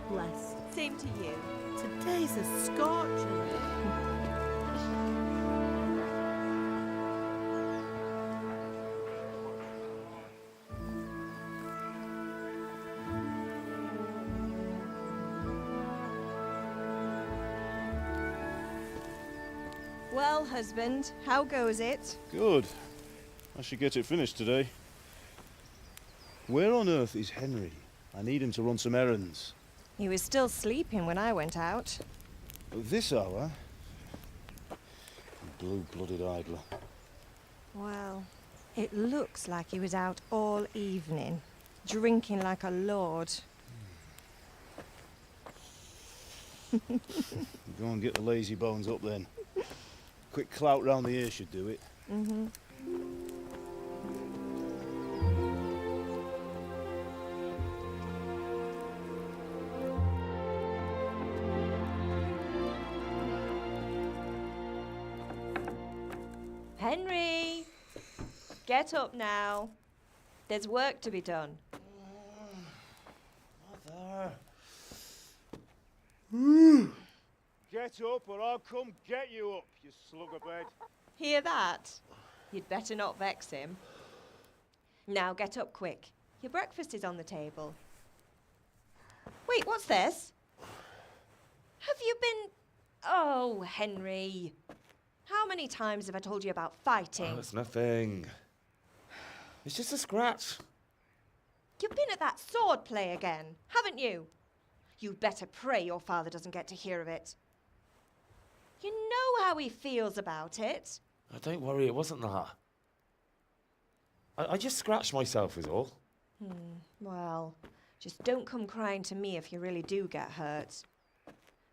bless. Same to you. Today's a scorcher. Well, husband, how goes it? Good. I should get it finished today. Where on earth is Henry? I need him to run some errands. He was still sleeping when I went out. At this hour? Blue-blooded idler. Well, it looks like he was out all evening, drinking like a lord. Go and get the lazy bones up then. Quick clout round the ear should do it. Mm-hmm. Henry! Get up now. There's work to be done. Mother! Get up or I'll come get you up, you slugabed. Hear that? You'd better not vex him. Now get up quick. Your breakfast is on the table. Wait, what's this? Have you been... Oh, Henry. How many times have I told you about fighting? Oh, it's nothing. It's just a scratch. You've been at that sword play again, haven't you? You'd better pray your father doesn't get to hear of it. You know how he feels about it. Oh, don't worry, it wasn't that. I just scratched myself is all. Well, just don't come crying to me if you really do get hurt.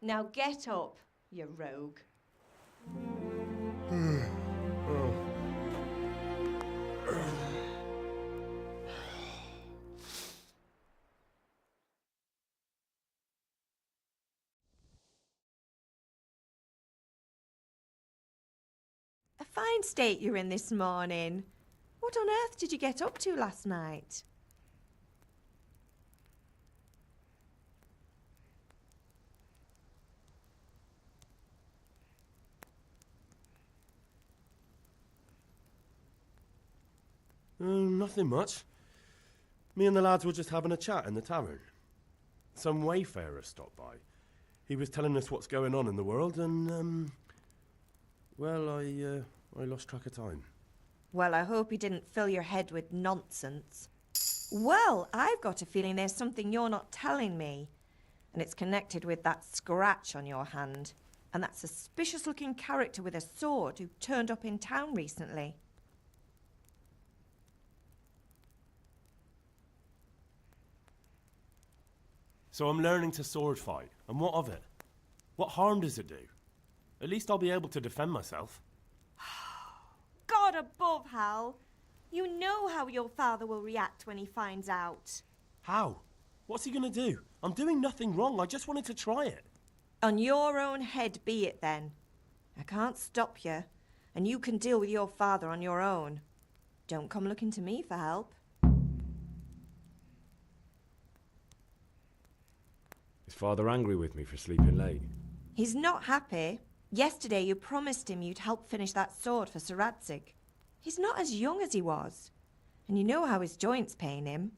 Now get up, you rogue. A fine state you're in this morning. What on earth did you get up to last night? Nothing much. Me and the lads were just having a chat in the tavern. Some wayfarer stopped by. He was telling us what's going on in the world and, well, I lost track of time. Well, I hope he didn't fill your head with nonsense. Well, I've got a feeling there's something you're not telling me. And it's connected with that scratch on your hand. And that suspicious-looking character with a sword who turned up in town recently. So I'm learning to sword fight, and what of it? What harm does it do? At least I'll be able to defend myself. God above, Hal. You know how your father will react when he finds out. How? What's he gonna do? I'm doing nothing wrong, I just wanted to try it. On your own head be it then. I can't stop you, and you can deal with your father on your own. Don't come looking to me for help. Is father angry with me for sleeping late? He's not happy. Yesterday you promised him you'd help finish that sword for Sir Radzig. He's not as young as he was, and you know how his joints pain him.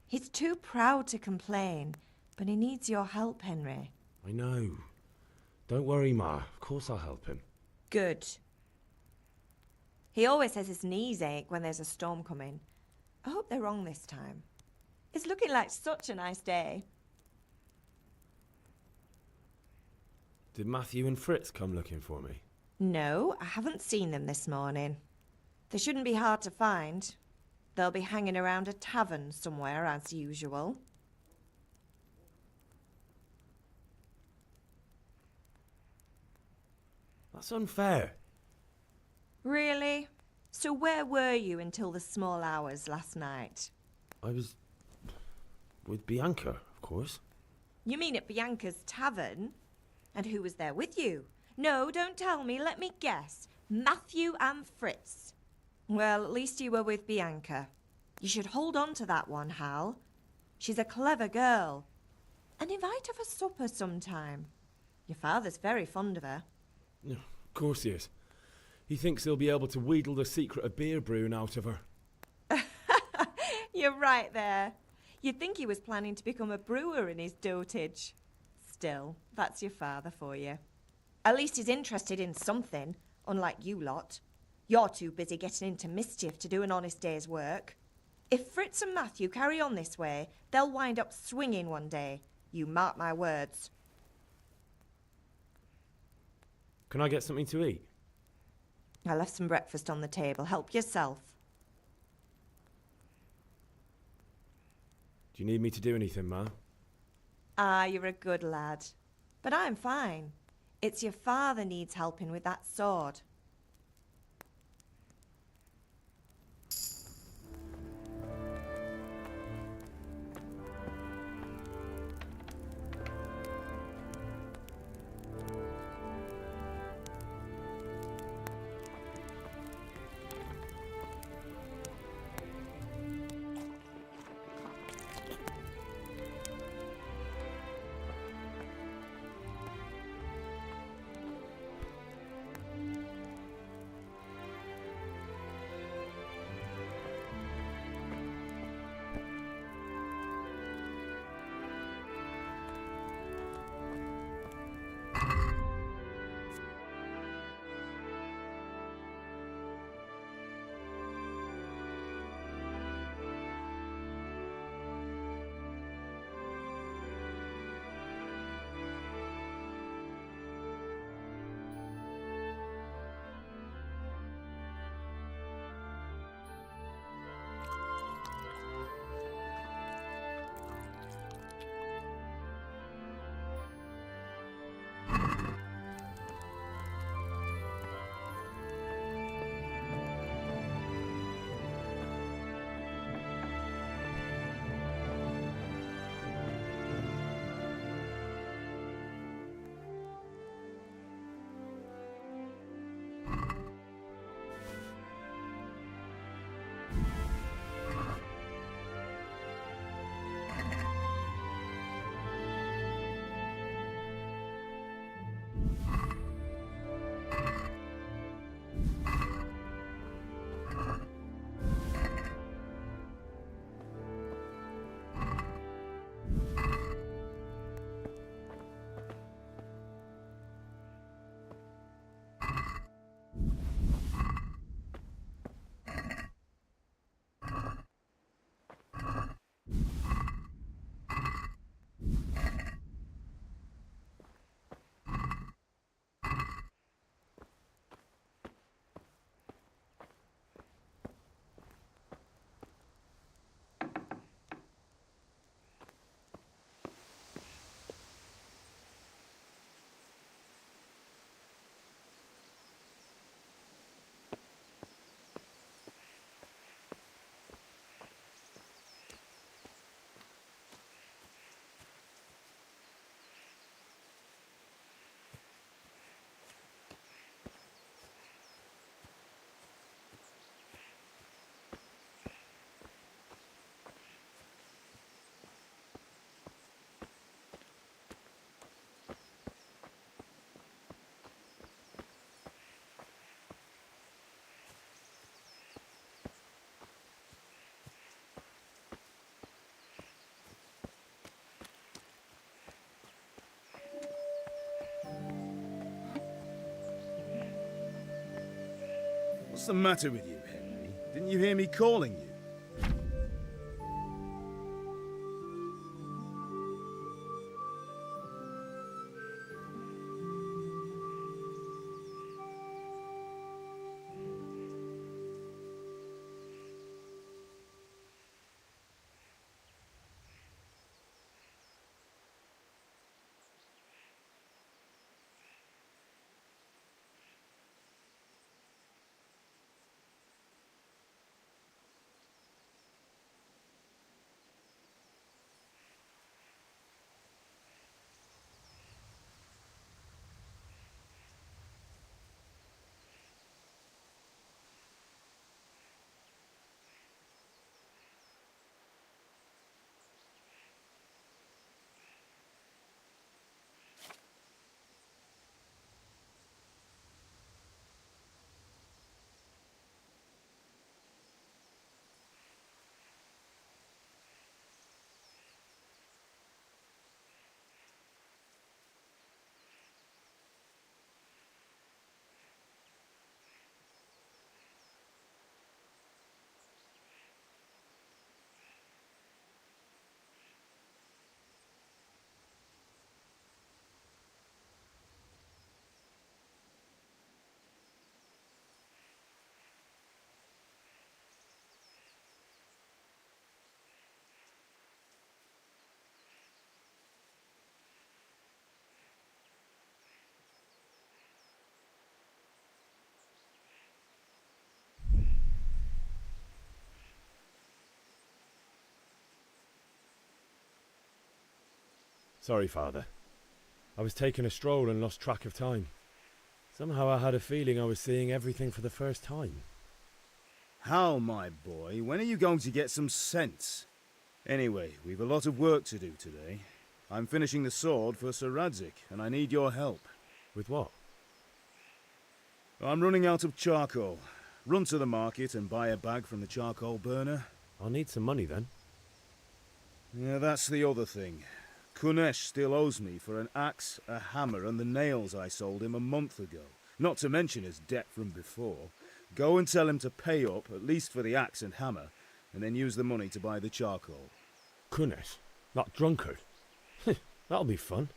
He's too proud to complain, but he needs your help, Henry. I know. Don't worry, Ma. Of course I'll help him. Good. He always says his knees ache when there's a storm coming. I hope they're wrong this time. It's looking like such a nice day. Did Matthew and Fritz come looking for me? No, I haven't seen them this morning. They shouldn't be hard to find. They'll be hanging around a tavern somewhere, as usual. That's unfair. Really? So where were you until the small hours last night? I was... with Bianca, of course. You mean at Bianca's tavern? And who was there with you? No, don't tell me, let me guess. Matthew and Fritz. Well, at least you were with Bianca. You should hold on to that one, Hal. She's a clever girl. And invite her for supper sometime. Your father's very fond of her. Yeah, of course he is. He thinks he'll be able to wheedle the secret of beer brewing out of her. You're right there. You'd think he was planning to become a brewer in his dotage. Still, that's your father for you. At least he's interested in something, unlike you lot. You're too busy getting into mischief to do an honest day's work. If Fritz and Matthew carry on this way, they'll wind up swinging one day. You mark my words. Can I get something to eat? I left some breakfast on the table. Help yourself. Do you need me to do anything, Ma? Ah, you're a good lad. But I'm fine. It's your father needs helping with that sword. What's the matter with you, Henry? Didn't you hear me calling you? Sorry, Father. I was taking a stroll and lost track of time. Somehow I had a feeling I was seeing everything for the first time. Hal, my boy, when are you going to get some sense? Anyway, we've a lot of work to do today. I'm finishing the sword for Sir Radzig, and I need your help. With what? I'm running out of charcoal. Run to the market and buy a bag from the charcoal burner. I'll need some money then. Yeah, that's the other thing. Kunesh still owes me for an axe, a hammer, and the nails I sold him a month ago. Not to mention his debt from before. Go and tell him to pay up, at least for the axe and hammer, and then use the money to buy the charcoal. Kunesh? That drunkard? That'll be fun.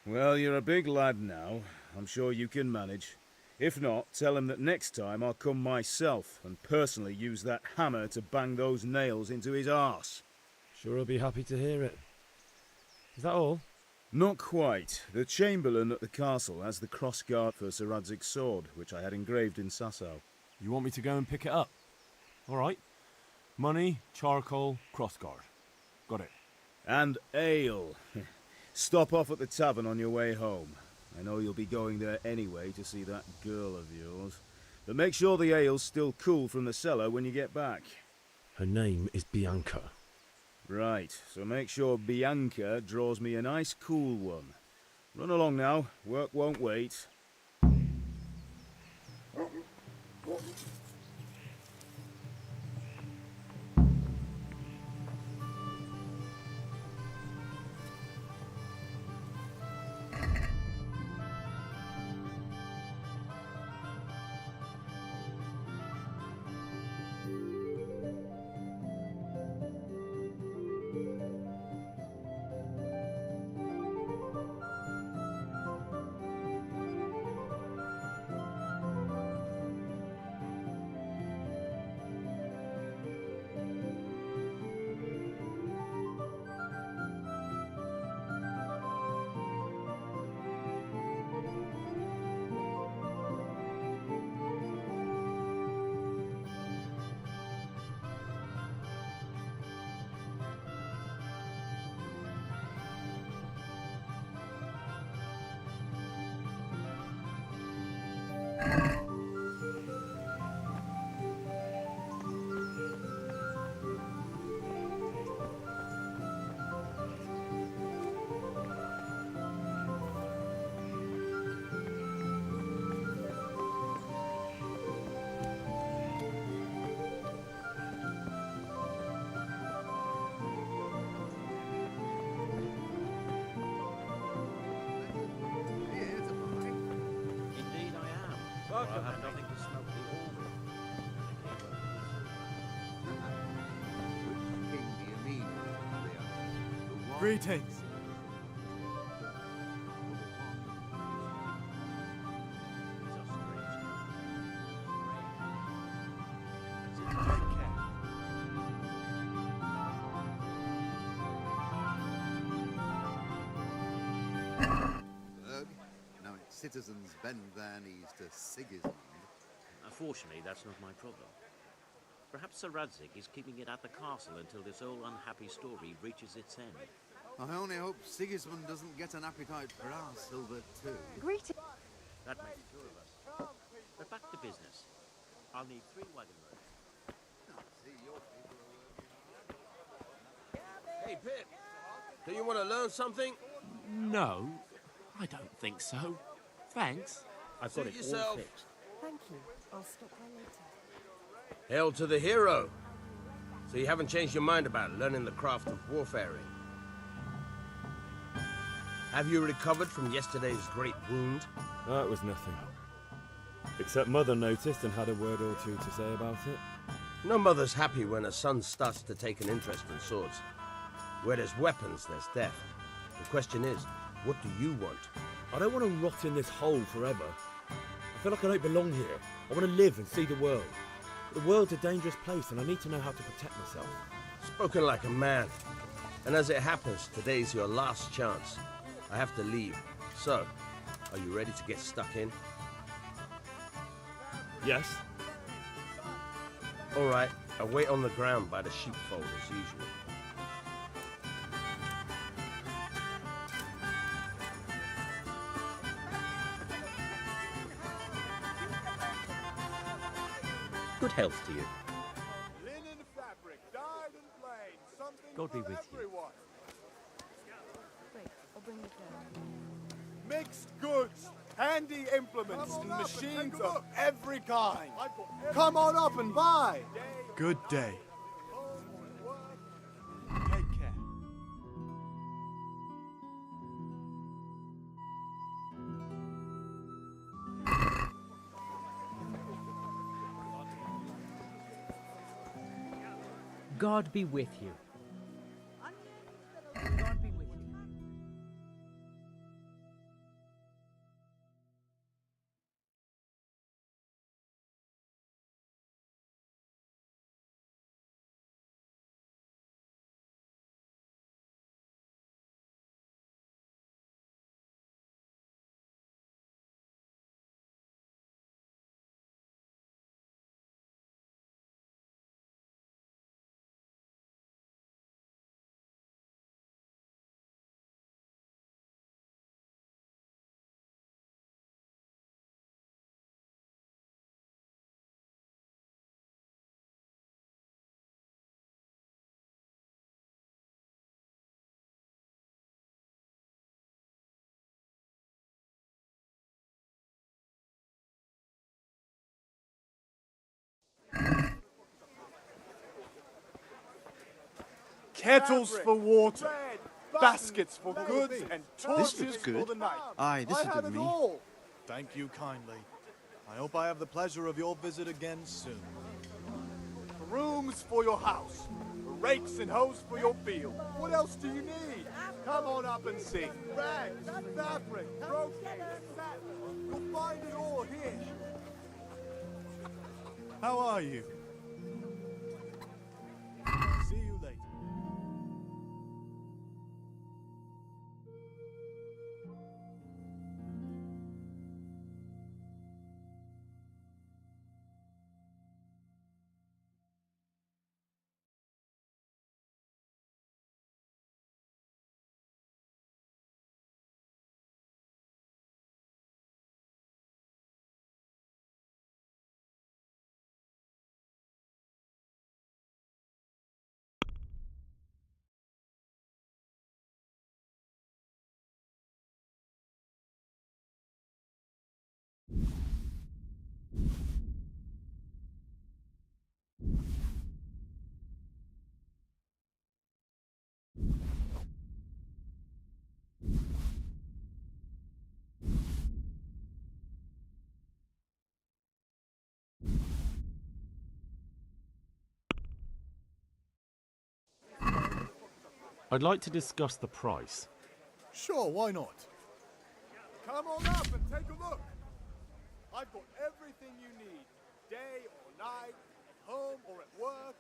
Well, you're a big lad now. I'm sure you can manage. If not, tell him that next time I'll come myself and personally use that hammer to bang those nails into his arse. Sure I'll be happy to hear it. Is that all? Not quite. The Chamberlain at the castle has the cross-guard for Sir Radzig's sword, which I had engraved in Sasau. You want me to go and pick it up? All right. Money, charcoal, crossguard. Got it. And ale. Stop off at the tavern on your way home. I know you'll be going there anyway to see that girl of yours. But make sure the ale's still cool from the cellar when you get back. Her name is Bianca. Right, so make sure Bianca draws me a nice cool one. Run along now, work won't wait. Indeed I am. I have nothing to smoke the organ. Which king do you mean, Leo? The one- Greetings. Take care. Berg. Now its citizens bend their knees to Sigismund. Unfortunately, that's not my problem. Perhaps Sir Radzig is keeping it at the castle until this old unhappy story reaches its end. I only hope Sigismund doesn't get an appetite for our silver too. That makes two of us. But back to business. I'll need 3 wagon loads. See, your people are Hey, Pip. Do you want to learn something? No, I don't think so. Thanks. I've got Suit it yourself. all fixed. Thank you. I'll stop by later. Hail to the hero. So you haven't changed your mind about learning the craft of warfaring? Have you recovered from yesterday's great wound? That was nothing. Except Mother noticed and had a word or two to say about it. No mother's happy when a son starts to take an interest in swords. Where there's weapons, there's death. The question is, what do you want? I don't want to rot in this hole forever. I feel like I don't belong here. I want to live and see the world. The world's a dangerous place and I need to know how to protect myself. Spoken like a man. And as it happens, today's your last chance. I have to leave. So, are you ready to get stuck in? Yes? All right, I'll wait on the ground by the sheepfold as usual. Good health to you. Linen fabric, dyed and plain, something God be for with you. everyone. Wait, I'll bring the phone. Mixed goods, handy implements, and machines of every kind. Come on up and buy. Good day. Take care. God be with you. God be with you. Kettles for water, baskets for goods, and This torches looks for good. the night. Aye, this'll I do have it me. all. Thank you kindly. I hope I have the pleasure of your visit again soon. Brooms for your house, rakes and hoes for your field. What else do you need? Come on up and see. Rags, fabric, brocade, satin. You'll find it all here. How are you? See you later. I'd like to discuss the price. Sure, why not? Come on up and take a look. I've got everything you need, day or night, at home or at work.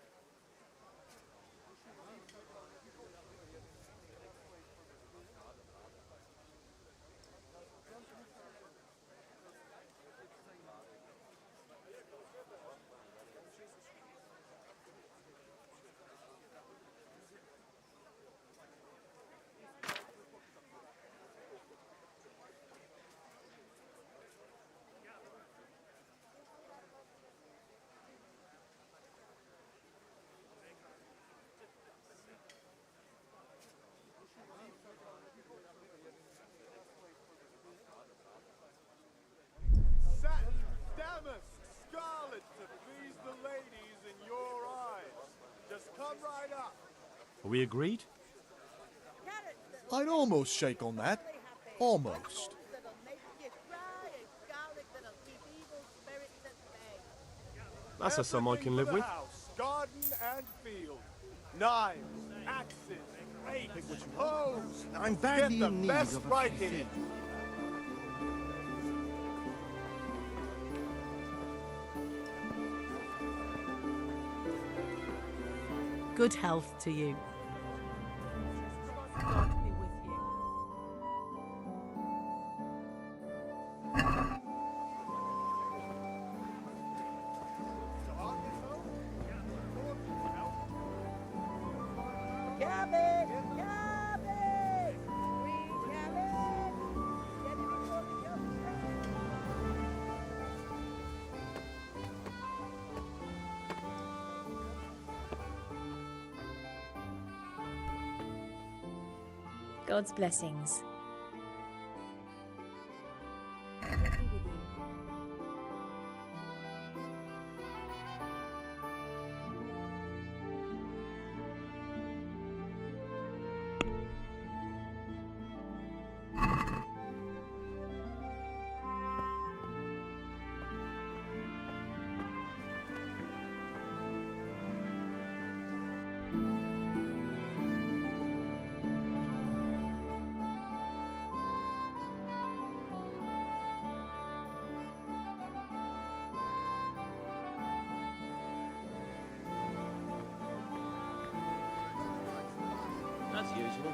Satin, damask, scarlet to please the ladies in your eyes. Just come right up. Are we agreed? I'd almost shake on that. Almost. That's a sum I can live with. House, garden and field. Knives, axes, rakes, hoes. I'm Get badly the in need best of a right few here. Good health to you. God be with you. God's blessings. As usual.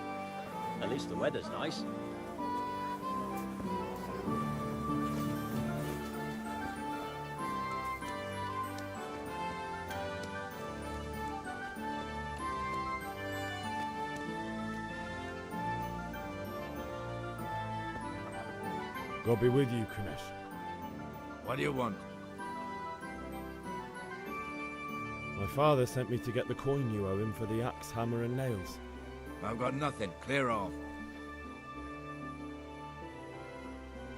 At least the weather's nice. God be with you, Kunesh. What do you want? My father sent me to get the coin you owe him for the axe, hammer and nails. I've got nothing. Clear off.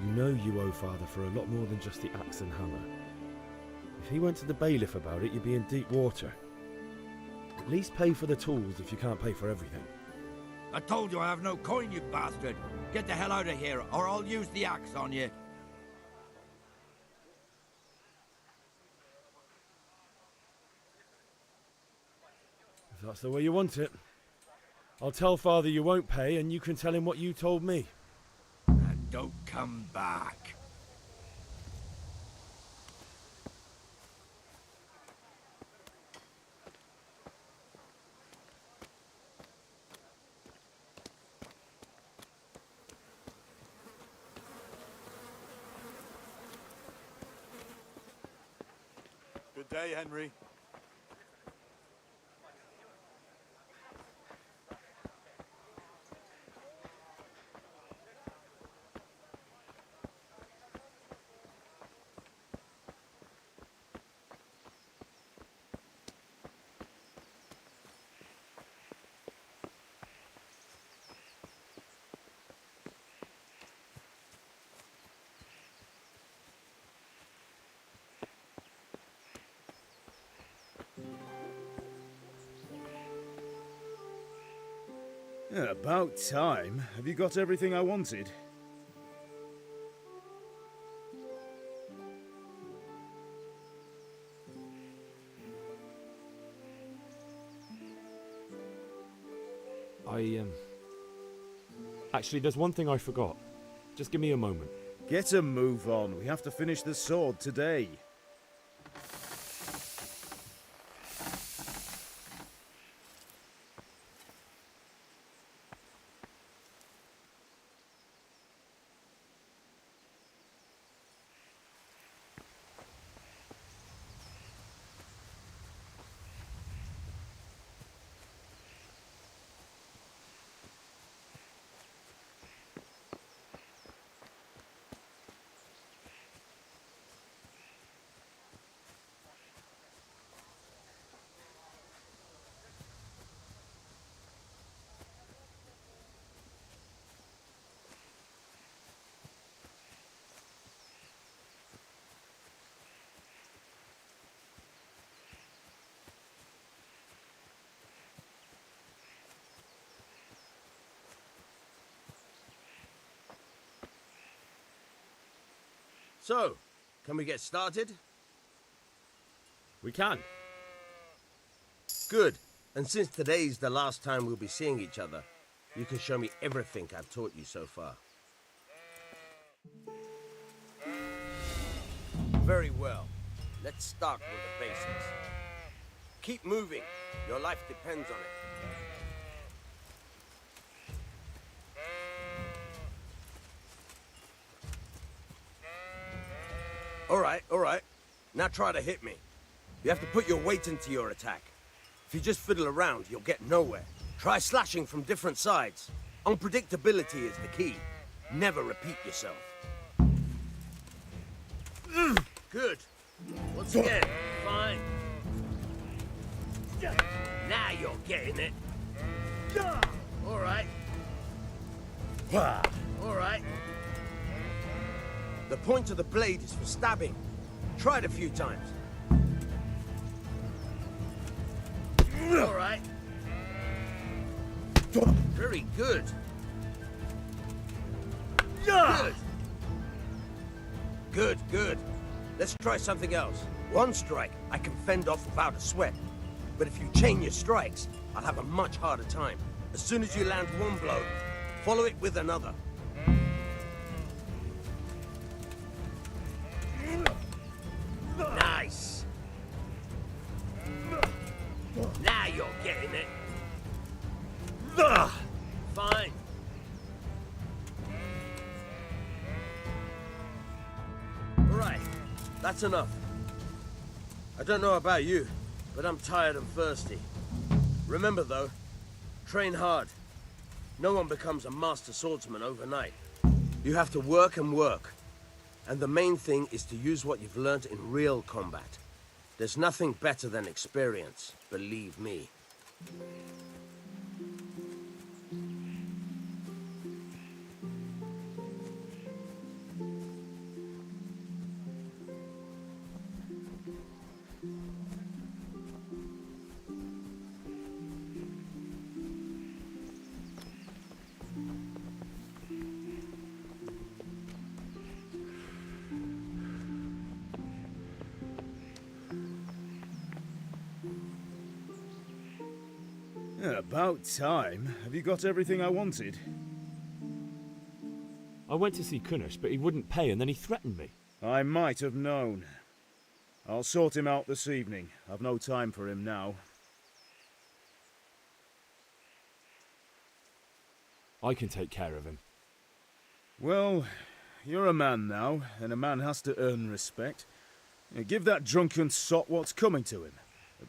You know you owe father for a lot more than just the axe and hammer. If he went to the bailiff about it, you'd be in deep water. At least pay for the tools if you can't pay for everything. I told you I have no coin, you bastard. Get the hell out of here, or I'll use the axe on you. If that's the way you want it. I'll tell father you won't pay, and you can tell him what you told me. And don't come back. Good day, Henry. Yeah, about time. Have you got everything I wanted? Actually, there's one thing I forgot. Just give me a moment. Get a move on. We have to finish the sword today. So, can we get started? We can. Good. And since today's the last time we'll be seeing each other, you can show me everything I've taught you so far. Very well. Let's start with the basics. Keep moving. Your life depends on it. All right. Now try to hit me. You have to put your weight into your attack. If you just fiddle around, you'll get nowhere. Try slashing from different sides. Unpredictability is the key. Never repeat yourself. Good. Once again. Fine. Now you're getting it. All right. All right. The point of the blade is for stabbing. Try it a few times. All right. Very good. Good. Good, good. Let's try something else. One strike, I can fend off without a sweat. But if you chain your strikes, I'll have a much harder time. As soon as you land one blow, follow it with another. Nice. Now you're getting it. Fine. Right, that's enough. I don't know about you, but I'm tired and thirsty. Remember though, train hard. No one becomes a master swordsman overnight. You have to work and work. And the main thing is to use what you've learned in real combat. There's nothing better than experience, believe me. About time. Have you got everything I wanted? I went to see Kunesh, but he wouldn't pay, and then he threatened me. I might have known. I'll sort him out this evening. I've no time for him now. I can take care of him. Well, you're a man now, and a man has to earn respect. Give that drunken sot what's coming to him.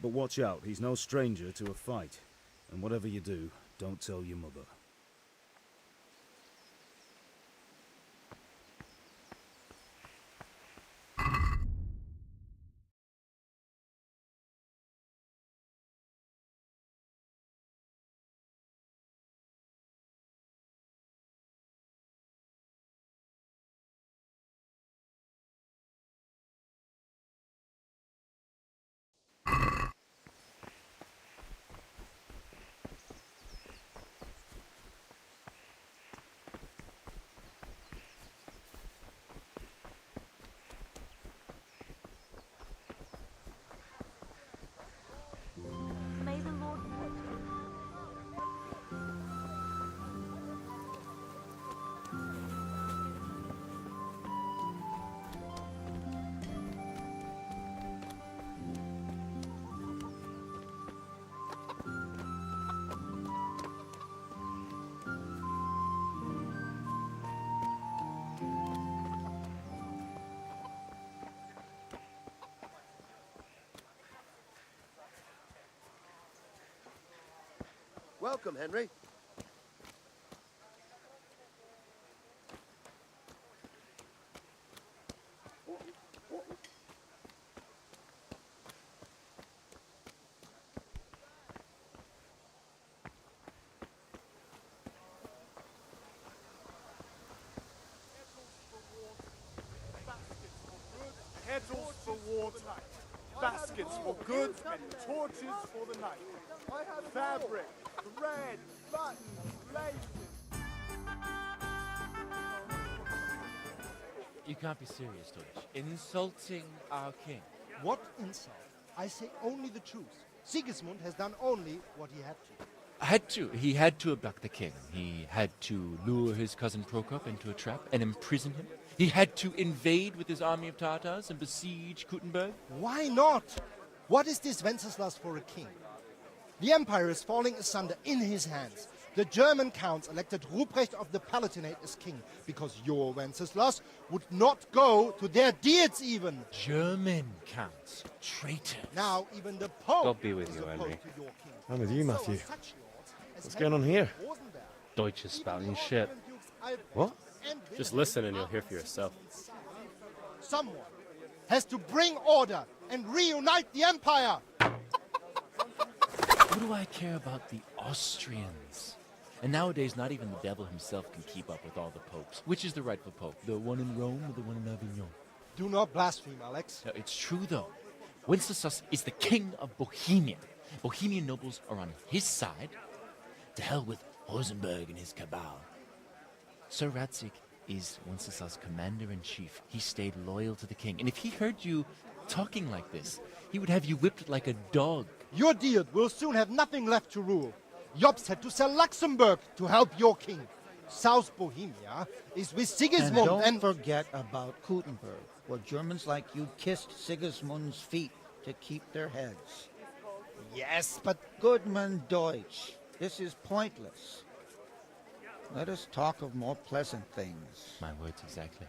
But watch out, he's no stranger to a fight. And whatever you do, don't tell your mother. May the Lord watch you. Welcome, Henry. Kettles for water, baskets for goods, and torches for the night. Fabric, thread, buttons, laces. You can't be serious, Deutsch. Insulting our king. What insult? I say only the truth. Sigismund has done only what he had to. He had to abduct the king. He had to lure his cousin Prokop into a trap and imprison him. He had to invade with his army of Tartars and besiege Kuttenberg. Why not? What is this Wenceslas for a king? The empire is falling asunder in his hands. The German counts elected Ruprecht of the Palatinate as king because your Wenceslas would not go to their deeds even. German counts, traitors. Now even the Pope God be with is you, opposed Henry. to your king. I'm with you, So Matthew. are such lords as What's going on here? Rosenberg, Deutsch is spouting shit. What? and Just listen and you'll hear for yourself. Someone has to bring order and reunite the empire. What do I care about the Austrians? And nowadays, not even the devil himself can keep up with all the popes. Which is the rightful pope? The one in Rome or the one in Avignon? Do not blaspheme, Alex. No, it's true, though. Wenceslas is the king of Bohemia. Bohemian nobles are on his side. To hell with Rosenberg and his cabal. Sir Radzig is Wenceslas' commander-in-chief. He stayed loyal to the king. And if he heard you talking like this, he would have you whipped like a dog. Your dear will soon have nothing left to rule. Jobst had to sell Luxembourg to help your king. South Bohemia is with Sigismund And don't forget about Gutenberg, where Germans like you kissed Sigismund's feet to keep their heads. Yes, but... Goodman Deutsch, this is pointless. Let us talk of more pleasant things. My words exactly.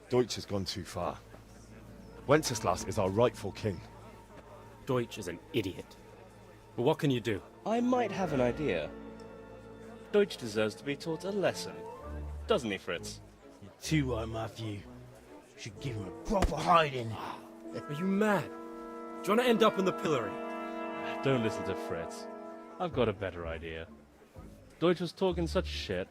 Deutsch has gone too far. Wenceslas is our rightful king. Deutsch is an idiot. But what can you do? I might have an idea. Deutsch deserves to be taught a lesson. Doesn't he, Fritz? You're too right, Matthew. Should give him a proper hiding. Are you mad? Do you want to end up in the pillory? Don't listen to Fritz. I've got a better idea. Deutsch was talking such shit,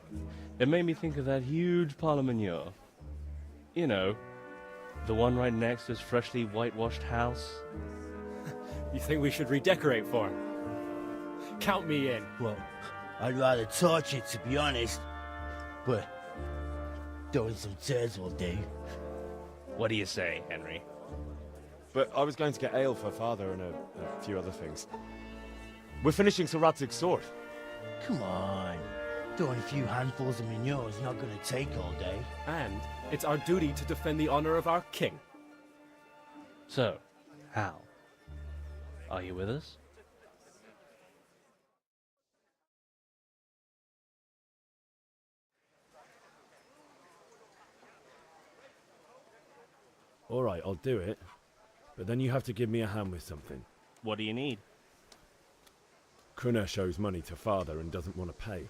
it made me think of that huge parliament. You know, the one right next to his freshly whitewashed house. You think we should redecorate for him? Count me in. Well, I'd rather torch it, to be honest. But throwing some turds will do. What do you say, Henry? But I was going to get ale for father and a few other things. We're finishing Sir Radzig's sword. Come on. Throwing a few handfuls of manure is not going to take all day. And it's our duty to defend the honor of our king. So, Hal, are you with us? All right, I'll do it. But then you have to give me a hand with something. What do you need? Kunesh owes money to father and doesn't want to pay.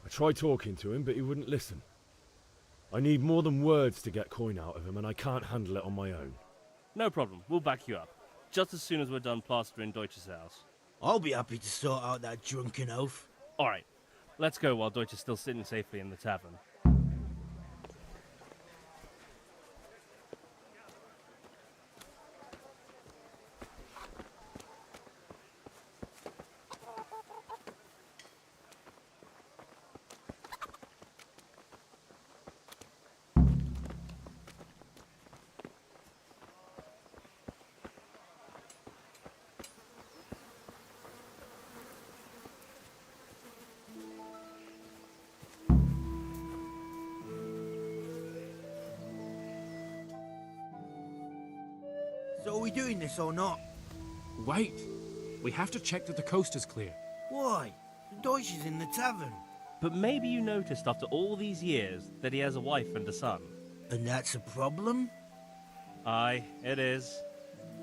I tried talking to him, but he wouldn't listen. I need more than words to get coin out of him, and I can't handle it on my own. No problem, we'll back you up. Just as soon as we're done plastering Deutsch's house. I'll be happy to sort out that drunken oaf. Alright, let's go while Deutsch is still sitting safely in the tavern. So are we doing this or not? Wait. We have to check that the coast is clear. Why? Deutsch is in the tavern. But maybe you noticed after all these years that he has a wife and a son. And that's a problem? Aye, it is.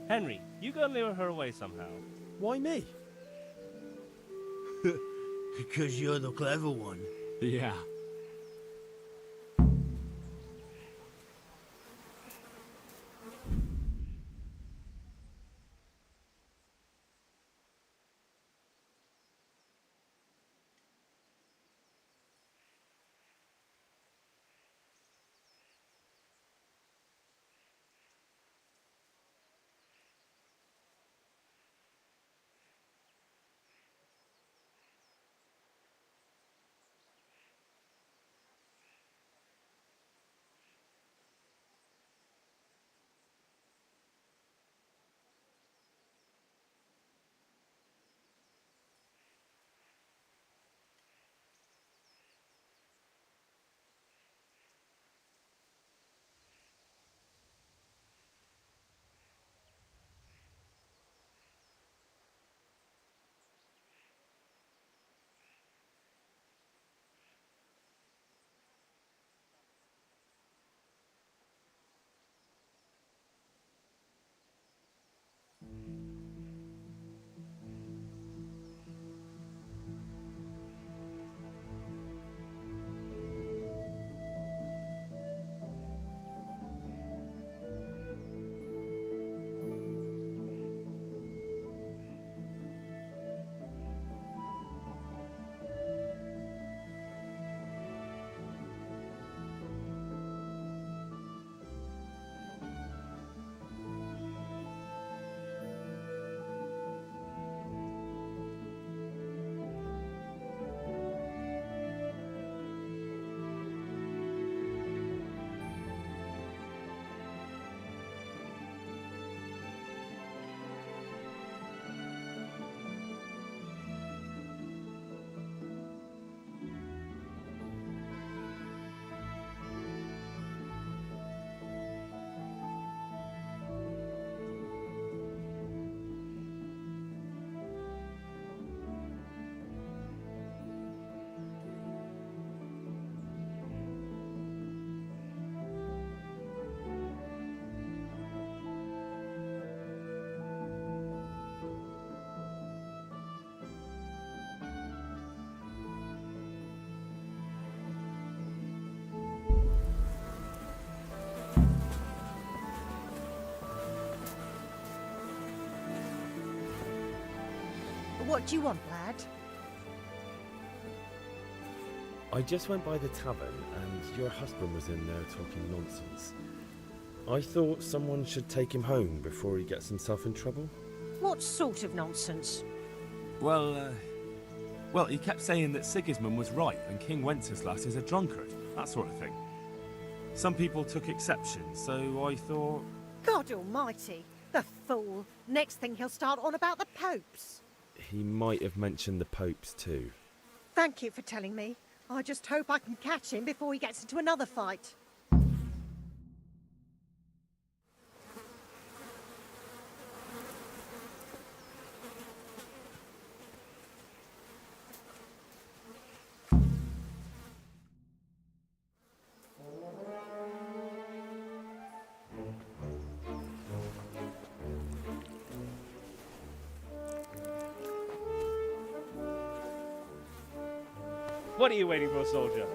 Henry, you go and lure her away somehow. Why me? Because you're the clever one. Yeah. what do you want, lad? I just went by the tavern and your husband was in there talking nonsense. I thought someone should take him home before he gets himself in trouble. What sort of nonsense? Well, he kept saying that Sigismund was right and King Wenceslas is a drunkard, that sort of thing. Some people took exception, so I thought... God almighty, the fool. Next thing he'll start on about the popes. He might have mentioned the popes too. Thank you for telling me. I just hope I can catch him before he gets into another fight. What are you waiting for, soldier?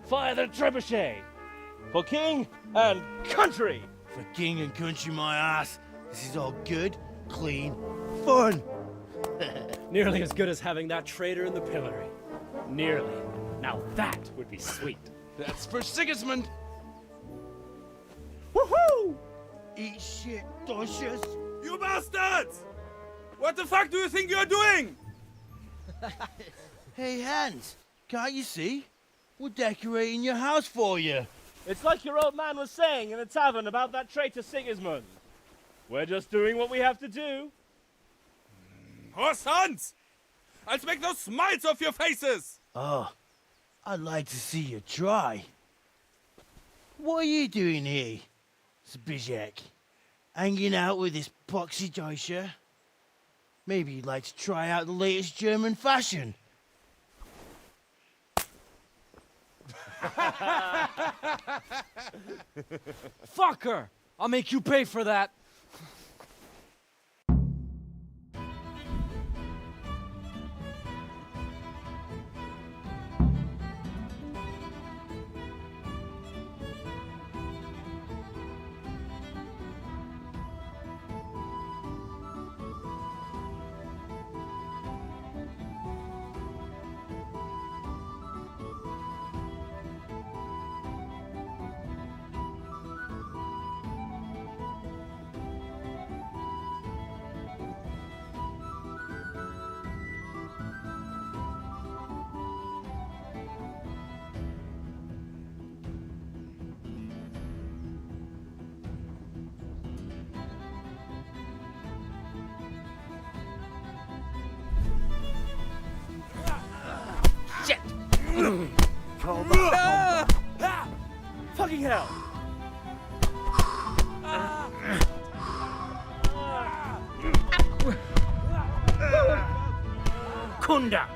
Fire the trebuchet! For king and country! For king and country, my ass. This is all good, clean, fun. Nearly as good as having that traitor in the pillory. Nearly. Now that would be sweet. That's for Sigismund. Woohoo! Eat shit, Docious. You bastards! What the fuck do you think you're doing? Hey, Hans, can't you see? We're decorating your house for you. It's like your old man was saying in the tavern about that traitor Sigismund. We're just doing what we have to do. Oh, sons! I'll make those smiles off your faces! Oh, I'd like to see you try. What are you doing here, Zbigniew? Hanging out with this poxy Deutscher? Maybe you'd like to try out the latest German fashion. Fucker! I'll make you pay for that. Shit! Fucking hell! Kunda!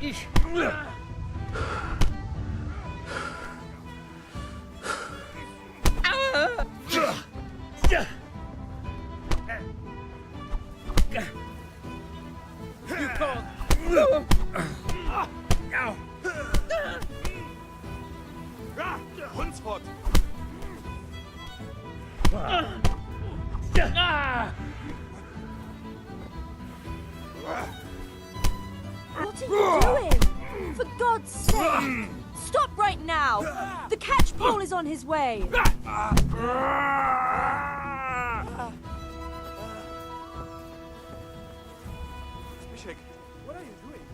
Ish. You can't. Hundshot. What are you doing? For God's sake! Stop right now! The catch pole is on his way! Zbigniew, what are you doing?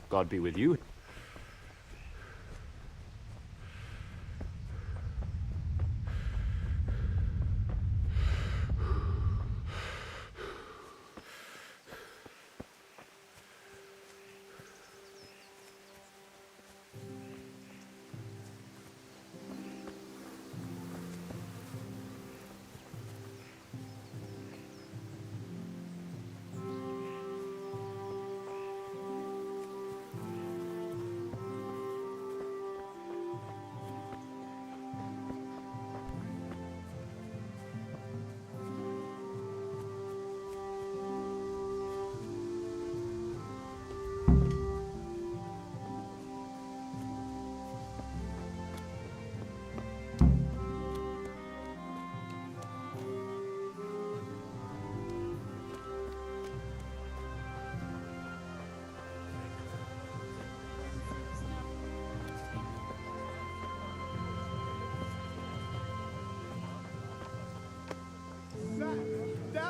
God be with you.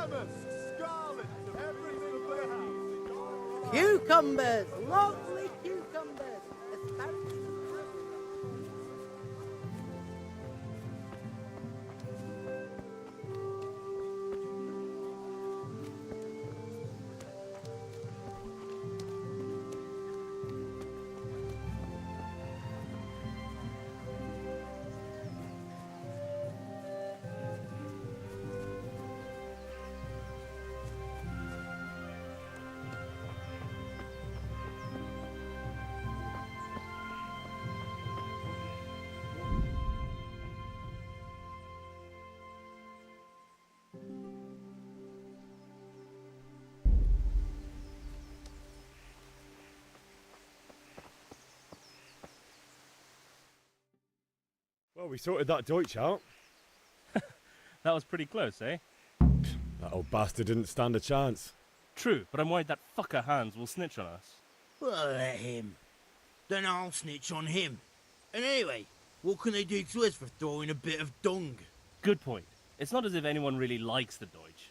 damask, scarlet, everything for the house. Cucumbers! Lovely cucumbers! Especially Well, we sorted that Deutsch out. That was pretty close, eh? That old bastard didn't stand a chance. True, but I'm worried that fucker Hans will snitch on us. well, let him. Then I'll snitch on him. And anyway, what can they do to us for throwing a bit of dung? Good point. It's not as if anyone really likes the Deutsch.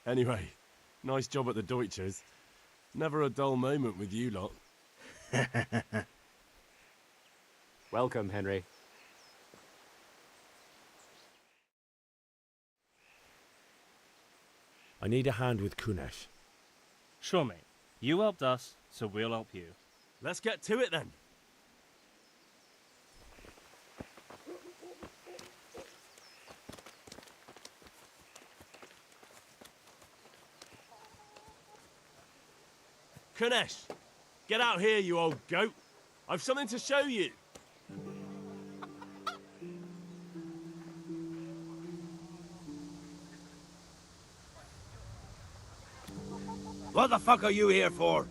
Anyway, nice job at the Deutschers. Never a dull moment with you lot. Welcome, Henry. I need a hand with Kunesh. Sure, mate. You helped us, so we'll help you. Let's get to it then. Kunesh, get out here, you old goat. I've something to show you. What the fuck are you here for?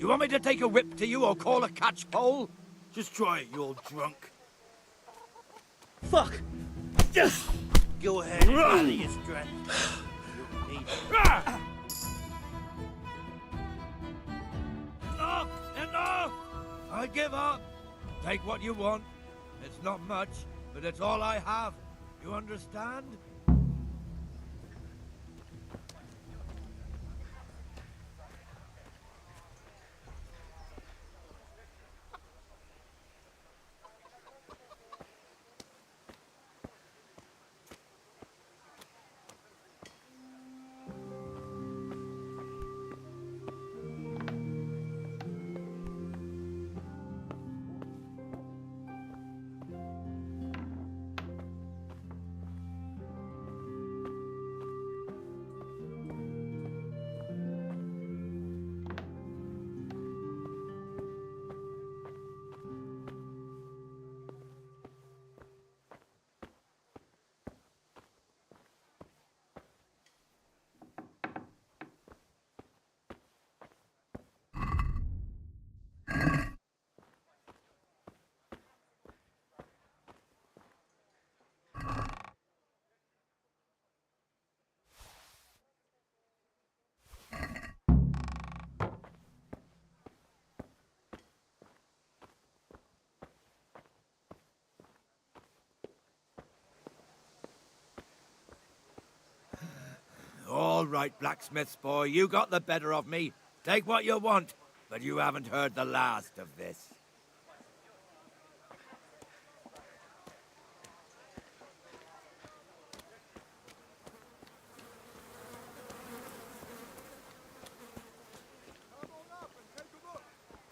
You want me to take a whip to you or call a catchpole? Just try it, you old drunk. Fuck! Go ahead and rally your strength. You'll need it. Enough! Enough! I give up. Take what you want. It's not much, but it's all I have. You understand? All right, blacksmith's boy, you got the better of me. Take what you want, but you haven't heard the last of this.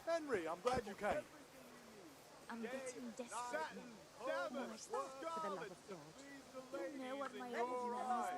Henry, I'm glad you came. I'm getting desperate now. Myself, for the love of God. Do you know what my old man is like?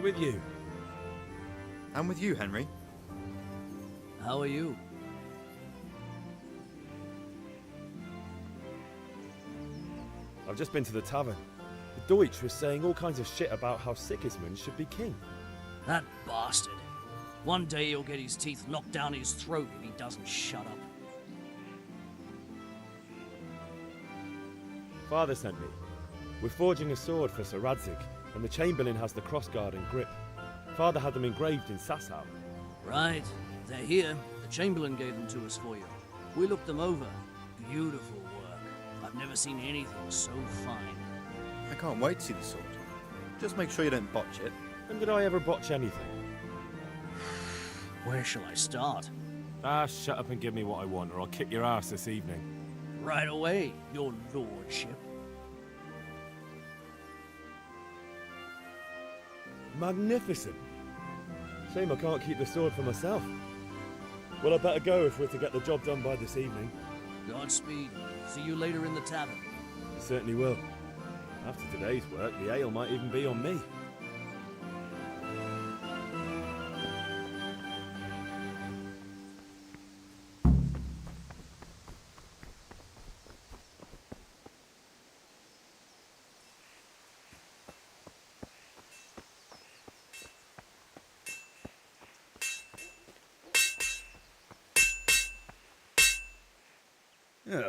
with you. And with you, Henry. How are you? I've just been to the tavern. The Deutsch was saying all kinds of shit about how Sigismund should be king. That bastard. One day he'll get his teeth knocked down his throat if he doesn't shut up. Father sent me. We're forging a sword for Sir Radzig, and the Chamberlain has the crossguard and grip. Father had them engraved in Sasau. Right. They're here. The Chamberlain gave them to us for you. We looked them over. Beautiful work. I've never seen anything so fine. I can't wait to see the sword. Just make sure you don't botch it. When did I ever botch anything? Where shall I start? Ah, shut up and give me what I want, or I'll kick your ass this evening. Right away, your lordship. Magnificent. Shame I can't keep the sword for myself. Well, I better go if we're to get the job done by this evening. Godspeed. See you later in the tavern. I certainly will. After today's work, the ale might even be on me.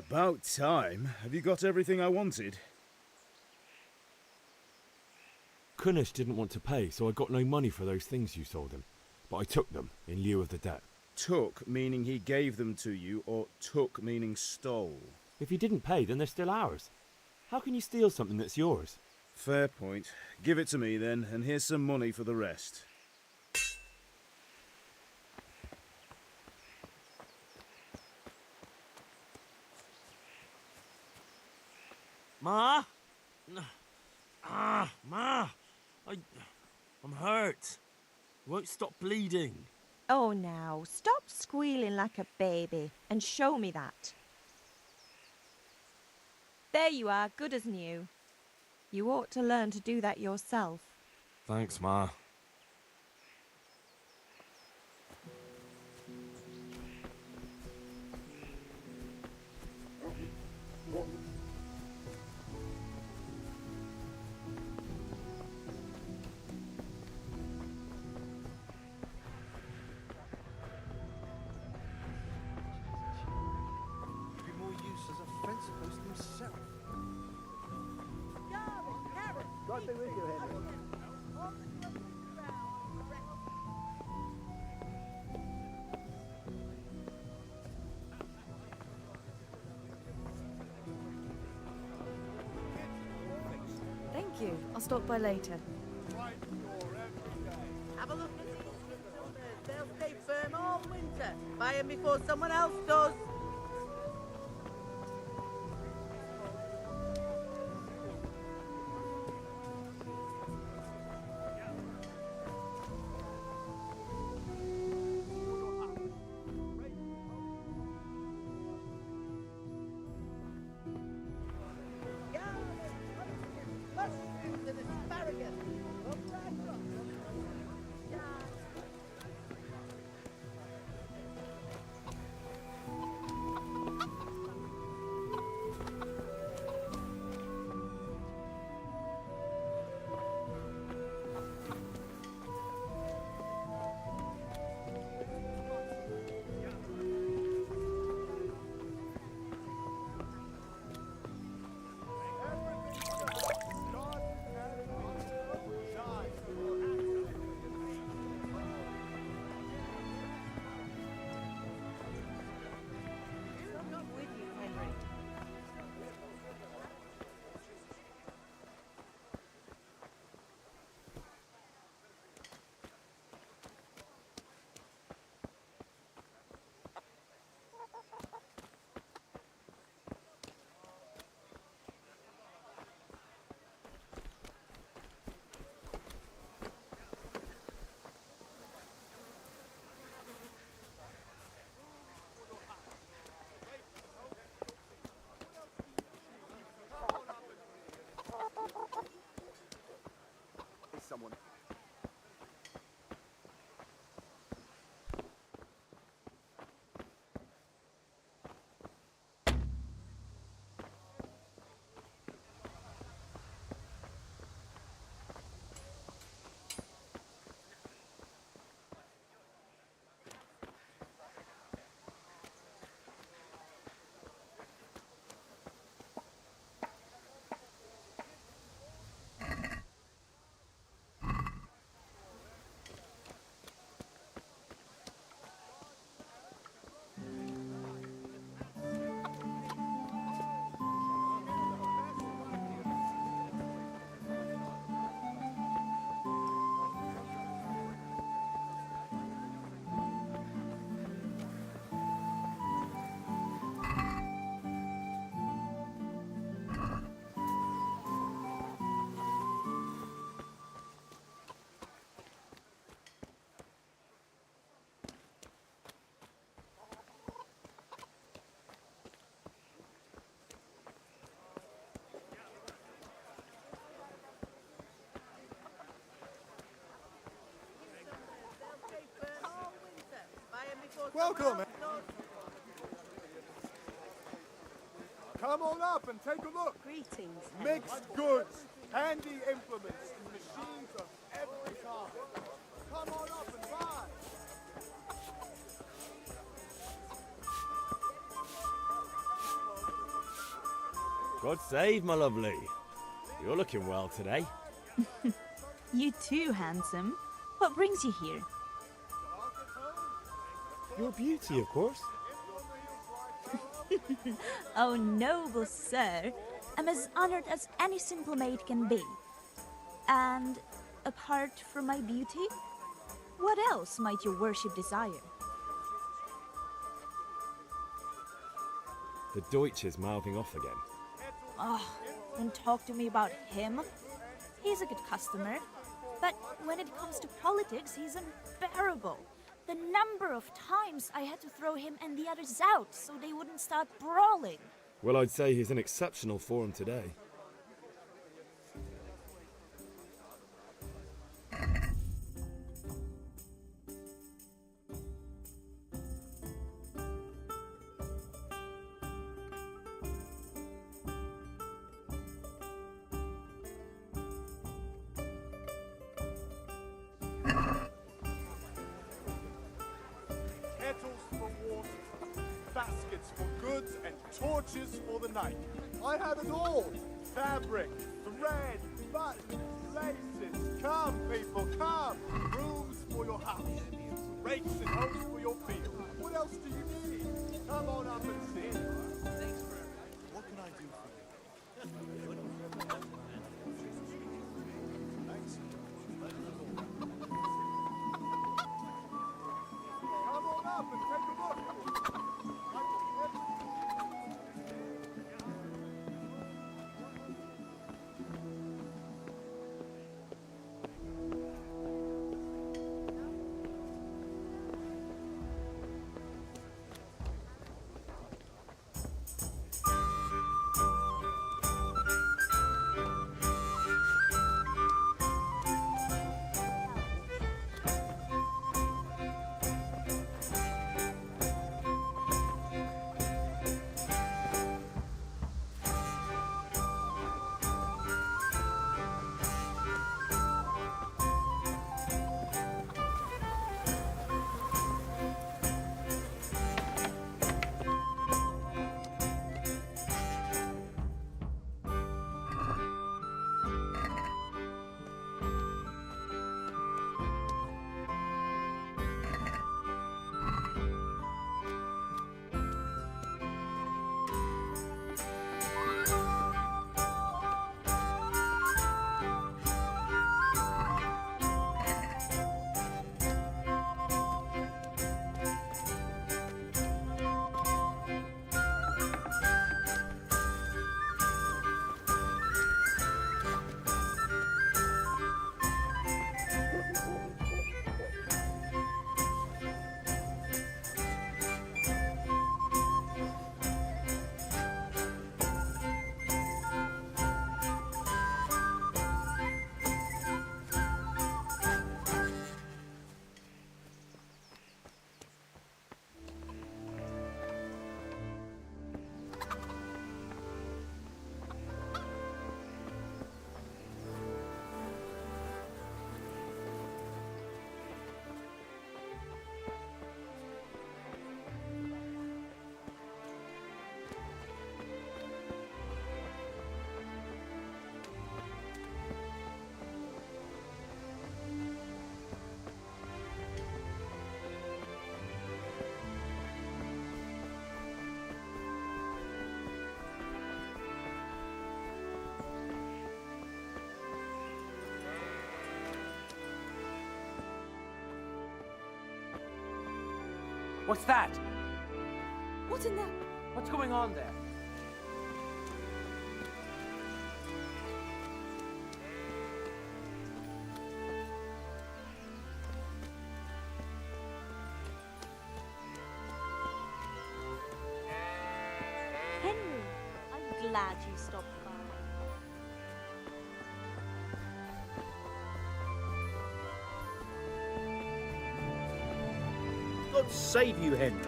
About time. Have you got everything I wanted? Kunesh didn't want to pay, so I got no money for those things you sold him. But I took them in lieu of the debt. Took meaning he gave them to you, or took meaning stole? If he didn't pay, then they're still ours. How can you steal something that's yours? Fair point. Give it to me then, and here's some money for the rest. Ma? Ma! I'm hurt. Won't stop bleeding. Oh, now, stop squealing like a baby and show me that. There you are, good as new. You ought to learn to do that yourself. Thanks, Ma. God be with you, Henry. Thank you. I'll stop by later. Have a look at these. They'll stay firm all winter. Buy them before someone else does. Mushrooms and asparagus. Welcome. Come on up and take a look. Greetings. Mixed goods, handy implements, and machines of every kind. Come on up and buy. God save, my lovely. You're looking well today. You too, handsome. What brings you here? Your beauty, of course. Oh, noble sir. I'm as honored as any simple maid can be. And apart from my beauty, what else might your worship desire? The Deutsch is mouthing off again. Oh, don't talk to me about him. He's a good customer. But when it comes to politics, he's unbearable. The number of times I had to throw him and the others out so they wouldn't start brawling. Well, I'd say he's in exceptional form today. Kettles for water, baskets for goods, and torches for the night. I have it all. Fabric, thread, buttons, laces. Come, people, come. Brooms for your house. Rakes and hoes for your field. What else do you need? Come on up and see. What can I do for you? Come on up and take a look. What's that? What in the... What's going on there? Henry, I'm glad you stopped by. God save you, Henry.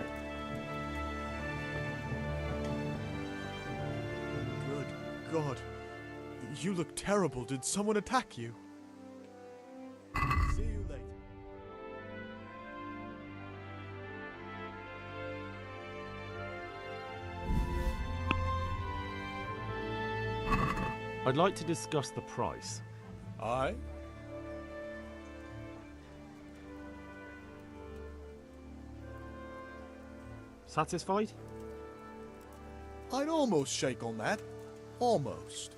Good God. You look terrible. Did someone attack you? See you later. I'd like to discuss the price. Aye? Satisfied? I'd almost shake on that. Almost.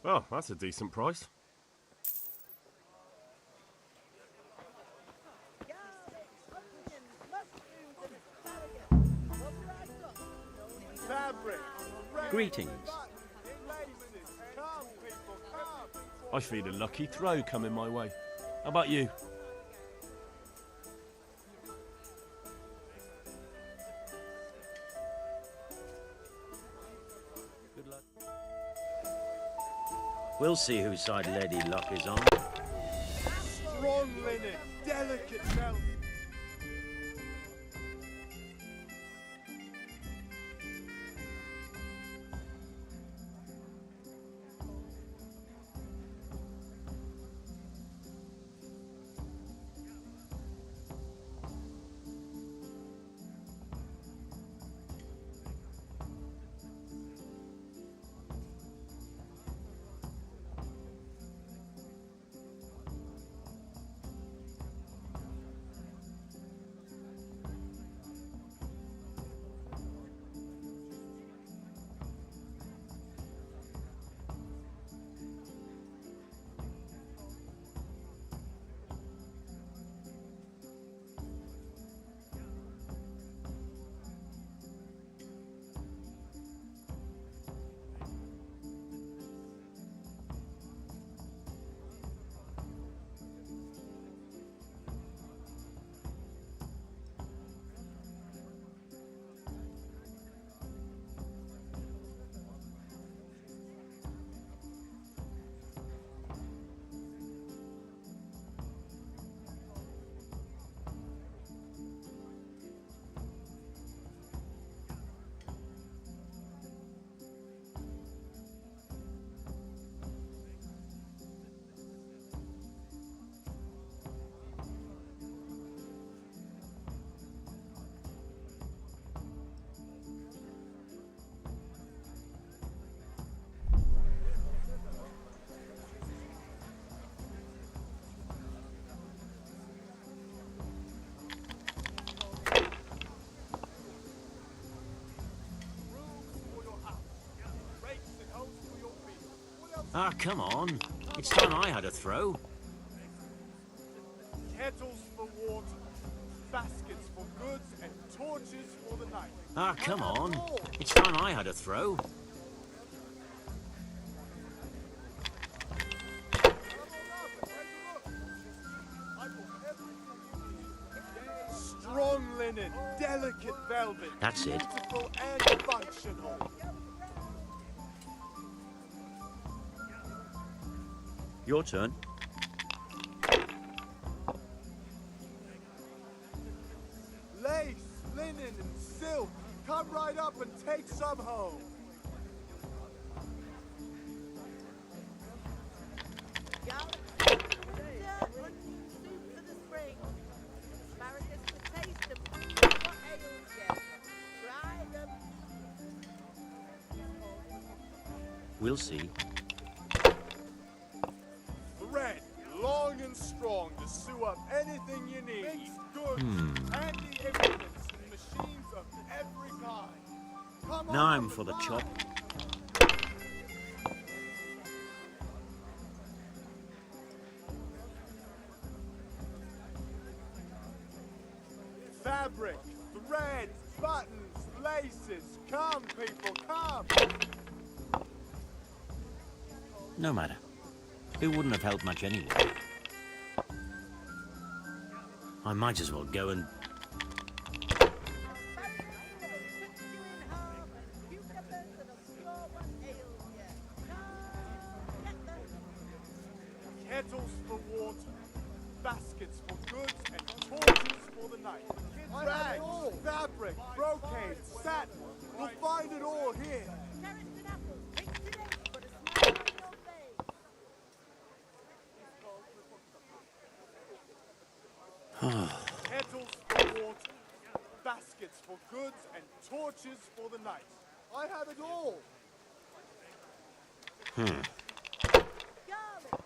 Oh, that's a decent price. Greetings. I feel a lucky throw coming my way. How about you? Good luck. We'll see whose side Lady Luck is on. Strong linen, delicate velvet. Ah, come on. It's time I had a throw. Kettles for water, baskets for goods, and torches for the night. Ah, come on. It's time I had a throw. Strong linen, delicate velvet. That's it. Beautiful and functional. Your turn. Lace, linen, and silk. Come right up and take some home. We'll see. Thread, long and strong to sew up anything you need. Makes goods, handy implements, and machines of every kind. Come Now on I'm up for the and chop. fabric, thread, buttons, laces. Come, people, come. No matter. It wouldn't have helped much anyway. I might as well go and... kettles for water, baskets for goods, and torches for the night. Rags, fabric, brocade, satin. You'll find it all here. Kettles for water, baskets for goods, and torches for the night. I have it all. Garlic,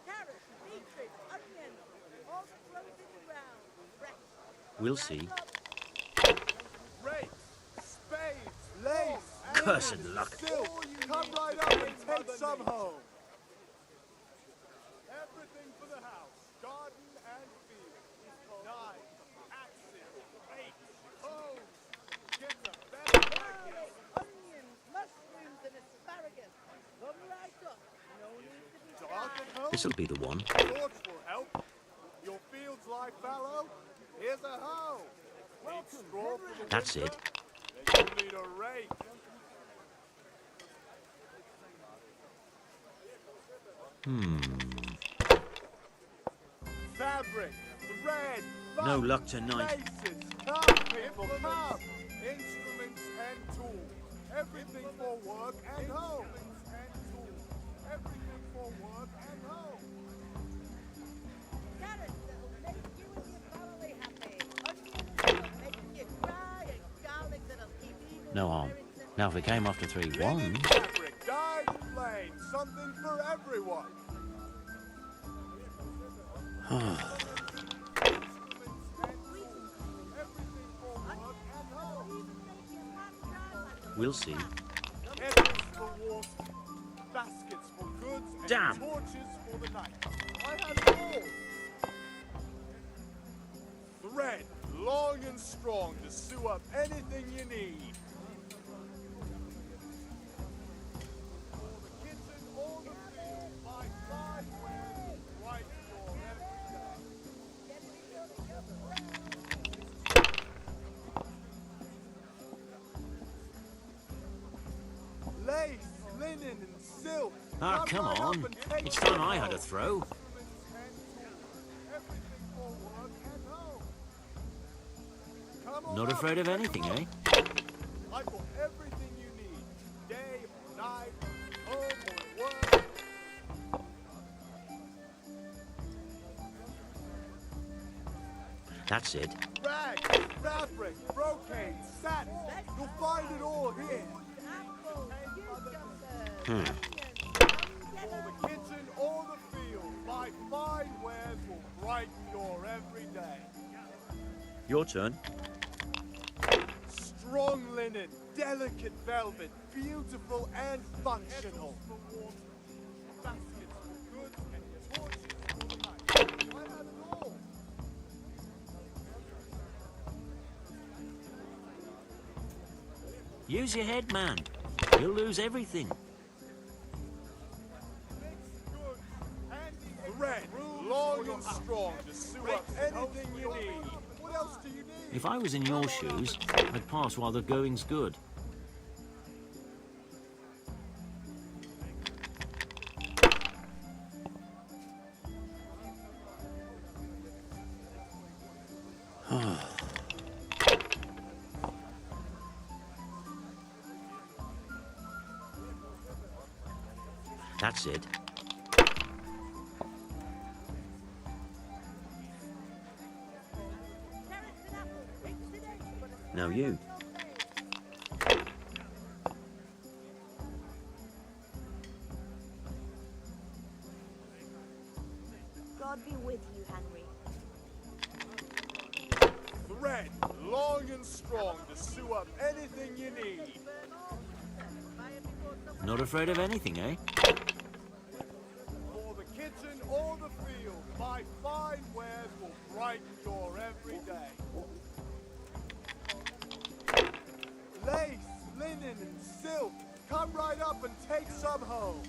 carrots, beetroot, onions, all the grows in the ground. We'll see. Rakes, spades, lace, Cursed luck. silk. Come right up and take some home. Everything for the house, garden and field. Knives, axes, rakes, hoes. Get the best Garlic, onions, mushrooms, and asparagus. Come right up. No need to be shy. This'll be the one. Torch will help. Your fields lie fallow. Here's a hoe. Need straw for the That's winter? it. Then you need a rake. Fabric, thread, No buttons, luck tonight. laces, come people, come. Instruments and tools. Everything for work and home. Everything for work and home. Carrots that'll make you and your family happy. Onions that'll make you cry, and garlic that'll keep evil No harm. Now, if it came after 3 ones, Fabric, dyed and plain, something for everyone. we'll see. Kettles for water, baskets for goods, and Damn. torches for the night. I have it all. Thread, long and strong to sew up anything you need. For the kitchen or the field, my fine wares right for every day. Lace, linen, and silk. Ah, come right up on. and take It's time some I had a home. throw. Everything for work and home. Come on Not up afraid and of take anything, a eh? look. I've got everything you need. Day or night, home or work. That's it. Rags, fabric, brocade, satin. You'll find it all here. Hmm. For the kitchen or the field, my fine wares will brighten your every day. Your turn. Strong linen, delicate velvet, beautiful and functional. Baskets for goods and torches for the night. I have it all. Use your head, man. You'll lose everything. Thread, long and strong to sew up anything you need. What else do you need? If I was in your shoes, I'd pass while the going's good. That's it. Now you. God be with you, Henry. Thread, long and strong to sew up anything you need. Not afraid of anything, eh? For the kitchen or the field, my fine wares will brighten your every day. Lace, linen, and silk. Come right up and take some home.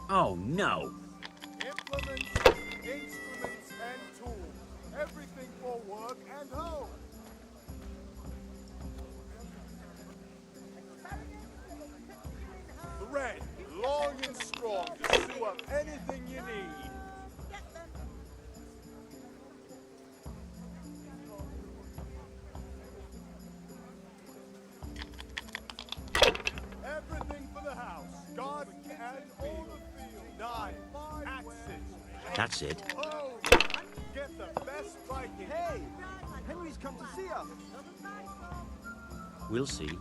Oh, no. Implements, instruments, and tools. Everything for work and home. Thread, That's it. Get the best Viking. Hey! Henry's come to see us. We'll see.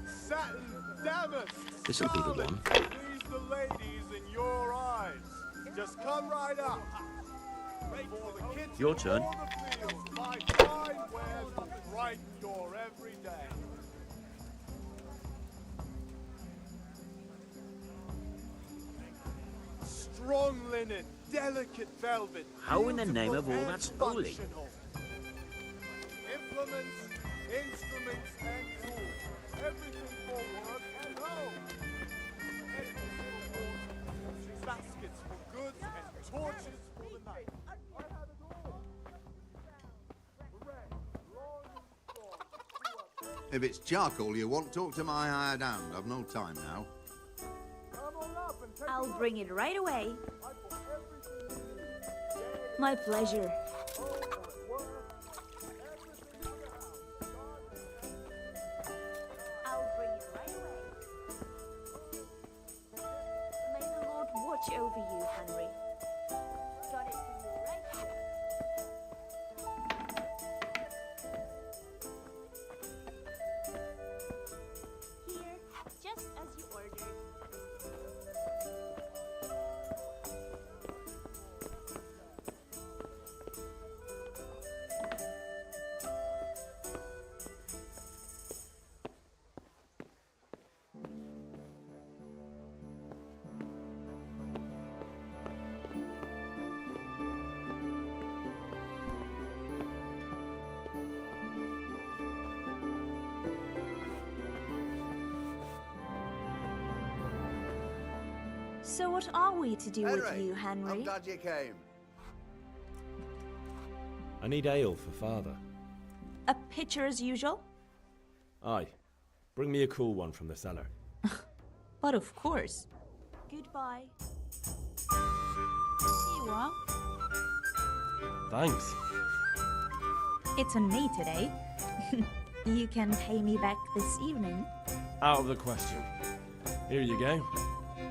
Satin damask. This'll be the one. Please the ladies in your eyes. Just come right up. For the kitchen Your turn. or the field, my fine wares will brighten your every day. Strong linen, delicate velvet. How in the name beautiful of all and that's holy? functional. Implements, instruments, and tools. Everything for work and home. Baskets for goods and torches for the night. I have it all. If it's charcoal you want, talk to my hired hand. I've no time now. I'll bring it right away. My pleasure. I'll bring it right away. May the Lord watch over you, Henry. Got it for you right here. Here, just as you ordered. So what are we to do with Henry, you, Henry? I'm glad you came. I need ale for father. A pitcher as usual? Aye. Bring me a cool one from the cellar. But of course. Goodbye. Here you are. Thanks. It's on me today. You can pay me back this evening. Out of the question. Here you go.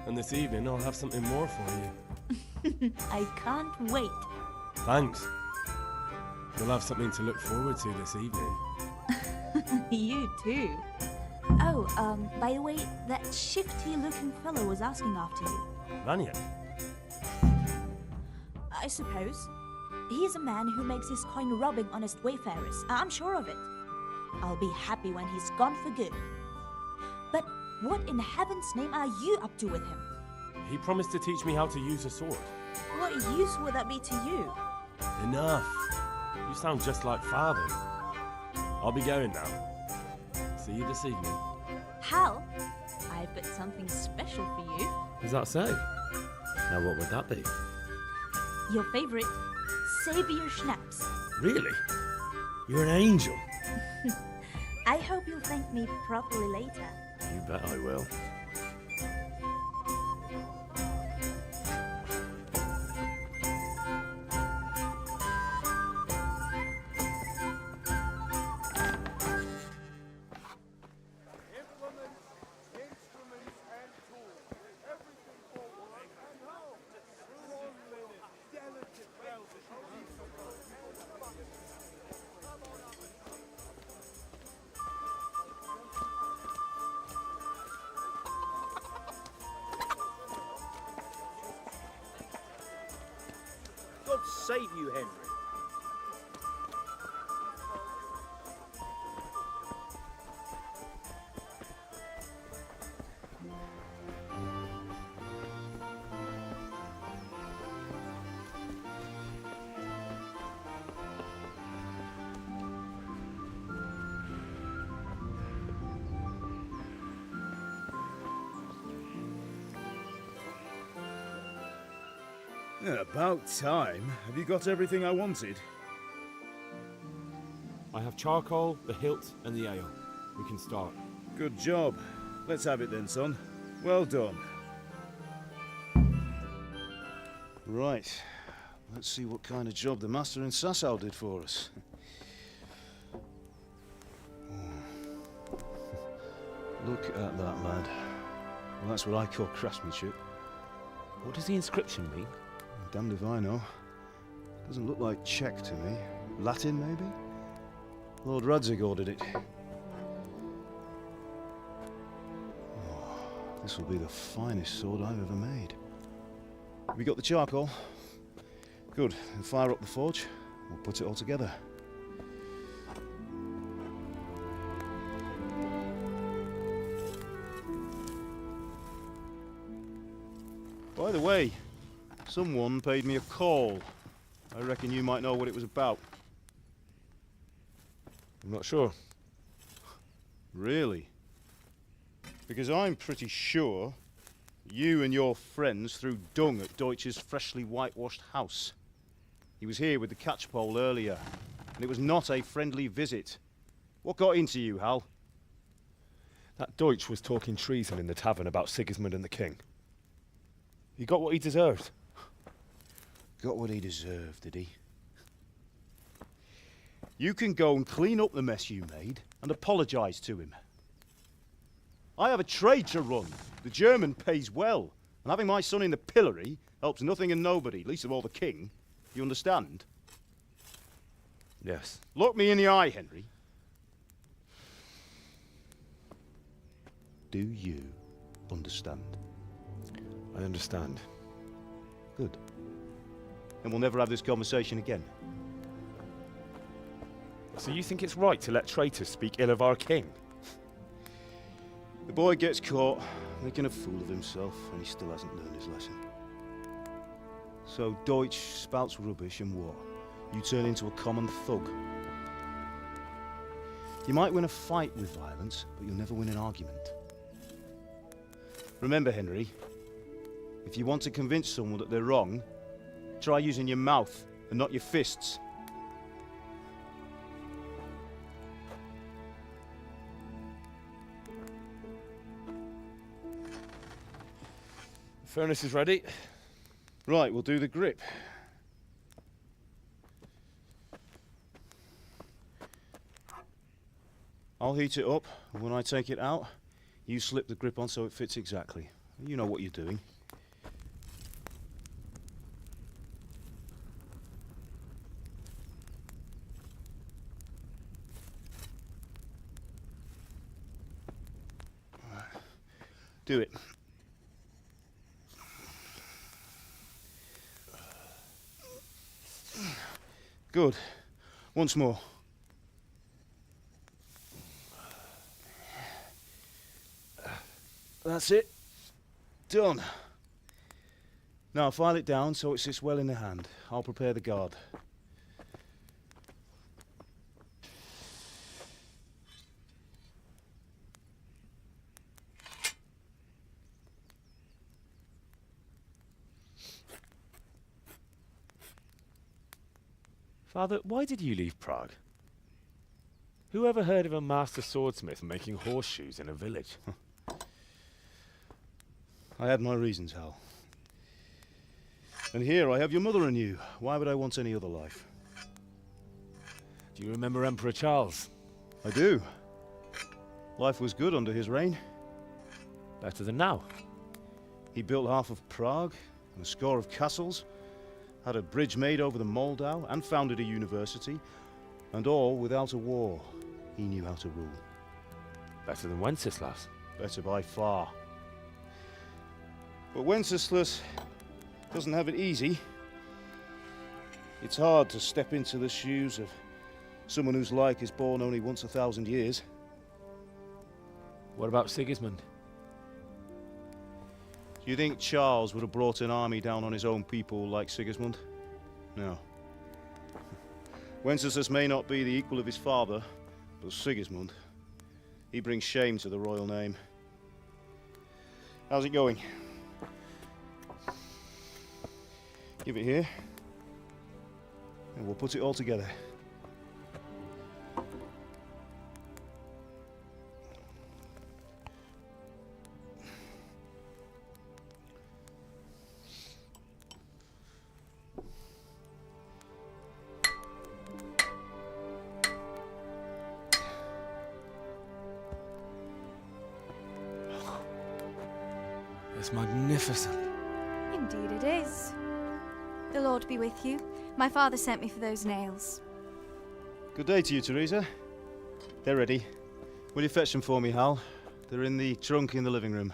And this evening I'll have something more for you. I can't wait. Thanks. You'll have something to look forward to this evening. You too. Oh, by the way, that shifty-looking fellow was asking after you. Vanya? I suppose. He's a man who makes his coin robbing honest wayfarers. I'm sure of it. I'll be happy when he's gone for good. But what in heaven's name are you up to with him? He promised to teach me how to use a sword. What use would that be to you? Enough. You sound just like father. I'll be going now. See you this evening. Hal, I've got something special for you. Is that so? Now what would that be? Your favorite, Savior Schnapps. Really? You're an angel. I hope you'll thank me properly later. You bet I will. God save you, Henry. Yeah, about time. Have you got everything I wanted? I have charcoal, the hilt, and the ale. We can start. Good job. Let's have it then, son. Well done. Right. Let's see what kind of job the master in Sasau did for us. Look at that, lad. Well, that's what I call craftsmanship. What does the inscription mean? Damned if I know. Doesn't look like Czech to me. Latin, maybe? Lord Radzig ordered it. Oh, this will be the finest sword I've ever made. Have you got the charcoal? Good. Then fire up the forge. We'll put it all together. By the way, someone paid me a call. I reckon you might know what it was about. I'm not sure. Really? Because I'm pretty sure you and your friends threw dung at Deutsch's freshly whitewashed house. He was here with the catchpole earlier, and it was not a friendly visit. What got into you, Hal? That Deutsch was talking treason in the tavern about Sigismund and the king. He got what he deserved. Got what he deserved, did he? You can go and clean up the mess you made and apologise to him. I have a trade to run. The German pays well, and having my son in the pillory helps nothing and nobody, least of all the king. You understand? Yes. Look me in the eye, Henry. Do you understand? I understand. Good. Then we'll never have this conversation again. So you think it's right to let traitors speak ill of our king? The boy gets caught, making a fool of himself, and he still hasn't learned his lesson. So Deutsch spouts rubbish, and what? You turn into a common thug. You might win a fight with violence, but you'll never win an argument. Remember, Henry, if you want to convince someone that they're wrong, try using your mouth and not your fists. The furnace is ready. Right, we'll do the grip. I'll heat it up, and when I take it out, you slip the grip on so it fits exactly. You know what you're doing. Do it. Good. Once more. That's it. Done. Now file it down so it sits well in the hand. I'll prepare the guard. Father, why did you leave Prague? Who ever heard of a master swordsmith making horseshoes in a village? I had my reasons, Hal. And here I have your mother and you. Why would I want any other life? Do you remember Emperor Charles? I do. Life was good under his reign. Better than now. He built half of Prague and a score of castles, had a bridge made over the Moldau, and founded a university, and all without a war. He knew how to rule. Better than Wenceslas. Better by far. But Wenceslas doesn't have it easy. It's hard to step into the shoes of someone whose like is born only once 1,000 years. What about Sigismund? Do you think Charles would have brought an army down on his own people like Sigismund? No. Wenceslas may not be the equal of his father, but Sigismund, he brings shame to the royal name. How's it going? Give it here, and we'll put it all together. That's magnificent. Indeed it is. The Lord be with you. My father sent me for those nails. Good day to you, Teresa. They're ready. Will you fetch them for me, Hal? They're in the trunk in the living room.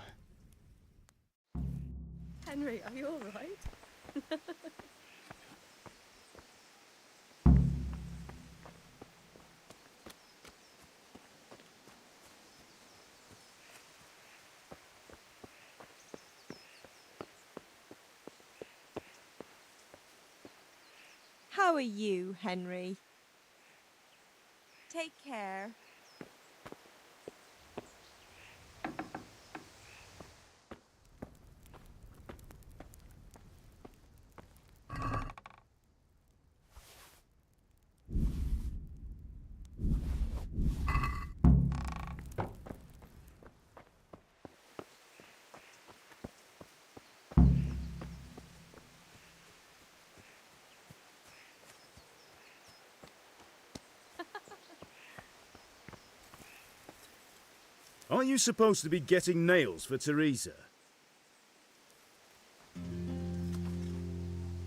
Henry, are you all right? How are you, Henry? Take care. Aren't you supposed to be getting nails for Teresa?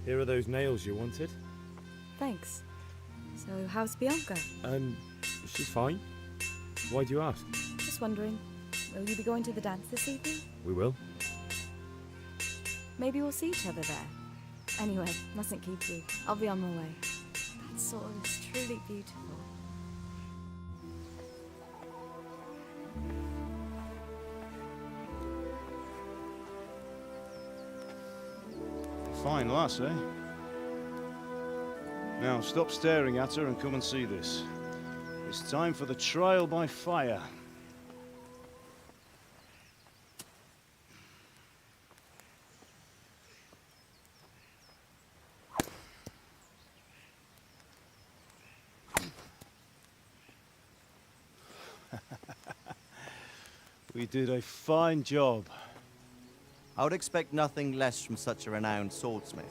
Here are those nails you wanted. Thanks. So, how's Bianca? She's fine. Why do you ask? Just wondering, will you be going to the dance this evening? We will. Maybe we'll see each other there. Anyway, mustn't keep you. I'll be on my way. That sword is truly beautiful. Fine lass, eh? Now, stop staring at her and come and see this. It's time for the trial by fire. We did a fine job. I would expect nothing less from such a renowned swordsmith.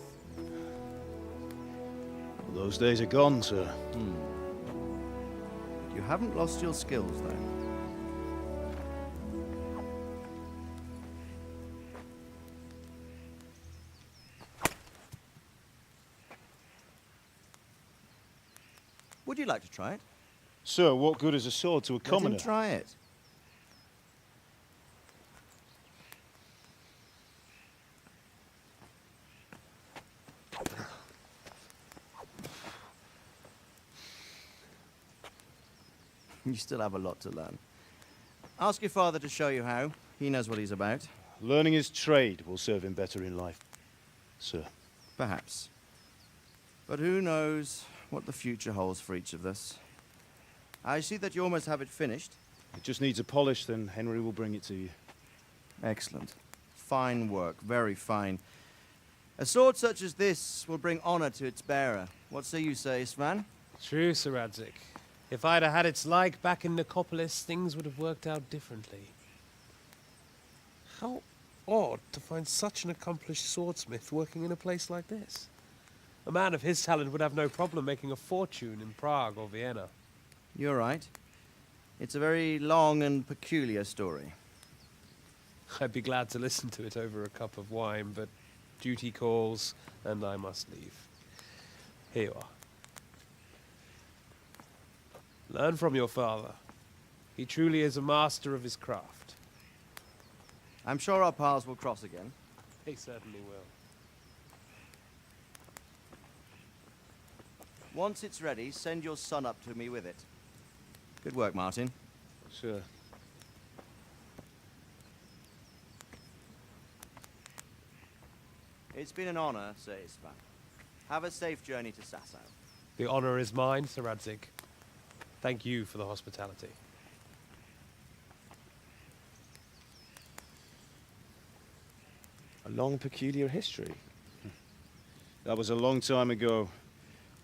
Those days are gone, sir. You haven't lost your skills, though. Would you like to try it? Sir, what good is a sword to a commoner? Let him try it. You still have a lot to learn. Ask your father to show you how. He knows what he's about. Learning his trade will serve him better in life, sir. Perhaps. But who knows what the future holds for each of us. I see that you almost have it finished. It just needs a polish, then Henry will bring it to you. Excellent. Fine work, very fine. A sword such as this will bring honor to its bearer. What say you, Svan? True, Sir Radzik. If I'd have had its like back in Nicopolis, things would have worked out differently. How odd to find such an accomplished swordsmith working in a place like this. A man of his talent would have no problem making a fortune in Prague or Vienna. You're right. It's a very long and peculiar story. I'd be glad to listen to it over a cup of wine, but duty calls, and I must leave. Here you are. Learn from your father. He truly is a master of his craft. I'm sure our paths will cross again. He certainly will. Once it's ready, send your son up to me with it. Good work, Martin. Sure. It's been an honor, Sir Isvan. Have a safe journey to Sasau. The honor is mine, Sir Radzik. Thank you for the hospitality. A long, peculiar history. That was a long time ago.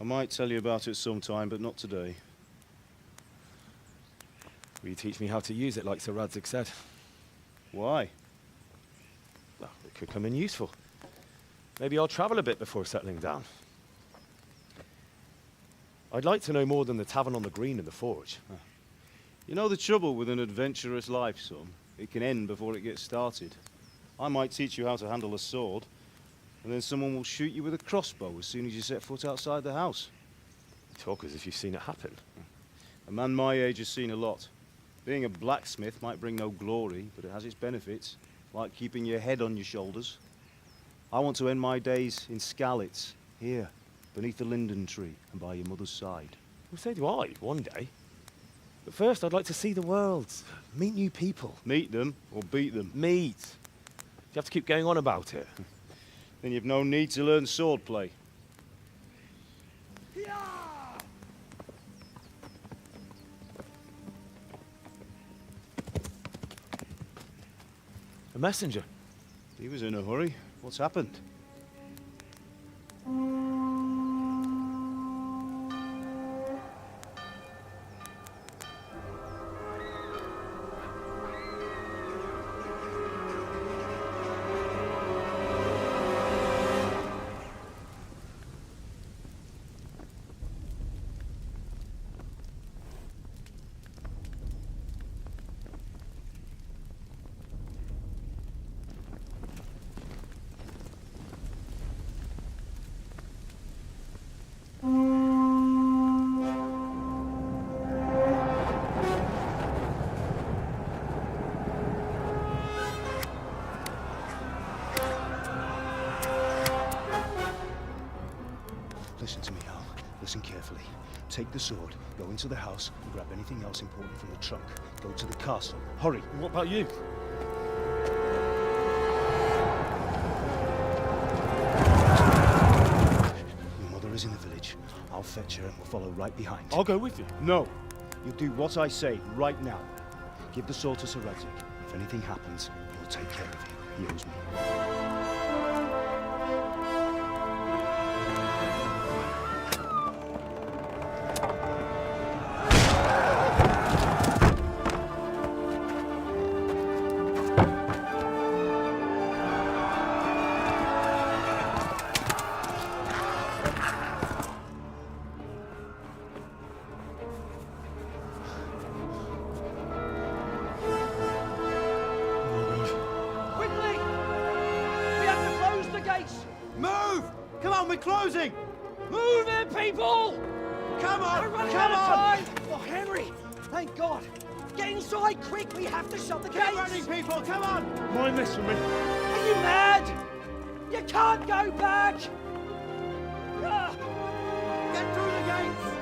I might tell you about it sometime, but not today. Will you teach me how to use it, like Sir Radzik said? Why? Well, it could come in useful. Maybe I'll travel a bit before settling down. I'd like to know more than the tavern on the green and the forge. You know the trouble with an adventurous life, son? It can end before it gets started. I might teach you how to handle a sword, and then someone will shoot you with a crossbow as soon as you set foot outside the house. You talk as if you've seen it happen. A man my age has seen a lot. Being a blacksmith might bring no glory, but it has its benefits, like keeping your head on your shoulders. I want to end my days in Skalitz, here, beneath the linden tree and by your mother's side. Well, so do I, one day. But first, I'd like to see the world, meet new people. Meet them or beat them? Meet. You have to keep going on about it. Then you've no need to learn swordplay. A messenger. He was in a hurry. What's happened? Listen to me, Al. Listen carefully. Take the sword, go into the house, and grab anything else important from the trunk. Go to the castle. Hurry. What about you? Your mother is in the village. I'll fetch her and we'll follow right behind. I'll go with you. No. You'll do what I say right now. Give the sword to Sir Redrick. If anything happens, he'll take care of you. He owes me. Move! Come on, we're closing! Move it, people! Come on! We're running Come out of on! time! Oh, Henry! Thank God! Get inside, quick! We have to shut the gates! Get running, people! Come on! Mind this for me. Are you mad? You can't go back! Ah! Get through the gates!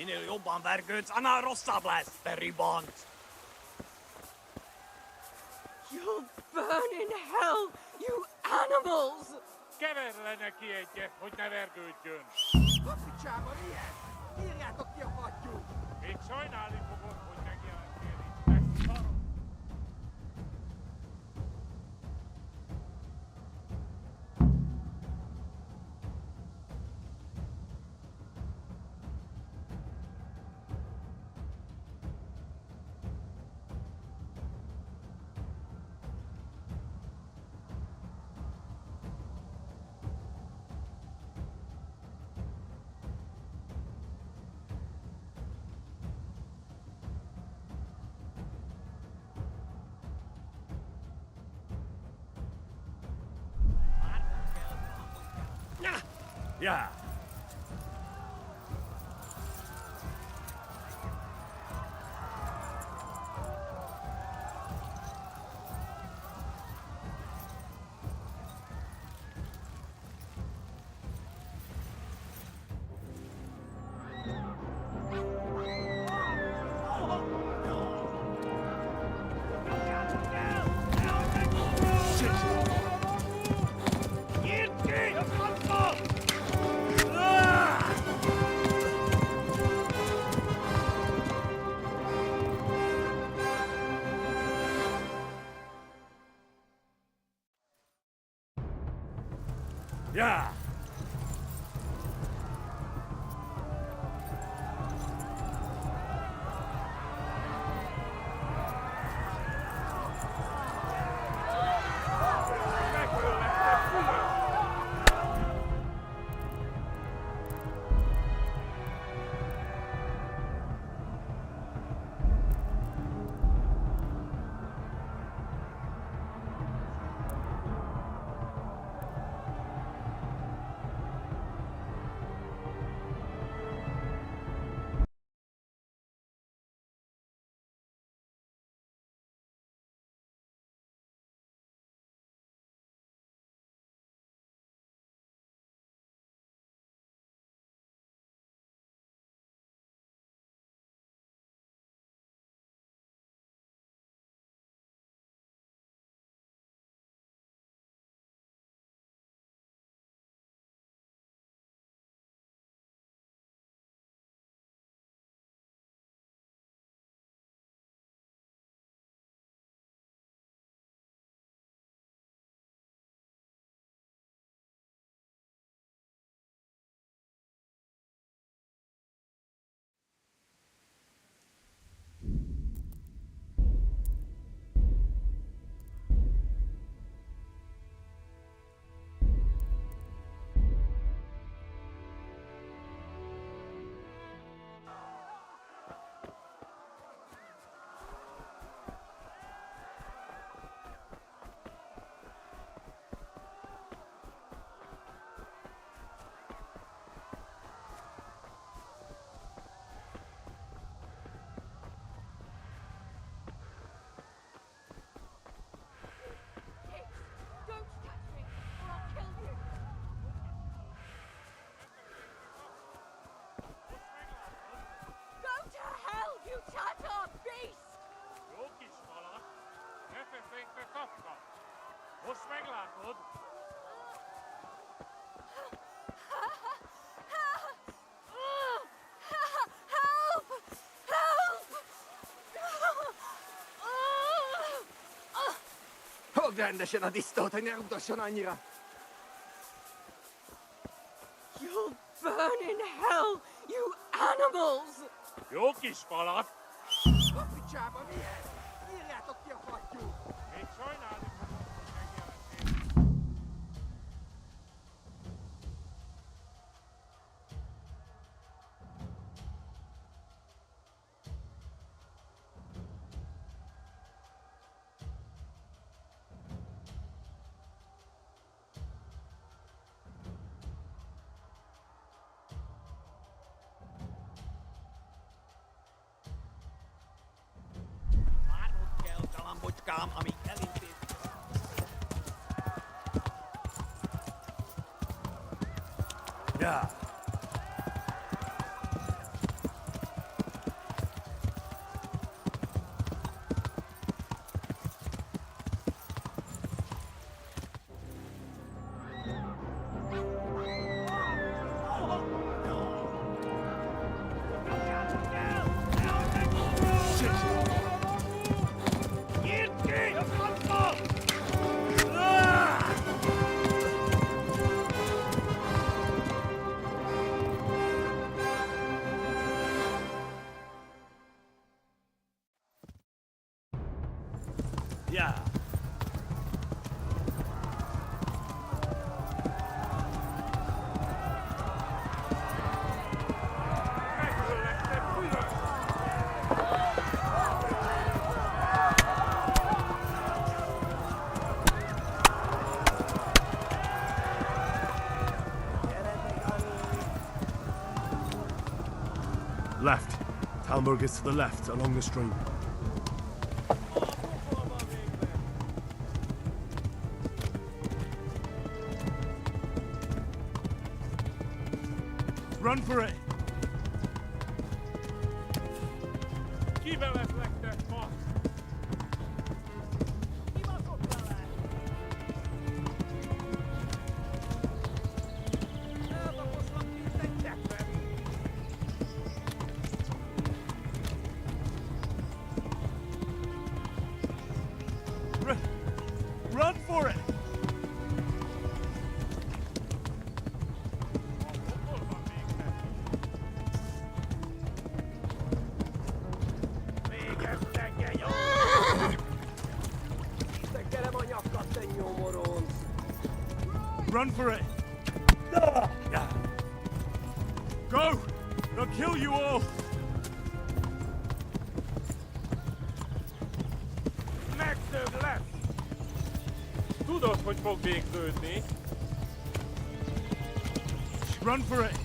Minä jobban verköyts anna rossabläs, peribond. You'll burn in hell, you animals! Käverlänä kietje, mut nä verkyytkyyn. Kapitsaama mies! Hiljaa kokkia fatjuu! Miksi aina oli koko mut nä kieli? Ja. Ja. Ogląda się na istotę, nie rób to się na nira. You'll burn in hell, you animals! Jokis palat. Kapitsaama mies! Hiljaa kokkia fatjuu! Miksi aina oli koko mut nä kieli? Ja. Left. Talmberg is to the left, along the stream. Run for it! Run for it! Run for it! Go! They'll kill you all! Left! Tudod, hogy fog végződni. Run for it!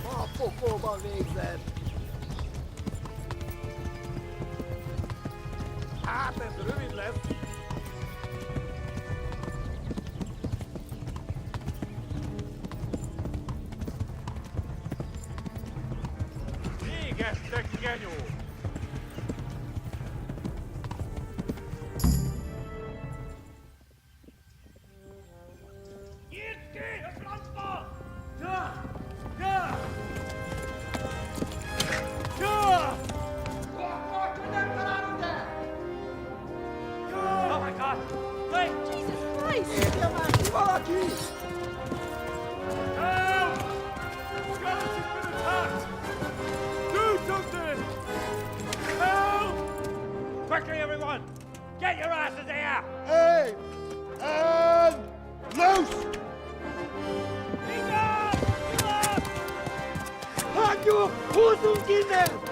A pokóba végzett! Hát ez rövid lesz. Égettek, genyó! Oh my God! Wait! Jesus Christ! Valaki! Help! Skeleton's been attacked! Do something! Help! Quickly, everyone! Get your asses here! Hey! And loose! Hagyjuk! Húzzunk innen!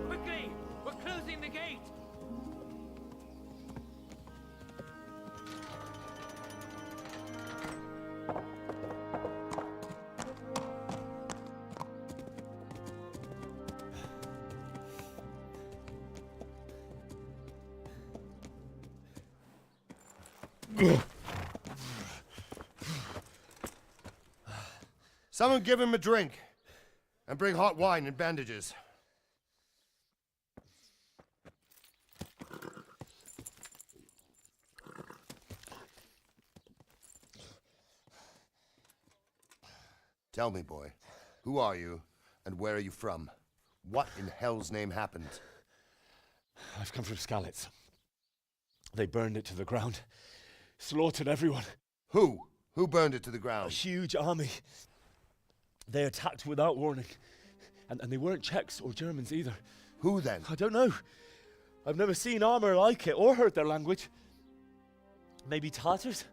Quickly! We're closing the gate! Someone give him a drink. And bring hot wine and bandages. Tell me, boy, who are you and where are you from? What in hell's name happened? I've come from Skalitz. They burned it to the ground. Slaughtered everyone. Who? Who burned it to the A ground? huge army. They attacked without warning. And they weren't Czechs or Germans either. Who then? I don't know. I've never seen armor like it or heard their language. Maybe Tatars?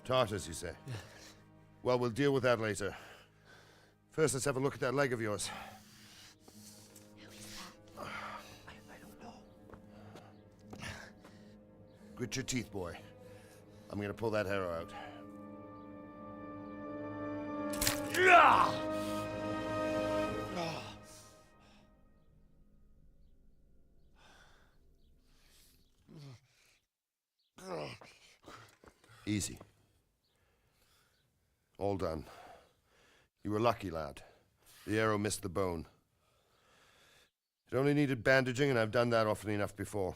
Tartars, you say? Yeah. Well, we'll deal with that later. First, let's have a look at that leg of yours. Grit your teeth, boy. I'm gonna pull that arrow out. Easy. All done. You were lucky, lad. The arrow missed the bone. It only needed bandaging, and I've done that often enough before.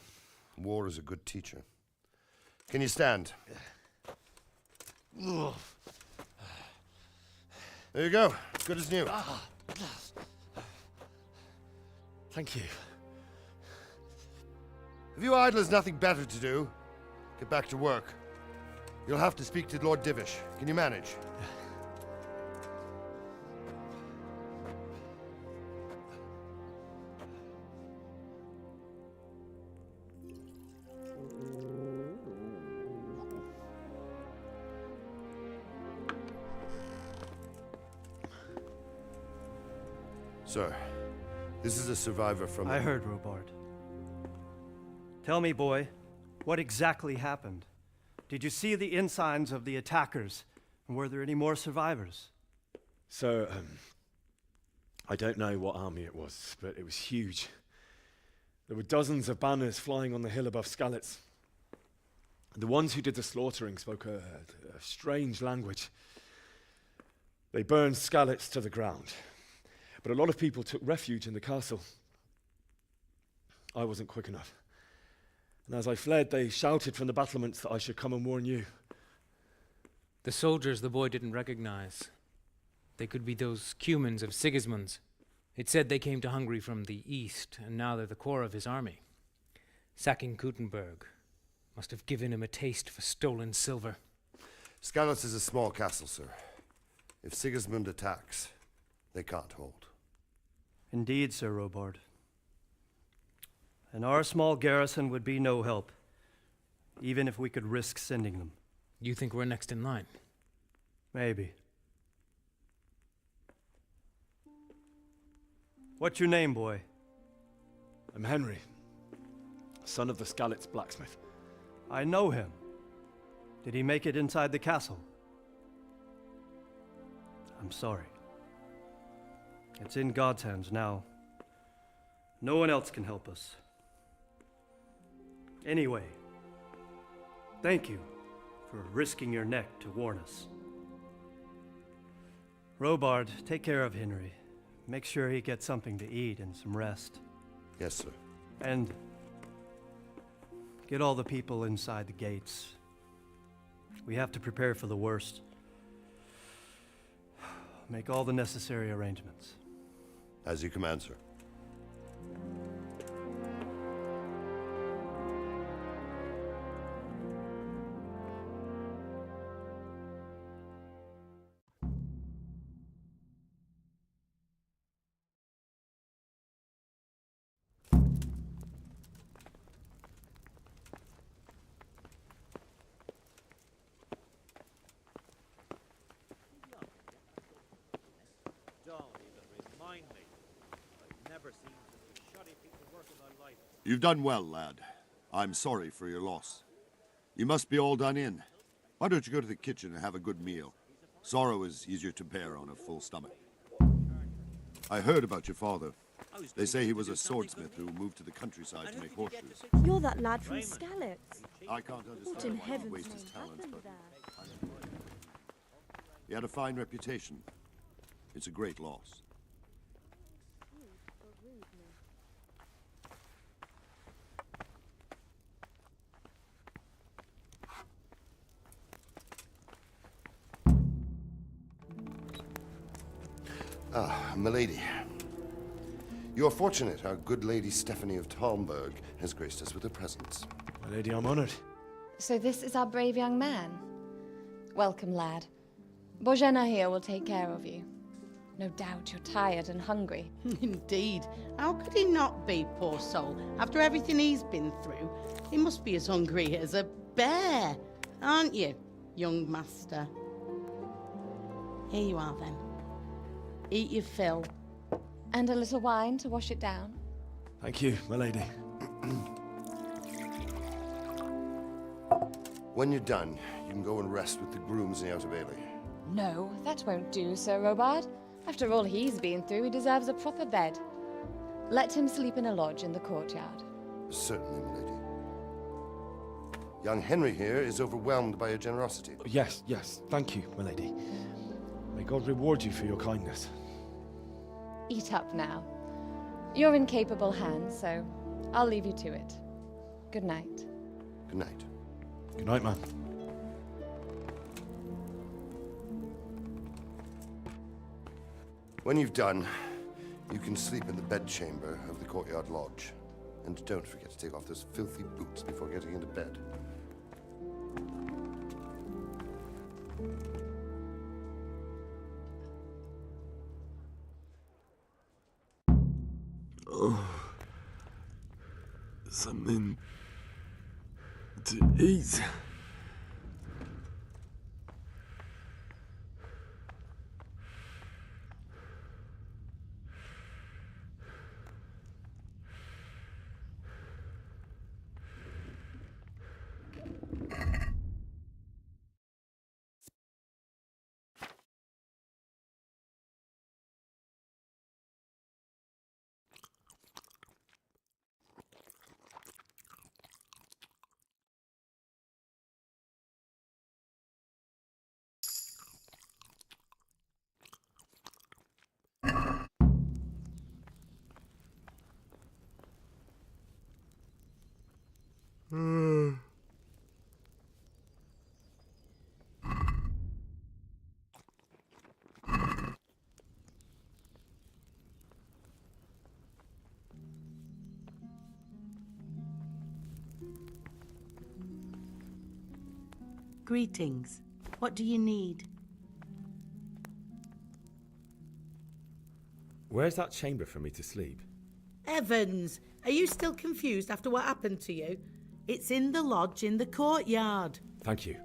War is a good teacher. Can you stand? There you go. Good as new. Thank you. Have you idlers nothing better to do? Get back to work. You'll have to speak to Lord Divish. Can you manage? Sir, this is a survivor from... I heard, Robard. Tell me, boy, what exactly happened? Did you see the ensigns of the attackers? And were there any more survivors? So, I don't know what army it was, but it was huge. There were dozens of banners flying on the hill above Skalitz. The ones who did the slaughtering spoke a strange language. They burned Skalitz to the ground, but a lot of people took refuge in the castle. I wasn't quick enough. And as I fled, they shouted from the battlements that I should come and warn you. The soldiers the boy didn't recognize. They could be those Cumans of Sigismund's. It said they came to Hungary from the east, and now they're the core of his army. Sacking Kuttenberg must have given him a taste for stolen silver. Skalitz is a small castle, sir. If Sigismund attacks, they can't hold. Indeed, Sir Robard. And our small garrison would be no help, even if we could risk sending them. You think we're next in line? Maybe. What's your name, boy? I'm Henry, son of the Skalitz blacksmith. I know him. Did he make it inside the castle? I'm sorry. It's in God's hands now. No one else can help us. Anyway, thank you for risking your neck to warn us. Robard, take care of Henry. Make sure he gets something to eat and some rest. Yes, sir. And get all the people inside the gates. We have to prepare for the worst. Make all the necessary arrangements. As you command, sir. You've done well, lad. I'm sorry for your loss. You must be all done in. Why don't you go to the kitchen and have a good meal? Sorrow is easier to bear on a full stomach. I heard about your father. They say he was a swordsmith who moved to the countryside to make horseshoes. You're that lad from Skalitz. I can't What in understand why he heaven's wastes his name talents, happened but there? he had a fine reputation. It's a great loss. Ah, milady. You are fortunate our good lady Stephanie of Talmberg has graced us with her presence. My lady, I'm honored. So this is our brave young man. Welcome, lad. Bozhena here will take care of you. No doubt you're tired and hungry. Indeed. How could he not be, poor soul? After everything he's been through, he must be as hungry as a bear, aren't you, young master? Here you are, then. Eat your fill. And a little wine to wash it down. Thank you, my lady. When you're done, you can go and rest with the grooms in the Outer Bailey. No, that won't do, Sir Robard. After all he's been through, he deserves a proper bed. Let him sleep in a lodge in the courtyard. Certainly, milady. Young Henry here is overwhelmed by your generosity. Yes, yes, thank you, my lady. May God reward you for your kindness. Eat up now. You're in capable hands, so I'll leave you to it. Good night. Good night. Good night, man. When you've done, you can sleep in the bedchamber of the courtyard lodge. And don't forget to take off those filthy boots before getting into bed. Oh, something to eat. Greetings. What do you need? Where's that chamber for me to sleep? Evans, are you still confused after what happened to you? It's in the lodge in the courtyard. Thank you.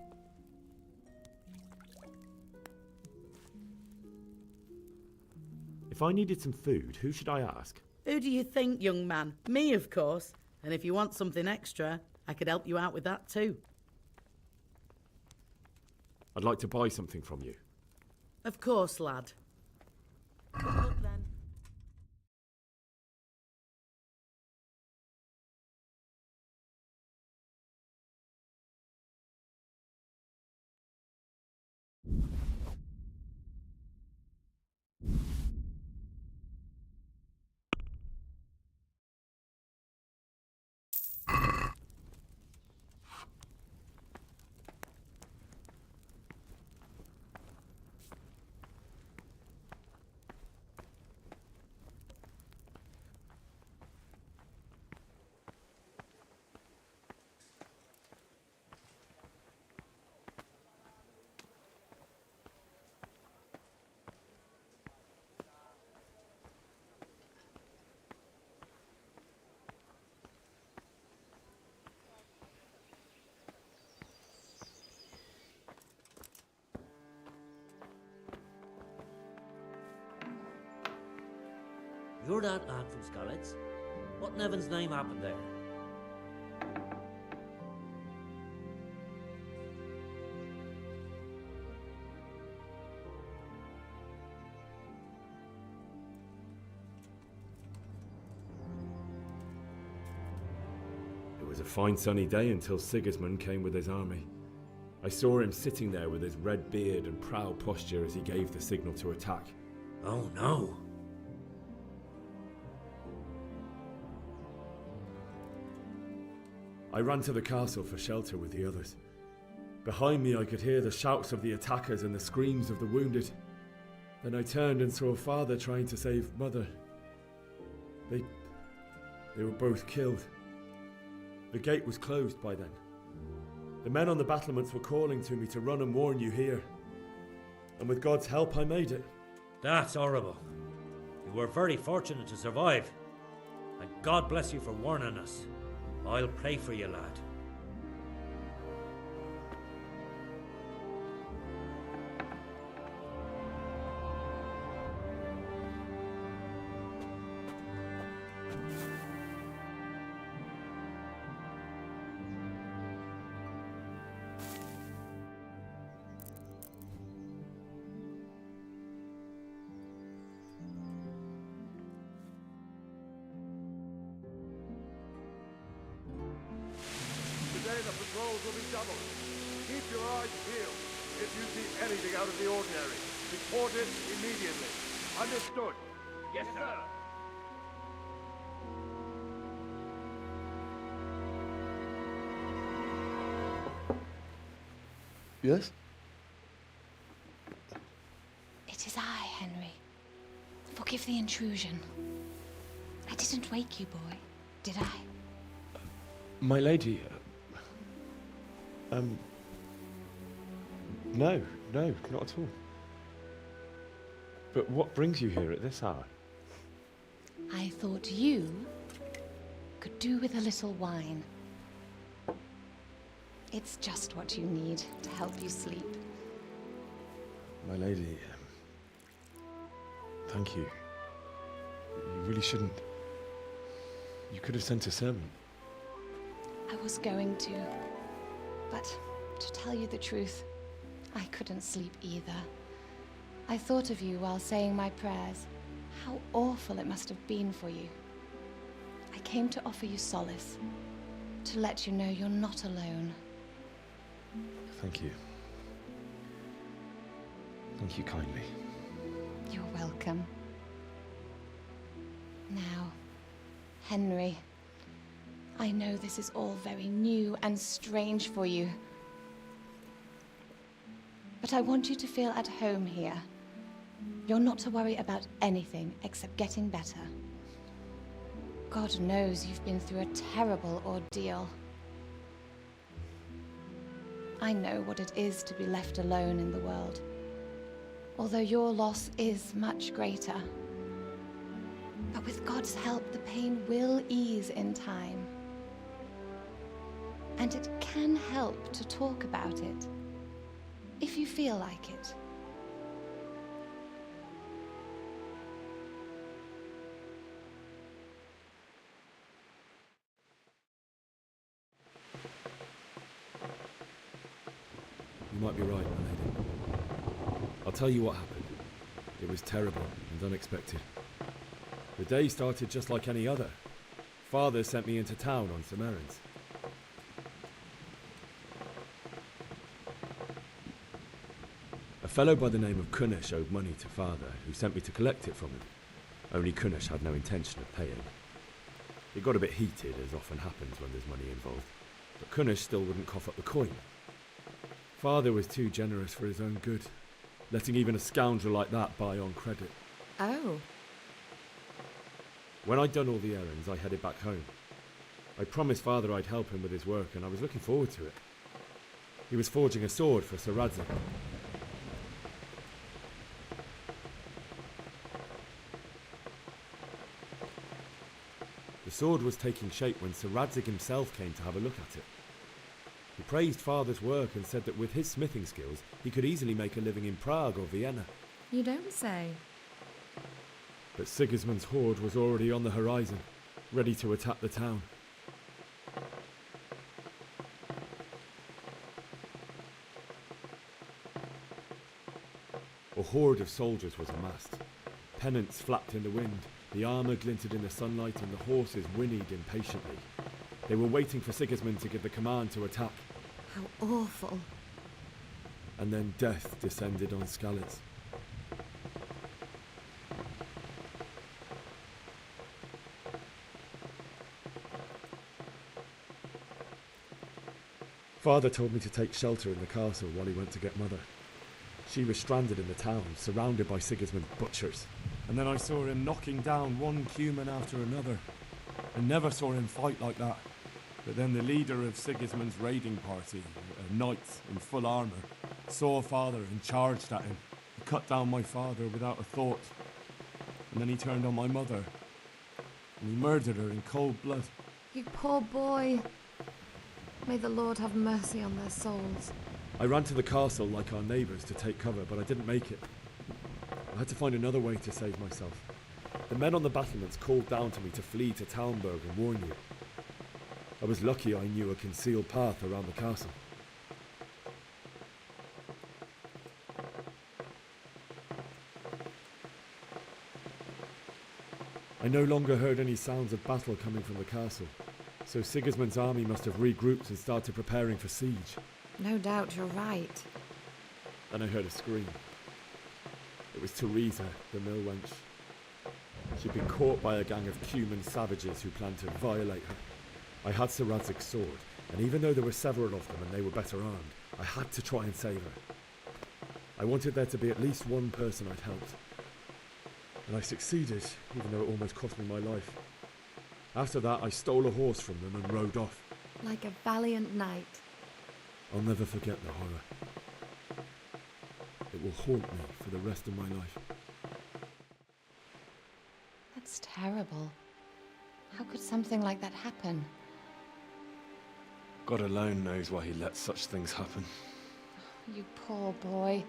If I needed some food, who should I ask? Who do you think, young man? Me, of course. And if you want something extra, I could help you out with that too. I'd like to buy something from you. Of course, lad. Good luck then. You're that lad from Scarlett's? What in heaven's name happened there? It was a fine sunny day until Sigismund came with his army. I saw him sitting there with his red beard and proud posture as he gave the signal to attack. Oh no! I ran to the castle for shelter with the others. Behind me I could hear the shouts of the attackers and the screams of the wounded. Then I turned and saw Father trying to save Mother. They were both killed. The gate was closed by then. The men on the battlements were calling to me to run and warn you here. And with God's help I made it. That's horrible. You were very fortunate to survive. And God bless you for warning us. I'll pray for you, lad. Today the patrols will be doubled. Keep your eyes peeled. If you see anything out of the ordinary, report it immediately. Understood? Yes, sir. Yes? It is I, Henry. Forgive the intrusion. I didn't wake you, boy, did I? My lady, no, not at all. But what brings you here at this hour? I thought you could do with a little wine. It's just what you need to help you sleep. My lady, thank you. You really shouldn't. You could have sent a servant. I was going to, but to tell you the truth, I couldn't sleep either. I thought of you while saying my prayers. How awful it must have been for you. I came to offer you solace, to let you know you're not alone. Thank you. Thank you kindly. You're welcome. Now, Henry, I know this is all very new and strange for you. But I want you to feel at home here. You're not to worry about anything except getting better. God knows you've been through a terrible ordeal. I know what it is to be left alone in the world, although your loss is much greater. But with God's help, the pain will ease in time. And it can help to talk about it, if you feel like it. You might be right, my lady. I'll tell you what happened. It was terrible and unexpected. The day started just like any other. Father sent me into town on some errands. A fellow by the name of Kunesh owed money to Father, who sent me to collect it from him. Only Kunesh had no intention of paying. It got a bit heated, as often happens when there's money involved, but Kunesh still wouldn't cough up the coin. Father was too generous for his own good, letting even a scoundrel like that buy on credit. Oh. When I'd done all the errands, I headed back home. I promised Father I'd help him with his work, and I was looking forward to it. He was forging a sword for Sir Radzig. The sword was taking shape when Sir Radzig himself came to have a look at it. He praised Father's work and said that with his smithing skills, he could easily make a living in Prague or Vienna. You don't say. But Sigismund's horde was already on the horizon, ready to attack the town. A horde of soldiers was amassed. Pennants flapped in the wind, the armour glinted in the sunlight, and the horses whinnied impatiently. They were waiting for Sigismund to give the command to attack. How awful. And then death descended on Skalitz. Father told me to take shelter in the castle while he went to get Mother. She was stranded in the town, surrounded by Sigismund's butchers. And then I saw him knocking down one human after another. I never saw him fight like that. But then the leader of Sigismund's raiding party, a knight in full armour, saw Father and charged at him. He cut down my father without a thought. And then he turned on my mother. And he murdered her in cold blood. You poor boy. May the Lord have mercy on their souls. I ran to the castle like our neighbours to take cover, but I didn't make it. I had to find another way to save myself. The men on the battlements called down to me to flee to Talmberg and warn you. I was lucky I knew a concealed path around the castle. I no longer heard any sounds of battle coming from the castle, so Sigismund's army must have regrouped and started preparing for siege. No doubt you're right. Then I heard a scream. It was Teresa, the mill wench. She'd been caught by a gang of Cuman savages who planned to violate her. I had Sir Radzig's sword, and even though there were several of them and they were better armed, I had to try and save her. I wanted there to be at least one person I'd helped. And I succeeded, even though it almost cost me my life. After that, I stole a horse from them and rode off. Like a valiant knight. I'll never forget the horror. It will haunt me for the rest of my life. That's terrible. How could something like that happen? God alone knows why he lets such things happen. You poor boy.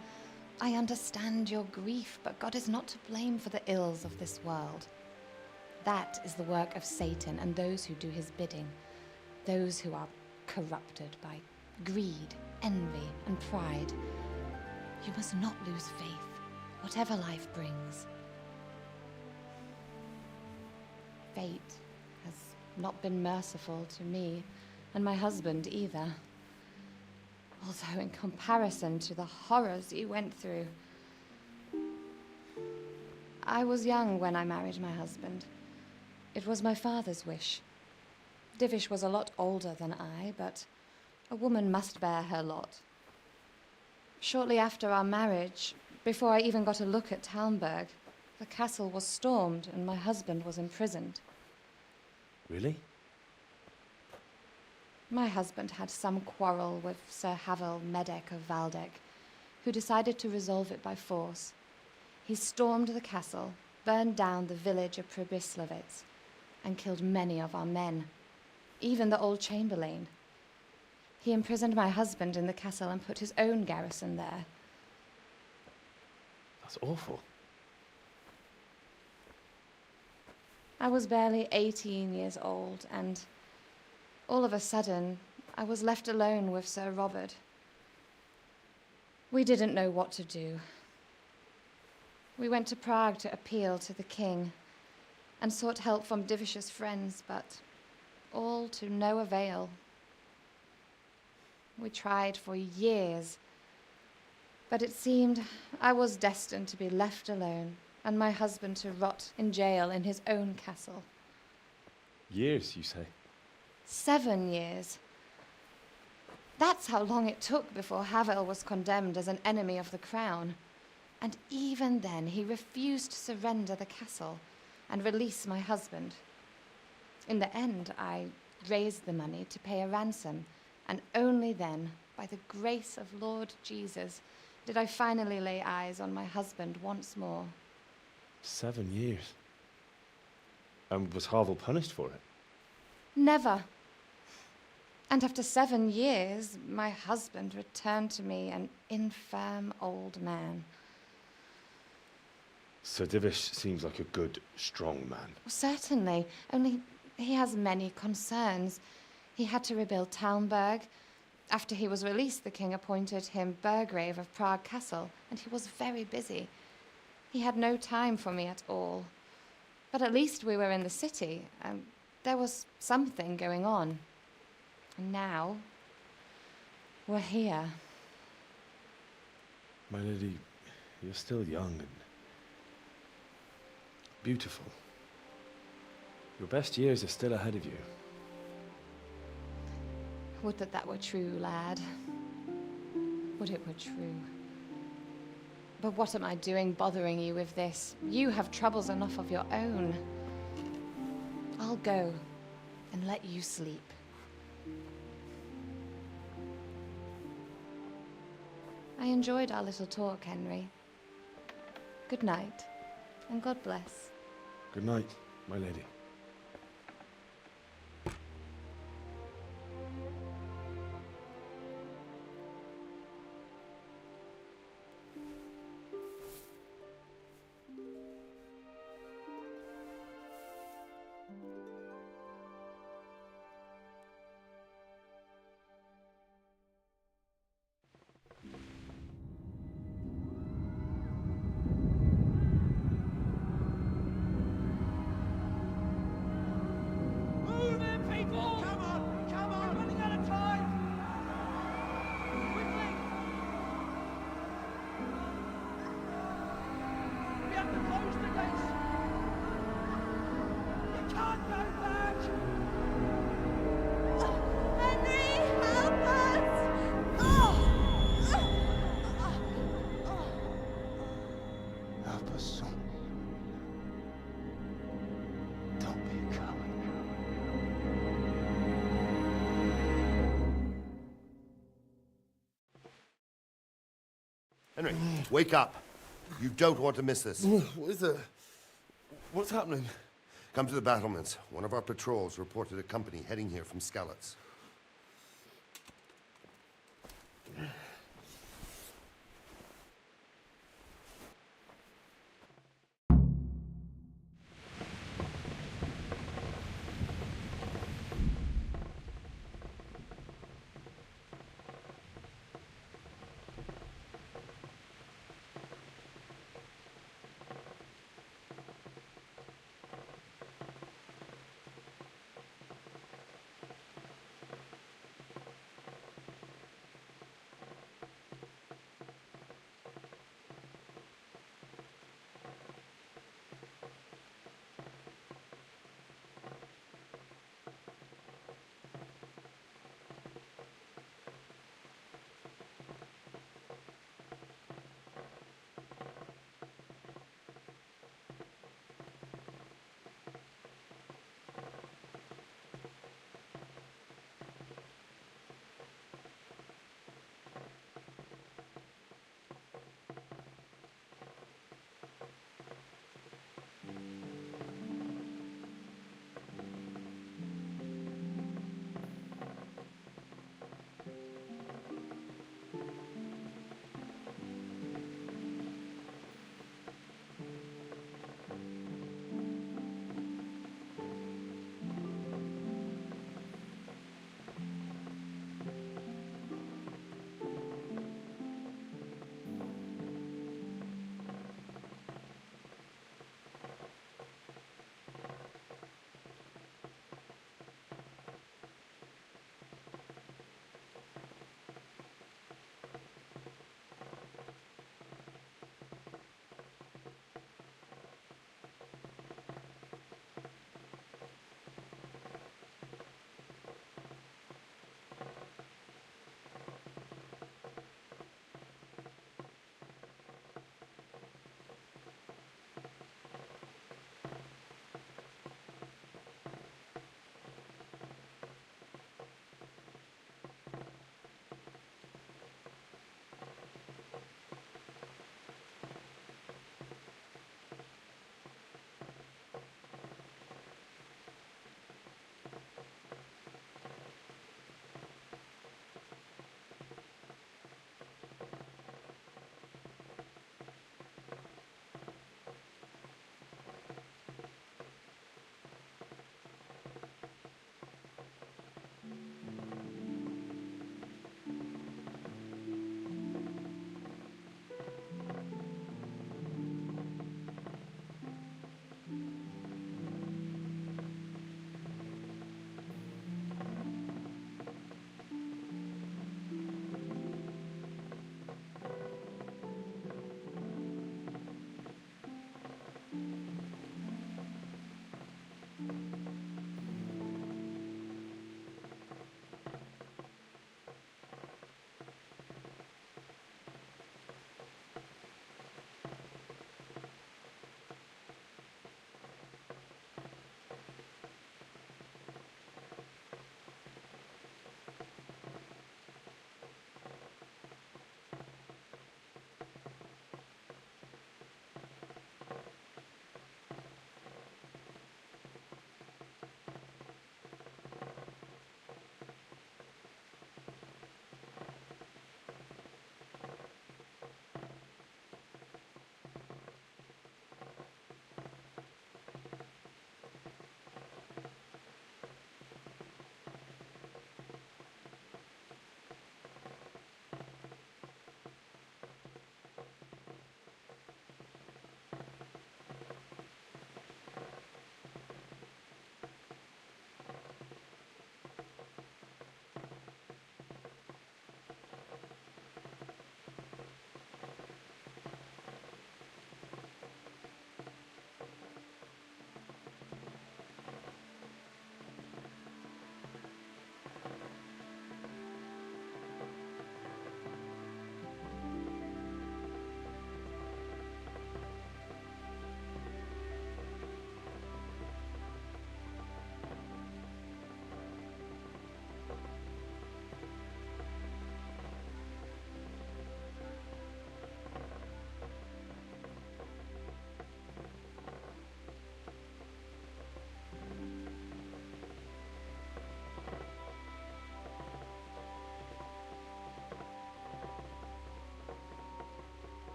I understand your grief, but God is not to blame for the ills of this world. That is the work of Satan and those who do his bidding. Those who are corrupted by greed, envy, and pride. You must not lose faith, whatever life brings. Fate has not been merciful to me, and my husband either. Although in comparison to the horrors you went through. I was young when I married my husband. It was my father's wish. Divish was a lot older than I, but a woman must bear her lot. Shortly after our marriage, before I even got a look at Talmberg, the castle was stormed and my husband was imprisoned. Really? My husband had some quarrel with Sir Havel Medek of Valdek, who decided to resolve it by force. He stormed the castle, burned down the village of Pribyslavitz, and killed many of our men, even the old chamberlain. He imprisoned my husband in the castle and put his own garrison there. That's awful. I was barely 18 years old, and all of a sudden, I was left alone with Sir Robert. We didn't know what to do. We went to Prague to appeal to the king and sought help from Divish's friends, but all to no avail. We tried for years, but it seemed I was destined to be left alone and my husband to rot in jail in his own castle. Years, you say? 7 years. That's how long it took before Havel was condemned as an enemy of the crown. And even then, he refused to surrender the castle and release my husband. In the end, I raised the money to pay a ransom, and only then, by the grace of Lord Jesus, did I finally lay eyes on my husband once more. 7 years. And was Havel punished for it? Never. And after 7 years, my husband returned to me an infirm old man. Sir Divish seems like a good, strong man. Certainly, only he has many concerns. He had to rebuild Talmberg. After he was released, the king appointed him Burgrave of Prague Castle, and he was very busy. He had no time for me at all. But at least we were in the city, and there was something going on. And now, we're here. My lady, you're still young and beautiful. Your best years are still ahead of you. Would that were true, lad. Would it were true. But what am I doing bothering you with this? You have troubles enough of your own. I'll go and let you sleep. I enjoyed our little talk, Henry. Good night, and God bless. Good night, my lady. Henry, wake up. You don't want to miss this. What is it? What's happening? Come to the battlements. One of our patrols reported a company heading here from Skalitz.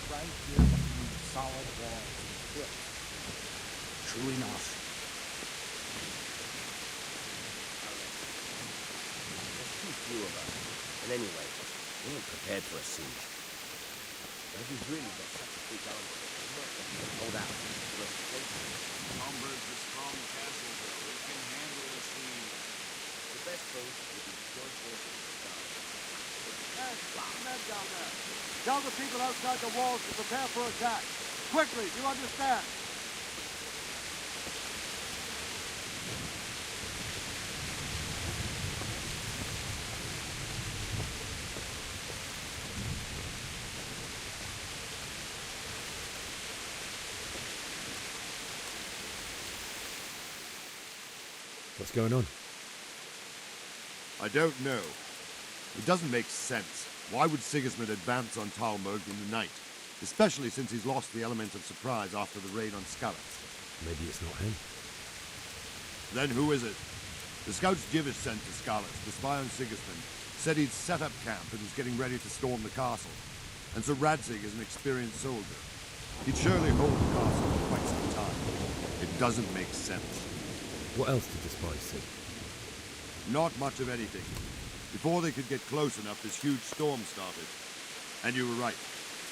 Right here behind the solid walls of the cliff. True enough. There's too few of us. And anyway, we ain't prepared for a siege. But if he's really got such a big army, we might have to hold out. Homburg's a strong castle, though. It can handle the siege. The best thing would be to join forces with the Scottish. Yes, men down there. Tell the people outside the walls to prepare for attack. Quickly, do you understand? What's going on? I don't know. It doesn't make sense. Why would Sigismund advance on Talmberg in the night? Especially since he's lost the element of surprise after the raid on Skalitz. Maybe it's not him. Then who is it? The scouts Givish sent to Skalitz to spy on Sigismund said he'd set up camp and was getting ready to storm the castle. And Sir Radzig is an experienced soldier. He'd surely hold the castle for quite some time. It doesn't make sense. What else did the spies see? Not much of anything. Before they could get close enough, this huge storm started. And you were right.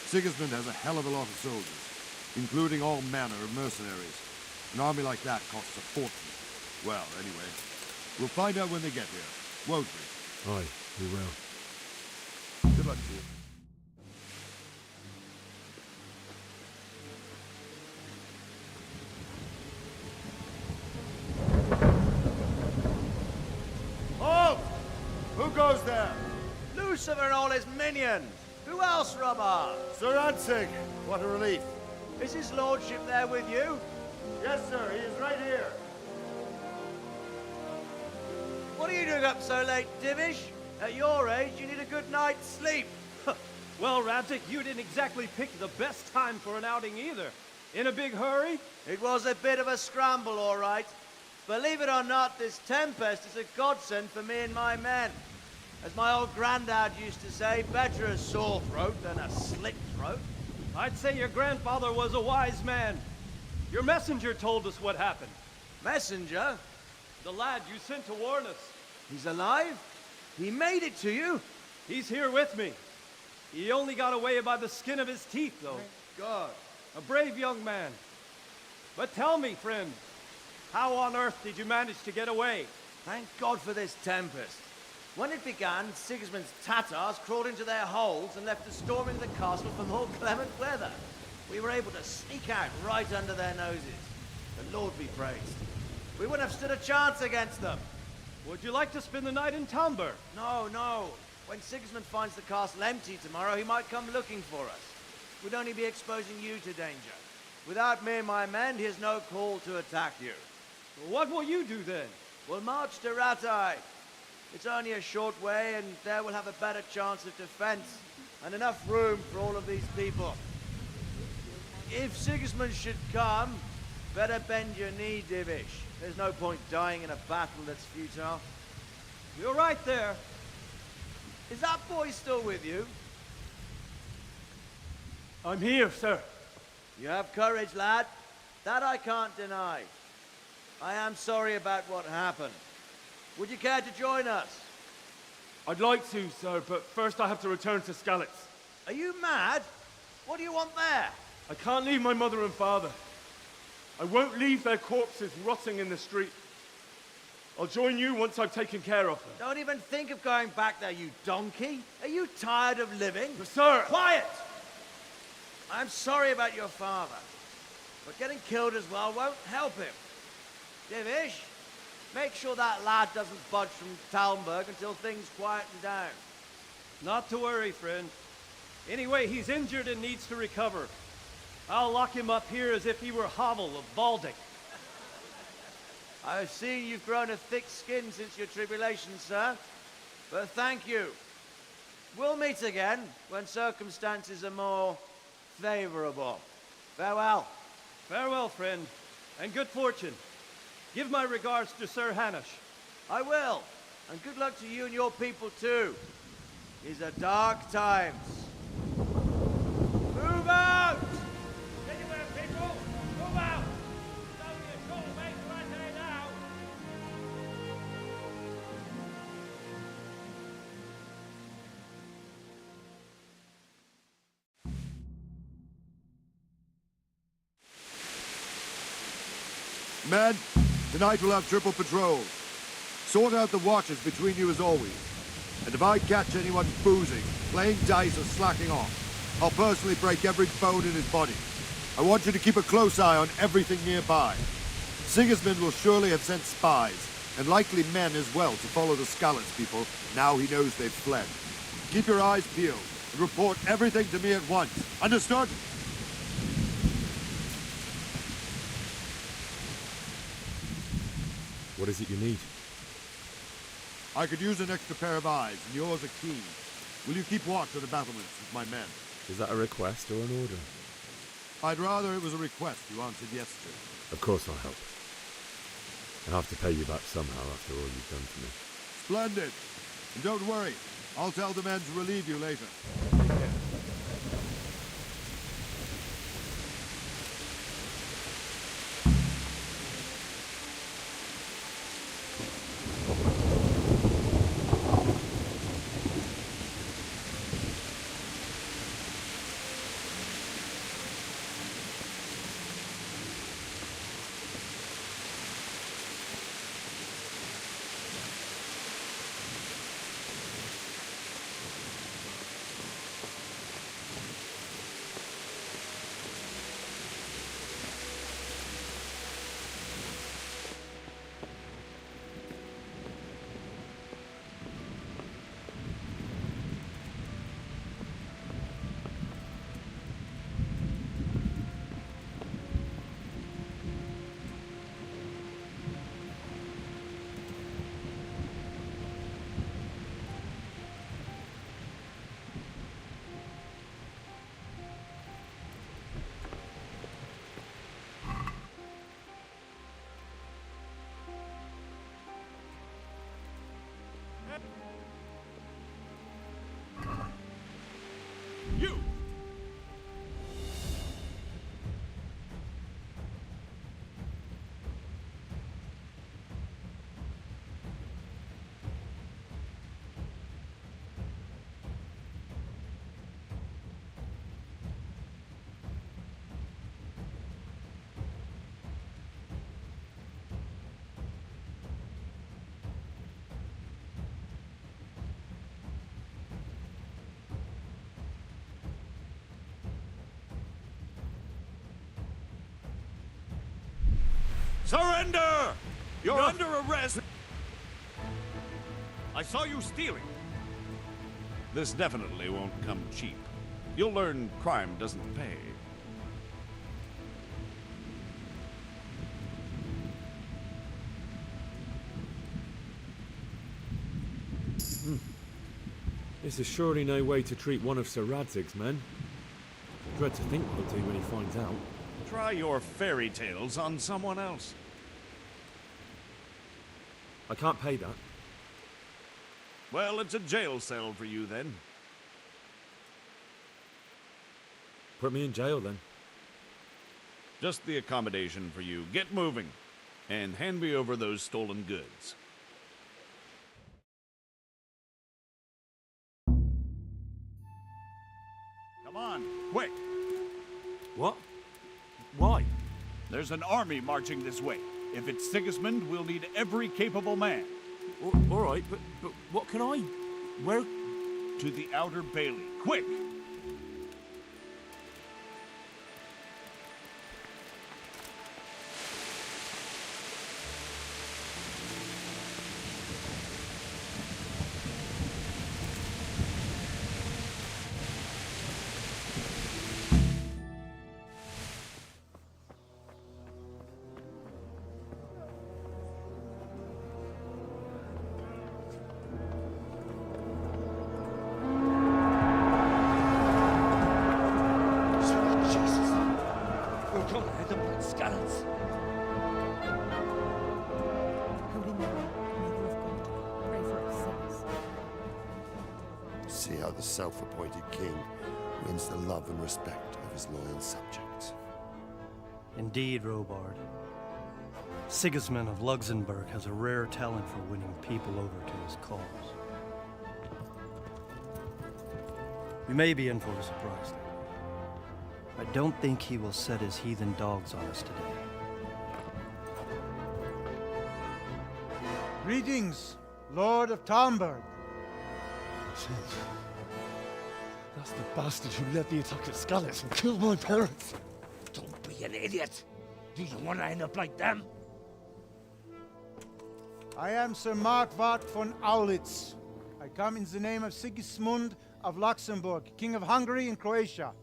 Sigismund has a hell of a lot of soldiers, including all manner of mercenaries. An army like that costs a fortune. Well, anyway, we'll find out when they get here, won't we? Aye, we will. Good luck to you. Halt! Who goes there? Lucifer and all his minions. Who else, Robber? Sir Radzig. What a relief. Is his lordship there with you? Yes, sir. He is right here. What are you doing up so late, Divish? At your age, you need a good night's sleep. Well, Radzig, you didn't exactly pick the best time for an outing either. In a big hurry? It was a bit of a scramble, all right. Believe it or not, this tempest is a godsend for me and my men. As my old granddad used to say, better a sore throat than a slit throat. I'd say your grandfather was a wise man. Your messenger told us what happened. Messenger? The lad you sent to warn us. He's alive? He made it to you? He's here with me. He only got away by the skin of his teeth, though. Thank God. A brave young man. But tell me, friend, how on earth did you manage to get away? Thank God for this tempest. When it began, Sigismund's Tatars crawled into their holes and left us storming the castle for more clement weather. We were able to sneak out right under their noses. The Lord be praised. We wouldn't have stood a chance against them. Would you like to spend the night in Talmberg? No, no. When Sigismund finds the castle empty tomorrow, he might come looking for us. We'd only be exposing you to danger. Without me and my men, he has no call to attack you. What will you do then? We'll march to Rattay. It's only a short way, and there we'll have a better chance of defense, and enough room for all of these people. If Sigismund should come, better bend your knee, Divish. There's no point dying in a battle that's futile. You're right there. Is that boy still with you? I'm here, sir. You have courage, lad. That I can't deny. I am sorry about what happened. Would you care to join us? I'd like to, sir, but first I have to return to Skalitz. Are you mad? What do you want there? I can't leave my mother and father. I won't leave their corpses rotting in the street. I'll join you once I've taken care of them. Don't even think of going back there, you donkey. Are you tired of living? But sir! Quiet! I'm sorry about your father, but getting killed as well won't help him. Divish, make sure that lad doesn't budge from Talmberg until things quieten down. Not to worry, friend. Anyway, he's injured and needs to recover. I'll lock him up here as if he were Hovel of Baldic. I've seen you've grown a thick skin since your tribulation, sir. But thank you. We'll meet again when circumstances are more favorable. Farewell. Farewell, friend, and good fortune. Give my regards to Sir Hanush. I will. And good luck to you and your people, too. These are dark times. Move out! Anywhere, people! Move out! It's only a short way to Rattay now! Men, tonight we'll have triple patrols. Sort out the watches between you as always. And if I catch anyone boozing, playing dice or slacking off, I'll personally break every bone in his body. I want you to keep a close eye on everything nearby. Sigismund will surely have sent spies, and likely men as well, to follow the Skalitz people now he knows they've fled. Keep your eyes peeled, and report everything to me at once. Understood? What is it you need? I could use an extra pair of eyes, and yours are keen. Will you keep watch on the battlements with my men? Is that a request or an order? I'd rather it was a request you answered yes to. Of course I'll help. I'll have to pay you back somehow after all you've done for me. Splendid. And don't worry, I'll tell the men to relieve you later. You! Surrender! You're under arrest! I saw you stealing. This definitely won't come cheap. You'll learn crime doesn't pay. This is surely no way to treat one of Sir Radzig's men. I dread to think what he'll do when he finds out. Try your fairy tales on someone else. I can't pay that. Well, it's a jail cell for you then. Put me in jail then. Just the accommodation for you. Get moving. And hand me over those stolen goods. Come on, quick. What? Why? There's an army marching this way. If it's Sigismund, we'll need every capable man. All right, but what can I... Where... To the outer bailey. Quick! Jesus! We're gonna end up like scallops. Holy Mary, Mother of God, pray for us sinners. See how the self-appointed king wins the love and respect of his loyal subjects. Indeed, Robard. Sigismund of Luxembourg has a rare talent for winning people over to his cause. You may be in for a surprise, though. I don't think he will set his heathen dogs on us today. Greetings, Lord of Talmberg. That's the bastard who led the attack at Scarlet and killed my parents. Don't be an idiot. Do you want to end up like them? I am Sir Markwart von Aulitz. I come in the name of Sigismund of Luxembourg, King of Hungary and Croatia,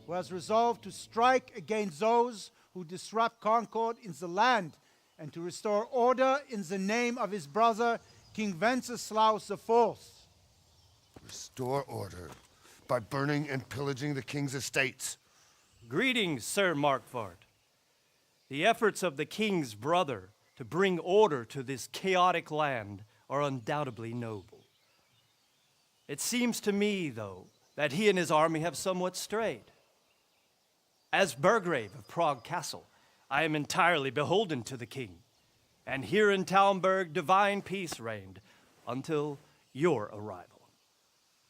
who has resolved to strike against those who disrupt concord in the land and to restore order in the name of his brother, King Wenceslaus IV. Restore order by burning and pillaging the king's estates. Greetings, Sir Markwart. The efforts of the king's brother to bring order to this chaotic land are undoubtedly noble. It seems to me, though, that he and his army have somewhat strayed. As Burgrave of Prague Castle, I am entirely beholden to the king, and here in Talmberg divine peace reigned until your arrival.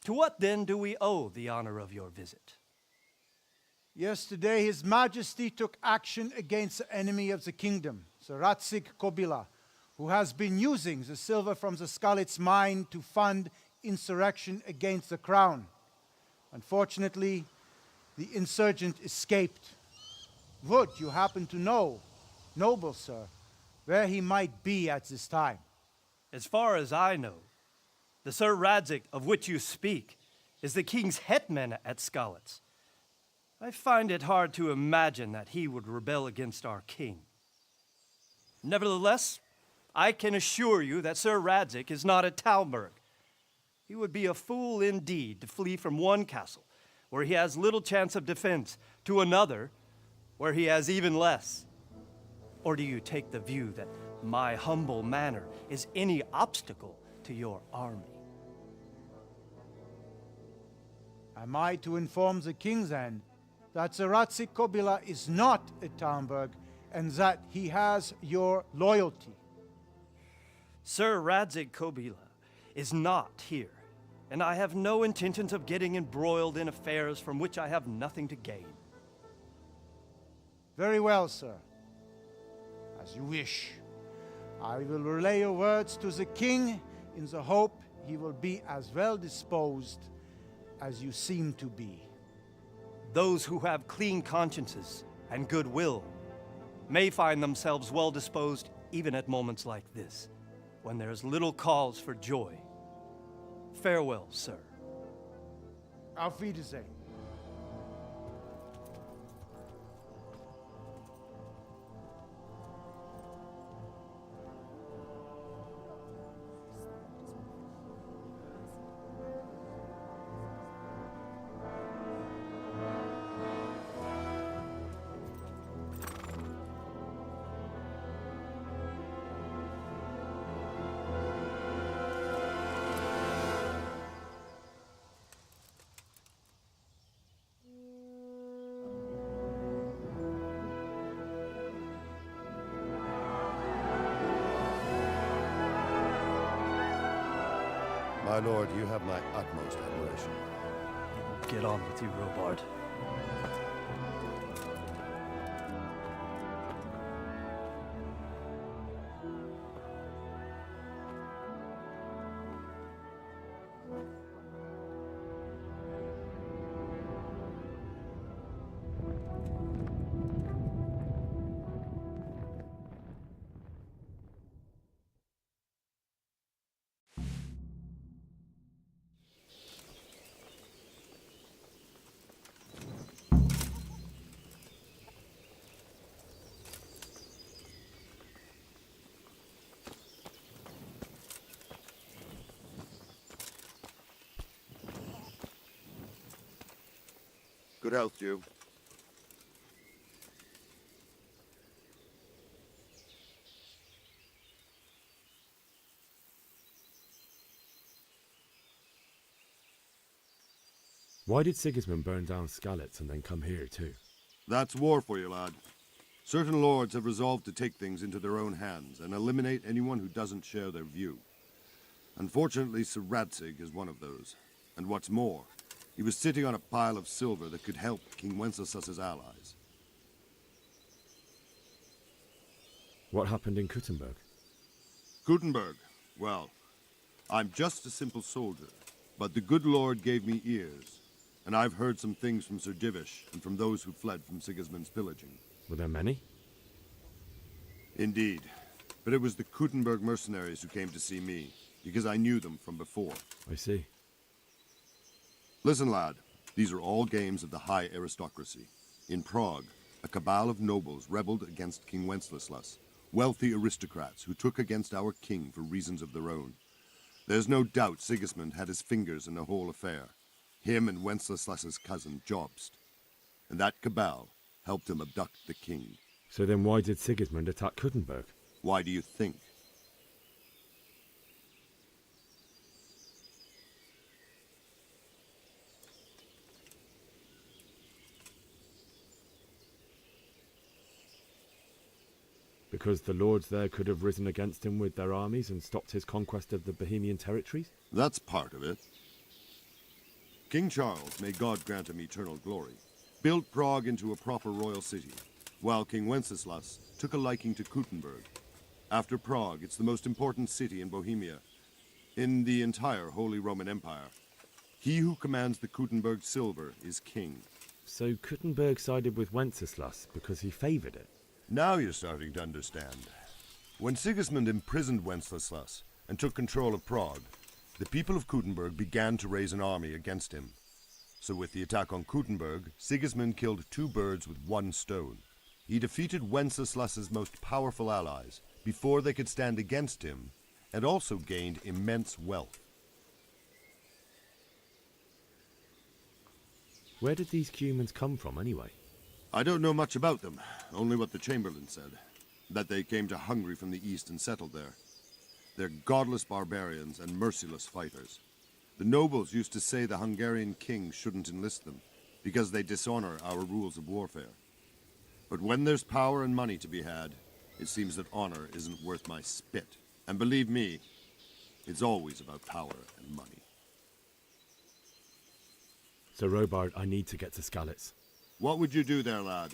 To what then do we owe the honor of your visit? Yesterday, His Majesty took action against the enemy of the kingdom, Sir Radzig Kobyla, who has been using the silver from the Skalitz mine to fund insurrection against the crown. Unfortunately, the insurgent escaped. Would you happen to know, noble sir, where he might be at this time? As far as I know, the Sir Radzig of which you speak is the king's hetman at Skalitz. I find it hard to imagine that he would rebel against our king. Nevertheless, I can assure you that Sir Radzig is not at Talmberg. He would be a fool indeed to flee from one castle, where he has little chance of defense, to another, where he has even less. Or do you take the view that my humble manner is any obstacle to your army? Am I to inform the king then that Sir Radzig Kobyla is not at Talmberg and that he has your loyalty? Sir Radzig Kobyla is not here, and I have no intentions of getting embroiled in affairs from which I have nothing to gain. Very well, sir. As you wish. I will relay your words to the king in the hope he will be as well disposed as you seem to be. Those who have clean consciences and goodwill may find themselves well disposed even at moments like this, when there is little cause for joy. Farewell, sir. Auf Wiedersehen. My lord, you have my utmost admiration. Get on with you, Robard. Good health to you. Why did Sigismund burn down Skalitz and then come here too? That's war for you, lad. Certain lords have resolved to take things into their own hands and eliminate anyone who doesn't share their view. Unfortunately, Sir Radzig is one of those. And what's more, he was sitting on a pile of silver that could help King Wenceslas's allies. What happened in Kuttenberg? Kuttenberg? Well, I'm just a simple soldier, but the good Lord gave me ears, and I've heard some things from Sir Divish and from those who fled from Sigismund's pillaging. Were there many? Indeed, but it was the Kuttenberg mercenaries who came to see me, because I knew them from before. I see. Listen, lad, these are all games of the high aristocracy. In Prague, a cabal of nobles rebelled against King Wenceslas, wealthy aristocrats who took against our king for reasons of their own. There's no doubt Sigismund had his fingers in the whole affair. Him and Wenceslas's cousin, Jobst. And that cabal helped him abduct the king. So then why did Sigismund attack Kuttenberg? Why do you think? Because the lords there could have risen against him with their armies and stopped his conquest of the Bohemian territories? That's part of it. King Charles, may God grant him eternal glory, built Prague into a proper royal city, while King Wenceslas took a liking to Kuttenberg. After Prague, it's the most important city in Bohemia, in the entire Holy Roman Empire. He who commands the Kuttenberg silver is king. So Kuttenberg sided with Wenceslas because he favoured it? Now you're starting to understand. When Sigismund imprisoned Wenceslas and took control of Prague, the people of Kuttenberg began to raise an army against him. So with the attack on Kuttenberg, Sigismund killed two birds with one stone. He defeated Wenceslas's most powerful allies before they could stand against him, and also gained immense wealth. Where did these Cumans come from anyway? I don't know much about them, only what the Chamberlain said, that they came to Hungary from the east and settled there. They're godless barbarians and merciless fighters. The nobles used to say the Hungarian king shouldn't enlist them, because they dishonor our rules of warfare. But when there's power and money to be had, it seems that honor isn't worth my spit. And believe me, it's always about power and money. Sir Robard, I need to get to Skalitz. What would you do there, lad?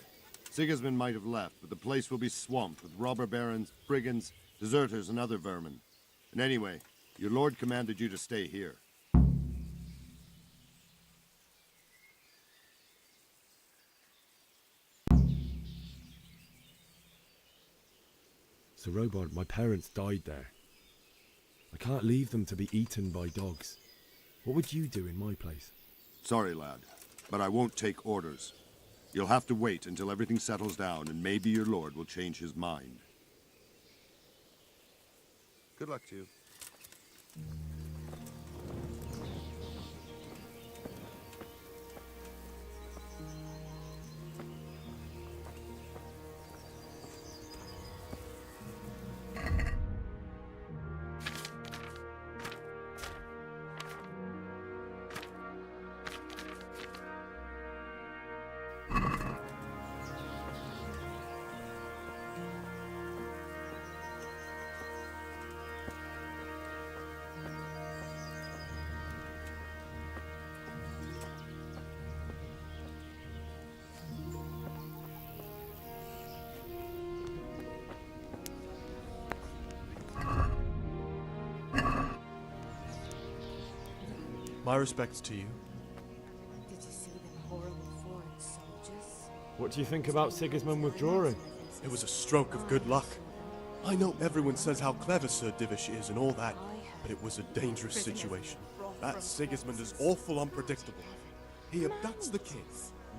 Sigismund might have left, but the place will be swamped with robber barons, brigands, deserters, and other vermin. And anyway, your lord commanded you to stay here. Sir Robard, my parents died there. I can't leave them to be eaten by dogs. What would you do in my place? Sorry, lad, but I won't take orders. You'll have to wait until everything settles down, and maybe your lord will change his mind. Good luck to you. My respects to you. Did you see them horrible foreign soldiers? What do you think about Sigismund withdrawing? It was a stroke of good luck. I know everyone says how clever Sir Divish is and all that, but it was a dangerous situation. That Sigismund is awful unpredictable. He abducts the king,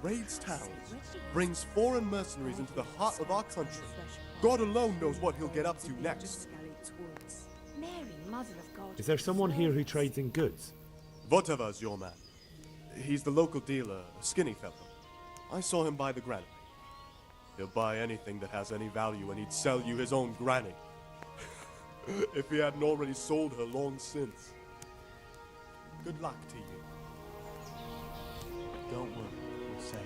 raids towns, brings foreign mercenaries into the heart of our country. God alone knows what he'll get up to next. Mary, Mother of God. Is there someone here who trades in goods? Votava's your man. He's the local dealer, a skinny fellow. I saw him by the granary. He'll buy anything that has any value, and he'd sell you his own granny. If he hadn't already sold her long since. Good luck to you. Don't worry, we're safe.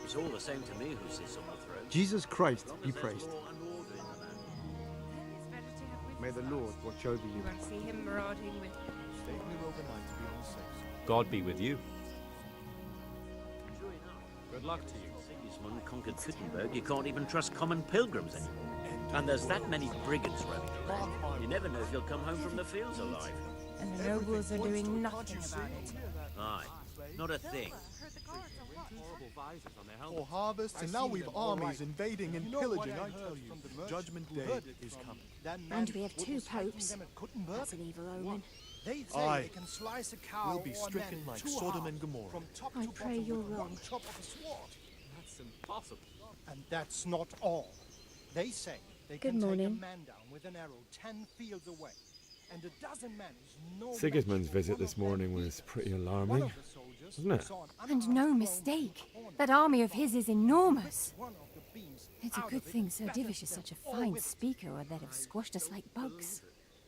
It's all the same to me who sits on the throne. Jesus Christ be praised. Law and order in the land. May the Lord watch over you. You won't see him marauding with Stay here overnight to be on the safe side. God be with you. Good luck to you. Sigismund conquered Wittenberg. You can't even trust common pilgrims anymore. And there's that many brigands roaming around. You never know if you'll come home from the fields alive. and the nobles are doing nothing about it. Aye, not a thing. For harvest, and now we've armies invading and pillaging. I tell you, Judgment Day is coming. And we have two popes. That's an evil omen. Aye, we'll be stricken like Sodom and Gomorrah. I pray you're wrong. That's impossible. And that's not all. They say they Good can take a morning. man down with an arrow 10 fields away. And a dozen men is no Sigismund's visit this morning was pretty alarming, wasn't it? And no mistake. That army of his is enormous. It's a good thing Sir Divish is such a fine speaker, or they'd have squashed us like bugs.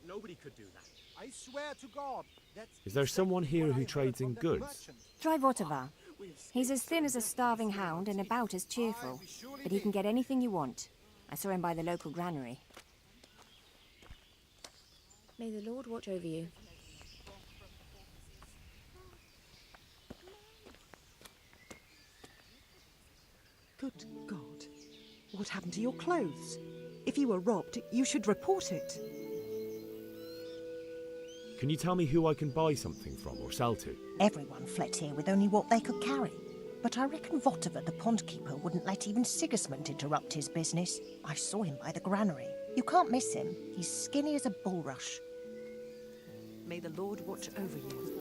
Nobody could do that. I swear to God, Is there someone here who trades in goods? Try Votava. He's as thin as a starving hound and about as cheerful, but he can get anything you want. I saw him by the local granary. May the Lord watch over you. Good God. What happened to your clothes? If you were robbed, you should report it. Can you tell me who I can buy something from or sell to? Everyone fled here with only what they could carry. But I reckon Votava, the pondkeeper, wouldn't let even Sigismund interrupt his business. I saw him by the granary. You can't miss him. He's skinny as a bulrush. May the Lord watch over you.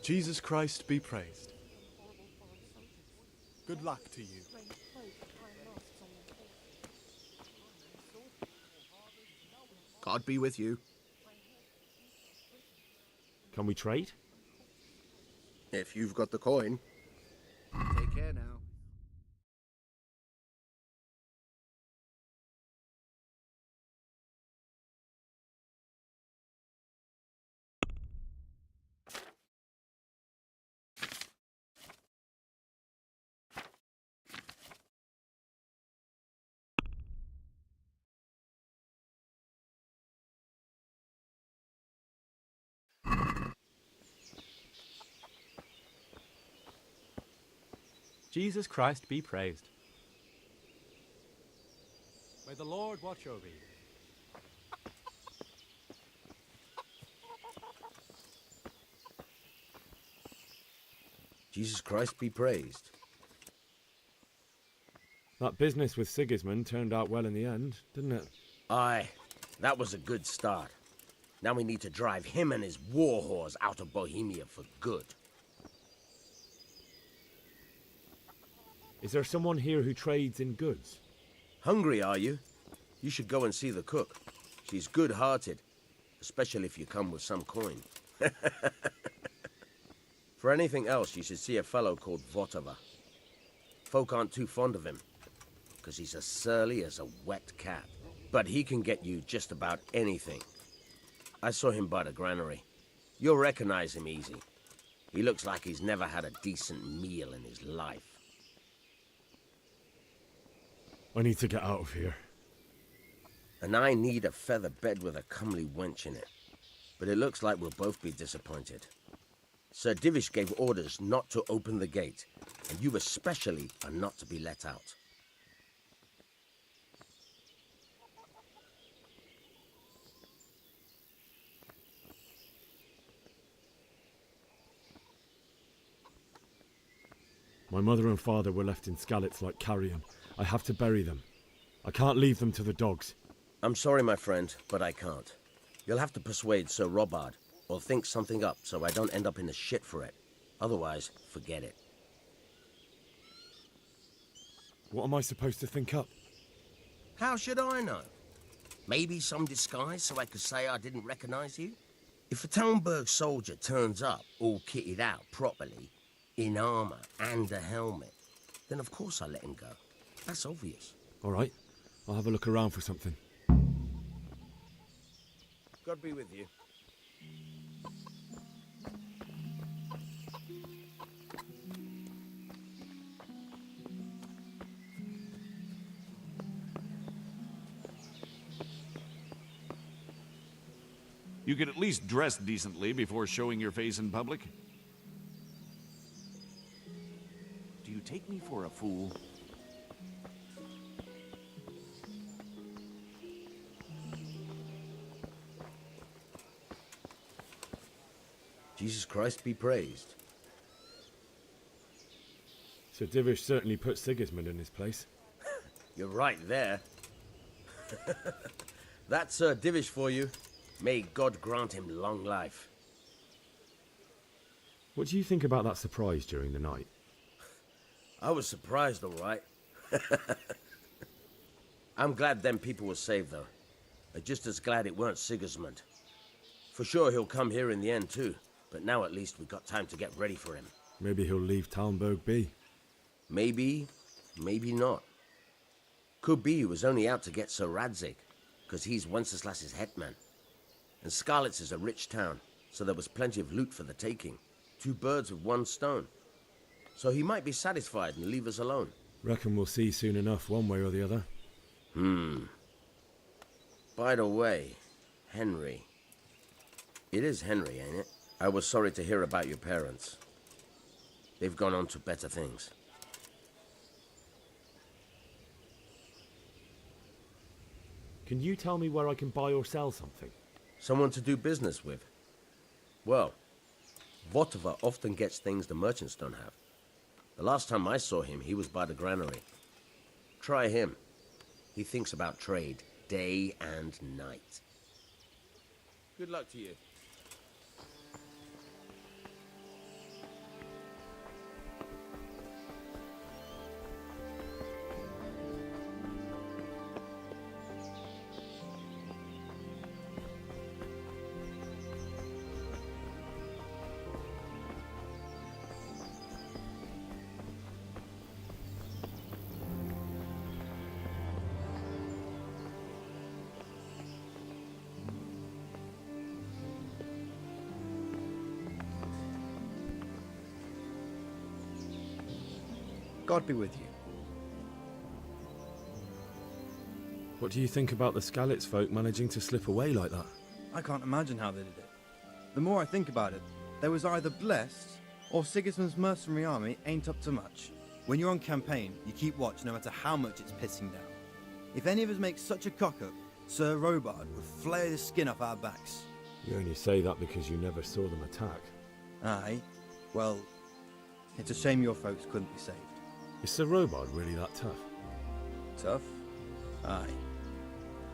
Jesus Christ be praised. Good luck to you. God be with you. Can we trade? If you've got the coin. Take care now. Jesus Christ be praised. May the Lord watch over you. Jesus Christ be praised. That business with Sigismund turned out well in the end, didn't it? Aye, that was a good start. Now we need to drive him and his war whores out of Bohemia for good. Is there someone here who trades in goods? Hungry, are you? You should go and see the cook. She's good-hearted, especially if you come with some coin. For anything else, you should see a fellow called Votava. Folk aren't too fond of him, because he's as surly as a wet cat. But he can get you just about anything. I saw him by the granary. You'll recognize him easy. He looks like he's never had a decent meal in his life. I need to get out of here. And I need a feather bed with a comely wench in it. But it looks like we'll both be disappointed. Sir Divish gave orders not to open the gate, and you especially are not to be let out. My mother and father were left in Skalitz like carrion. I have to bury them. I can't leave them to the dogs. I'm sorry, my friend, but I can't. You'll have to persuade Sir Robard, or think something up so I don't end up in the shit for it. Otherwise, forget it. What am I supposed to think up? How should I know? Maybe some disguise so I could say I didn't recognize you? If a Talmberg soldier turns up, all kitted out properly, in armor and a helmet, then of course I let him go. That's obvious. All right, I'll have a look around for something. God be with you. You could at least dress decently before showing your face in public. Do you take me for a fool? Jesus Christ be praised. Sir Divish certainly put Sigismund in his place. You're right there. That's Sir Divish for you. May God grant him long life. What do you think about that surprise during the night? I was surprised, all right. I'm glad them people were saved, though. I'm just as glad it weren't Sigismund. For sure he'll come here in the end, too. But now at least we've got time to get ready for him. Maybe he'll leave Talmberg be. Maybe, maybe not. Could be he was only out to get Sir Radzig, because he's Wenceslas's hetman. And Skalitz is a rich town, so there was plenty of loot for the taking. 2 birds with 1 stone. So he might be satisfied and leave us alone. Reckon we'll see soon enough, one way or the other. By the way, Henry. It is Henry, ain't it? I was sorry to hear about your parents. They've gone on to better things. Can you tell me where I can buy or sell something? Someone to do business with? Well, Votova often gets things the merchants don't have. The last time I saw him, he was by the granary. Try him. He thinks about trade, day and night. Good luck to you. God be with you. What do you think about the Skalitz folk managing to slip away like that? I can't imagine how they did it. The more I think about it, they was either blessed, or Sigismund's mercenary army ain't up to much. When you're on campaign, you keep watch no matter how much it's pissing down. If any of us make such a cock-up, Sir Robard would flare the skin off our backs. You only say that because you never saw them attack. Aye. Well, it's a shame your folks couldn't be saved. Is Sir Robard really that tough? Tough? Aye.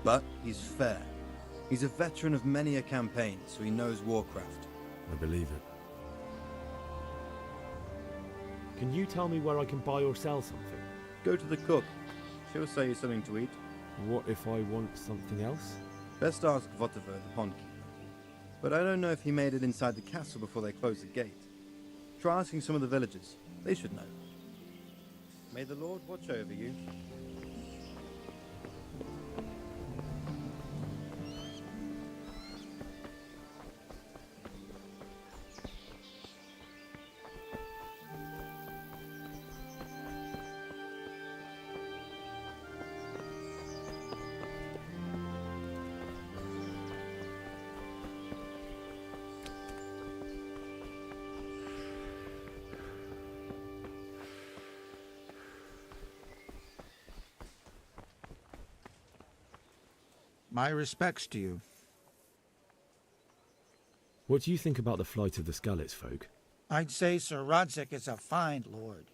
But he's fair. He's a veteran of many a campaign, so he knows warcraft. I believe it. Can you tell me where I can buy or sell something? Go to the cook. She'll sell you something to eat. What if I want something else? Best ask Votova, the pond keeper. But I don't know if he made it inside the castle before they closed the gate. Try asking some of the villagers. They should know. May the Lord watch over you. My respects to you. What do you think about the flight of the Skalitz folk? I'd say Sir Radzig is a fine lord.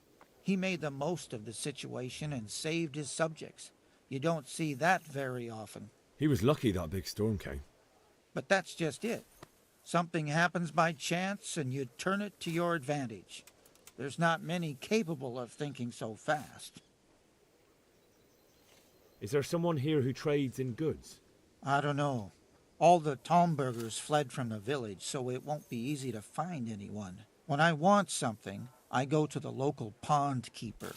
He made the most of the situation and saved his subjects. You don't see that very often. He was lucky that big storm came. But that's just it. Something happens by chance and you turn it to your advantage. There's not many capable of thinking so fast. Is there someone here who trades in goods? I don't know. All the Talmbergers fled from the village, so it won't be easy to find anyone. When I want something, I go to the local pond keeper.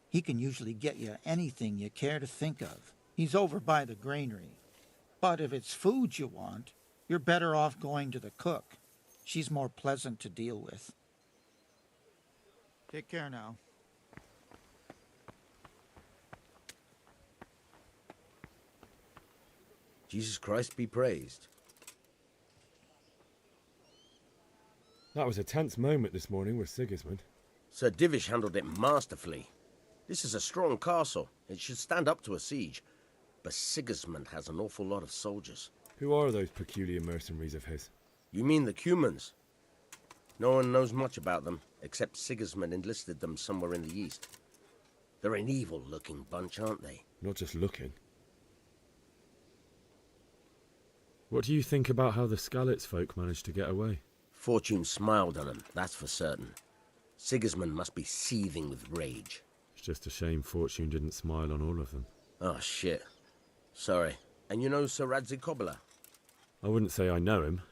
He can usually get you anything you care to think of. He's over by the granary. But if it's food you want, you're better off going to the cook. She's more pleasant to deal with. Take care now. Jesus Christ be praised. That was a tense moment this morning with Sigismund. Sir Divish handled it masterfully. This is a strong castle. It should stand up to a siege. But Sigismund has an awful lot of soldiers. Who are those peculiar mercenaries of his? You mean the Cumans? No one knows much about them, except Sigismund enlisted them somewhere in the east. They're an evil-looking bunch, aren't they? Not just looking. What do you think about how the Skalitz folk managed to get away? Fortune smiled on them, that's for certain. Sigismund must be seething with rage. It's just a shame Fortune didn't smile on all of them. Oh, shit. Sorry. And you know Sir Radzig Kobyla? I wouldn't say I know him.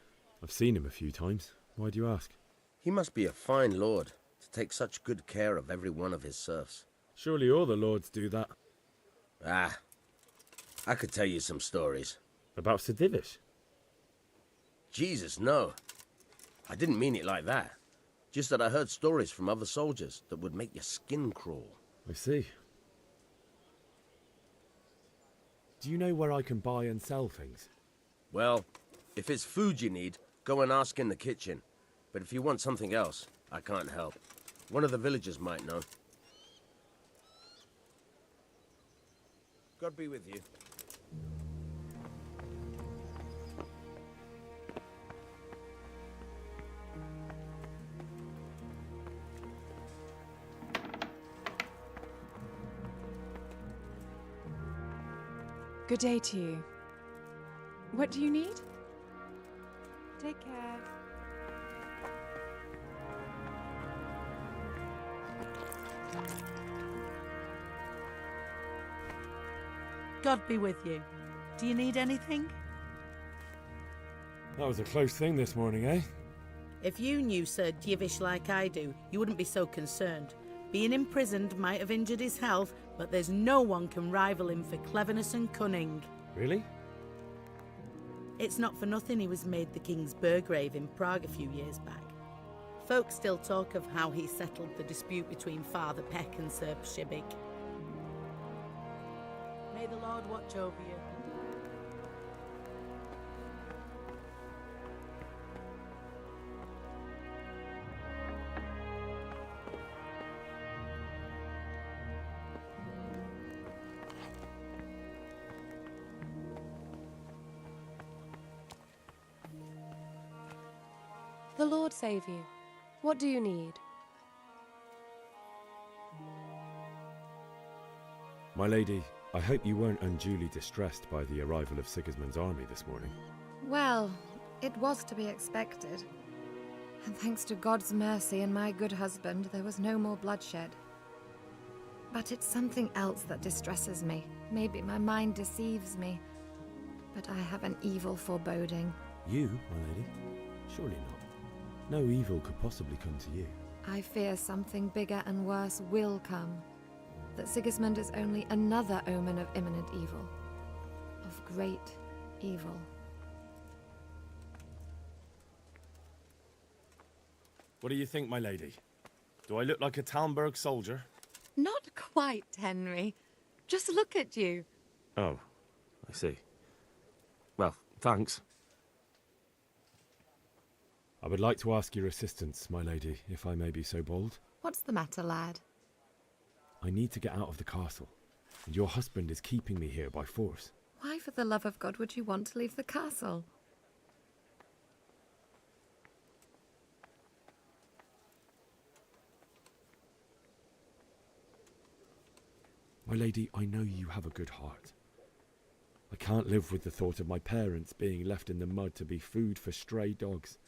I've seen him a few times. Why do you ask? He must be a fine lord, to take such good care of every one of his serfs. Surely all the lords do that. Ah, I could tell you some stories. About Sir Divish? Jesus, no. I didn't mean it like that. Just that I heard stories from other soldiers that would make your skin crawl. I see. Do you know where I can buy and sell things? Well, if it's food you need, go and ask in the kitchen. But if you want something else, I can't help. One of the villagers might know. God be with you. Good day to you. What do you need? Take care. God be with you. Do you need anything? That was a close thing this morning, eh? If you knew Sir Divish like I do, you wouldn't be so concerned. Being imprisoned might have injured his health, but there's no one can rival him for cleverness and cunning. Really? It's not for nothing he was made the King's Burgrave in Prague a few years back. Folk still talk of how he settled the dispute between Father Peck and Sir Pshibik. May the Lord watch over you. The Lord save you. What do you need? My lady, I hope you weren't unduly distressed by the arrival of Sigismund's army this morning. Well, it was to be expected. And thanks to God's mercy and my good husband, there was no more bloodshed. But it's something else that distresses me. Maybe my mind deceives me. But I have an evil foreboding. You, my lady? Surely not. No evil could possibly come to you. I fear something bigger and worse will come. That Sigismund is only another omen of imminent evil. Of great evil. What do you think, my lady? Do I look like a Talmberg soldier? Not quite, Henry. Just look at you. Oh, I see. Well, thanks. I would like to ask your assistance, my lady, if I may be so bold. What's the matter, lad? I need to get out of the castle, and your husband is keeping me here by force. Why, for the love of God, would you want to leave the castle? My lady, I know you have a good heart. I can't live with the thought of my parents being left in the mud to be food for stray dogs.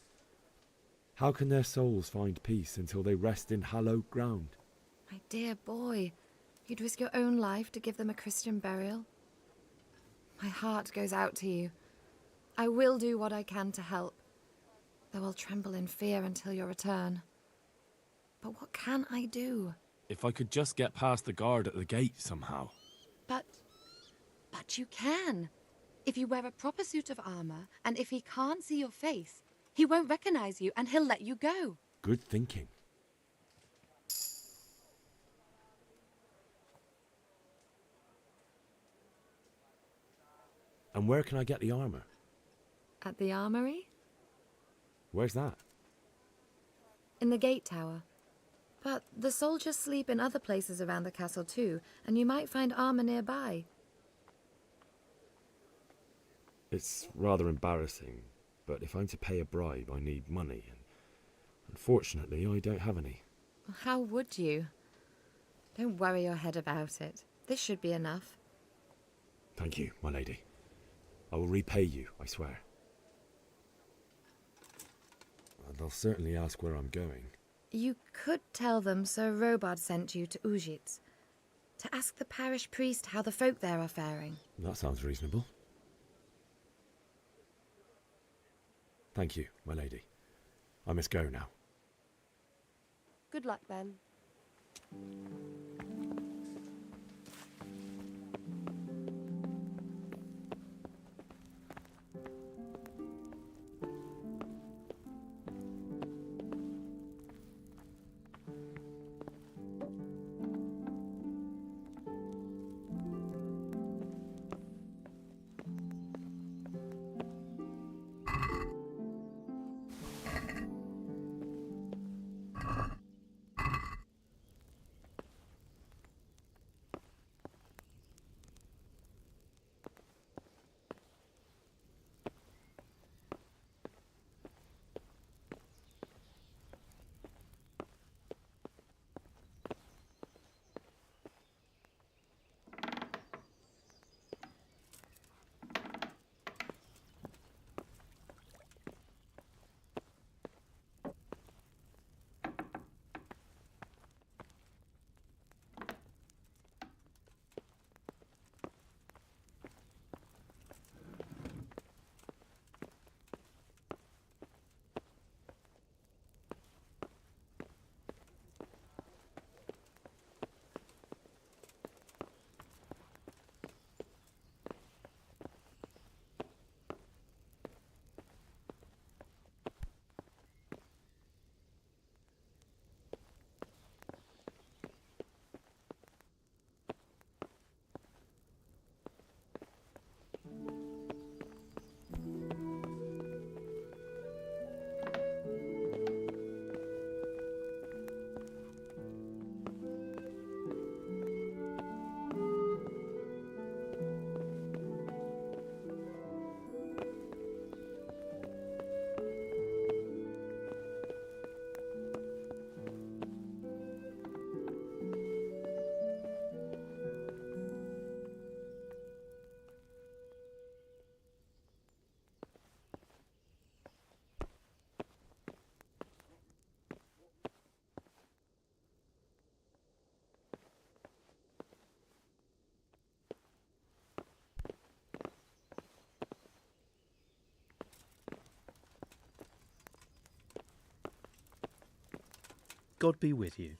How can their souls find peace until they rest in hallowed ground? My dear boy, you'd risk your own life to give them a Christian burial? My heart goes out to you. I will do what I can to help, though I'll tremble in fear until your return. But what can I do? If I could just get past the guard at the gate somehow. But you can. If you wear a proper suit of armor, and if he can't see your face, he won't recognize you and he'll let you go. Good thinking. And where can I get the armor? At the armory? Where's that? in the gate tower. But the soldiers sleep in other places around the castle too, and you might find armor nearby. It's rather embarrassing, but if I'm to pay a bribe, I need money, and unfortunately, I don't have any. How would you? Don't worry your head about it. This should be enough. Thank you, my lady. I will repay you, I swear. And I'll certainly ask where I'm going. You could tell them Sir Robard sent you to Ujitz, to ask the parish priest how the folk there are faring. That sounds reasonable. Thank you, my lady. I must go now. Good luck, then. God be with you.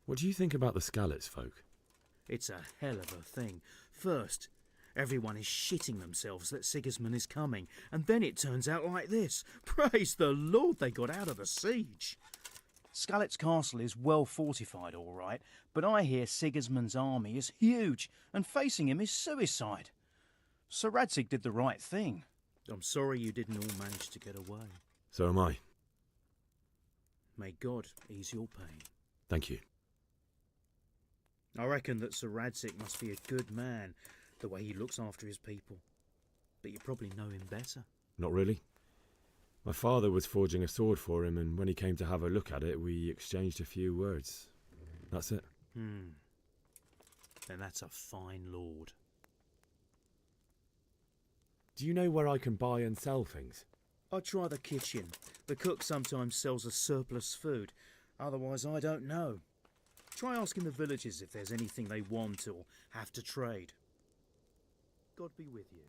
What do you think about the Skalitz folk? It's a hell of a thing. First, everyone is shitting themselves that Sigismund is coming, and then it turns out like this. Praise the Lord they got out of the siege. Skalitz Castle is well fortified, all right, but I hear Sigismund's army is huge, and facing him is suicide. Sir Radzig did the right thing. I'm sorry you didn't all manage to get away. So am I. May God ease your pain. Thank you. I reckon that Sir Radzig must be a good man, the way he looks after his people. But you probably know him better. Not really. My father was forging a sword for him, and when he came to have a look at it, we exchanged a few words. That's it. Then that's a fine lord. Do you know where I can buy and sell things? I'd try the kitchen. The cook sometimes sells a surplus food. Otherwise, I don't know. Try asking the villagers if there's anything they want or have to trade. God be with you.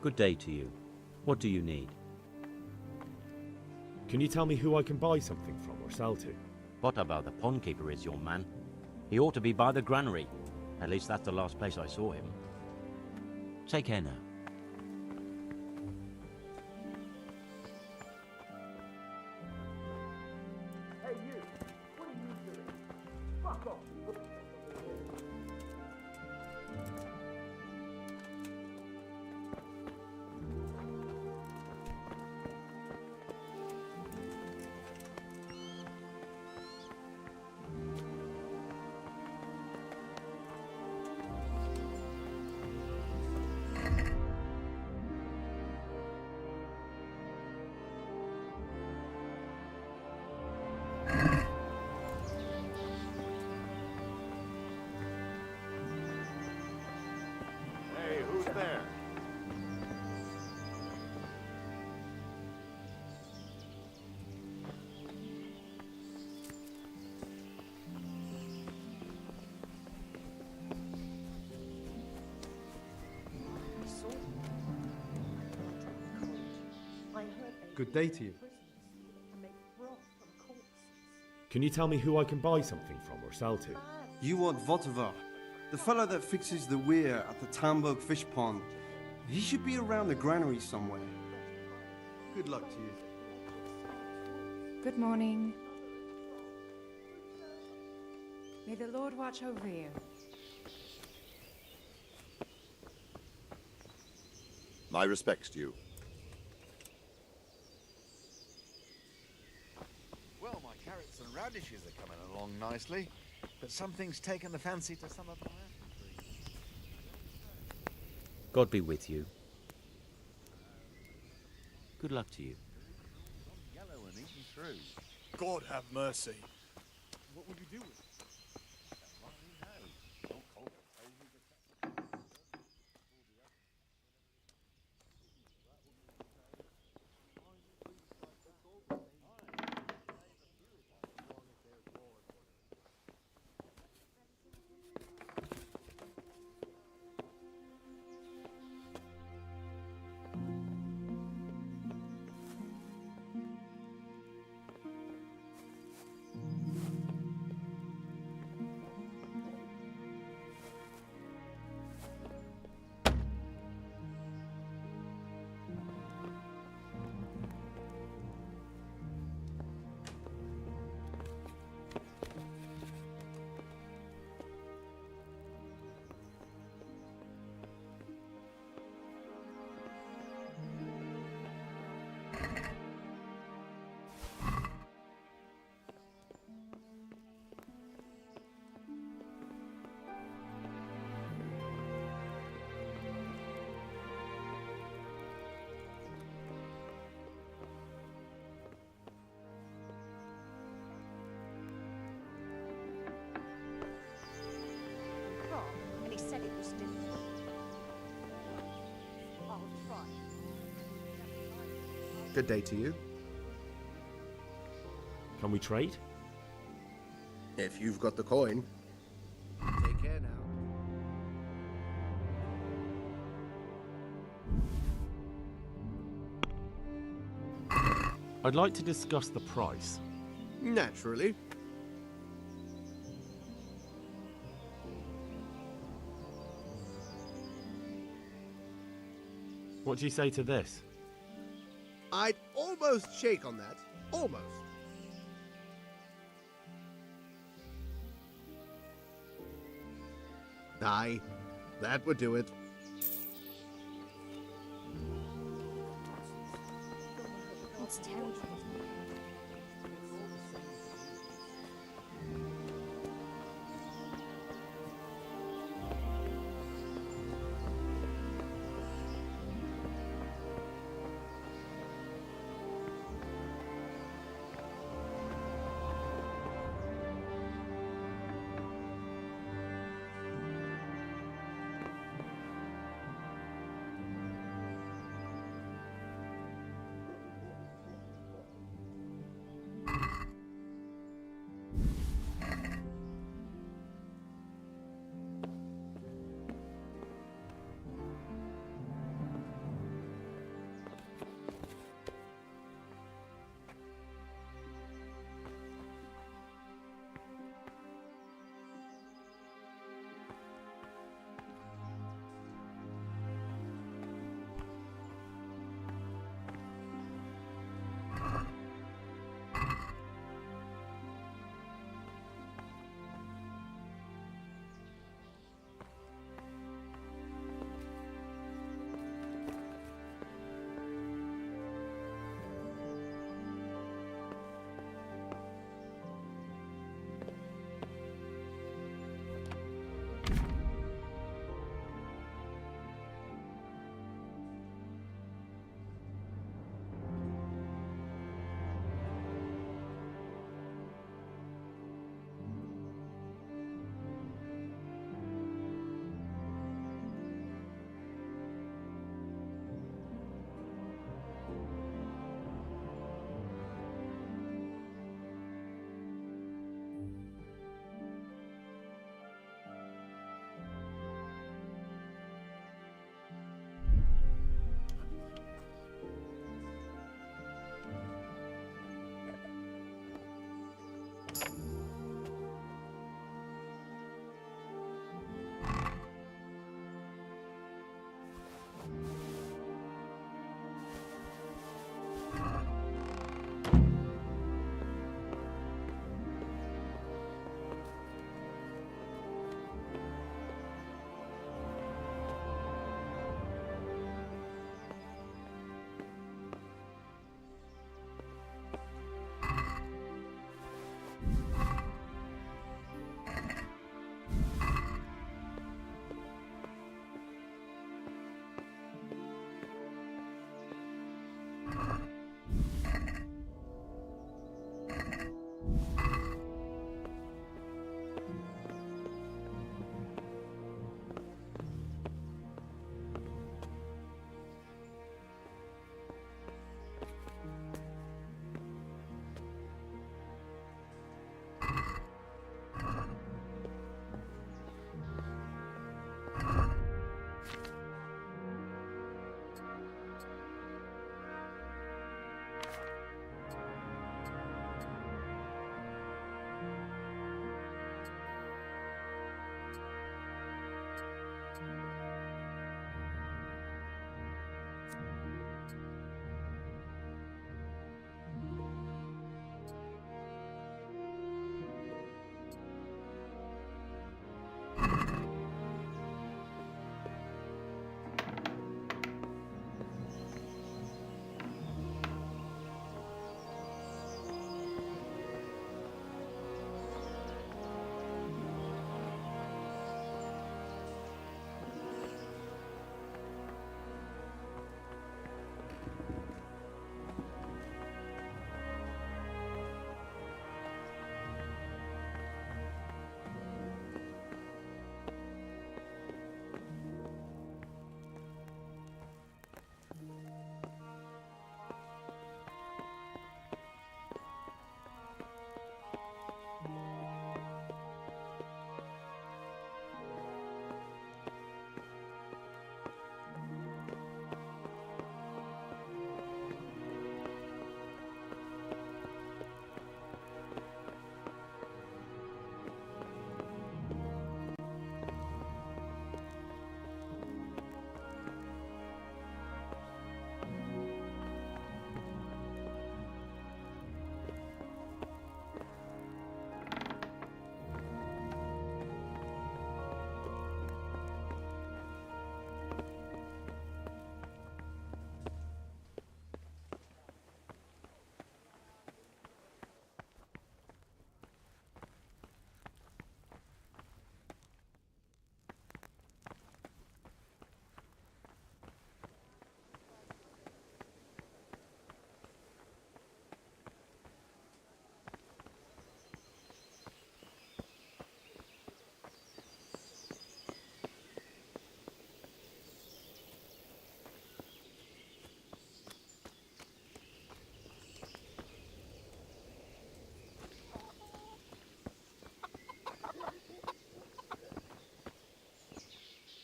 Good day to you. What do you need? Can you tell me who I can buy something from or sell to? Votava, the pond keeper, is your man. He ought to be by the granary. At least that's the last place I saw him. Take care now. Hey, you! What are you doing? Fuck off! Hey, who's there? Good day to you. Can you tell me who I can buy something from or sell to? You want Votava, the fellow that fixes the weir at the Tamburg fish pond. He should be around the granary somewhere. Good luck to you. Good morning. May the Lord watch over you. My respects to you. Well, my carrots and radishes are coming along nicely, but something's taken the fancy to some of my apple trees. God be with you. Good luck to you. Yellow and eaten through. God have mercy. What would you do with it? And he said it was different. I'll try. Good day to you. Can we trade? If you've got the coin. Take care now. I'd like to discuss the price. Naturally. What do you say to this? I'd almost shake on that. Almost. Aye, that would do it. It's terrible.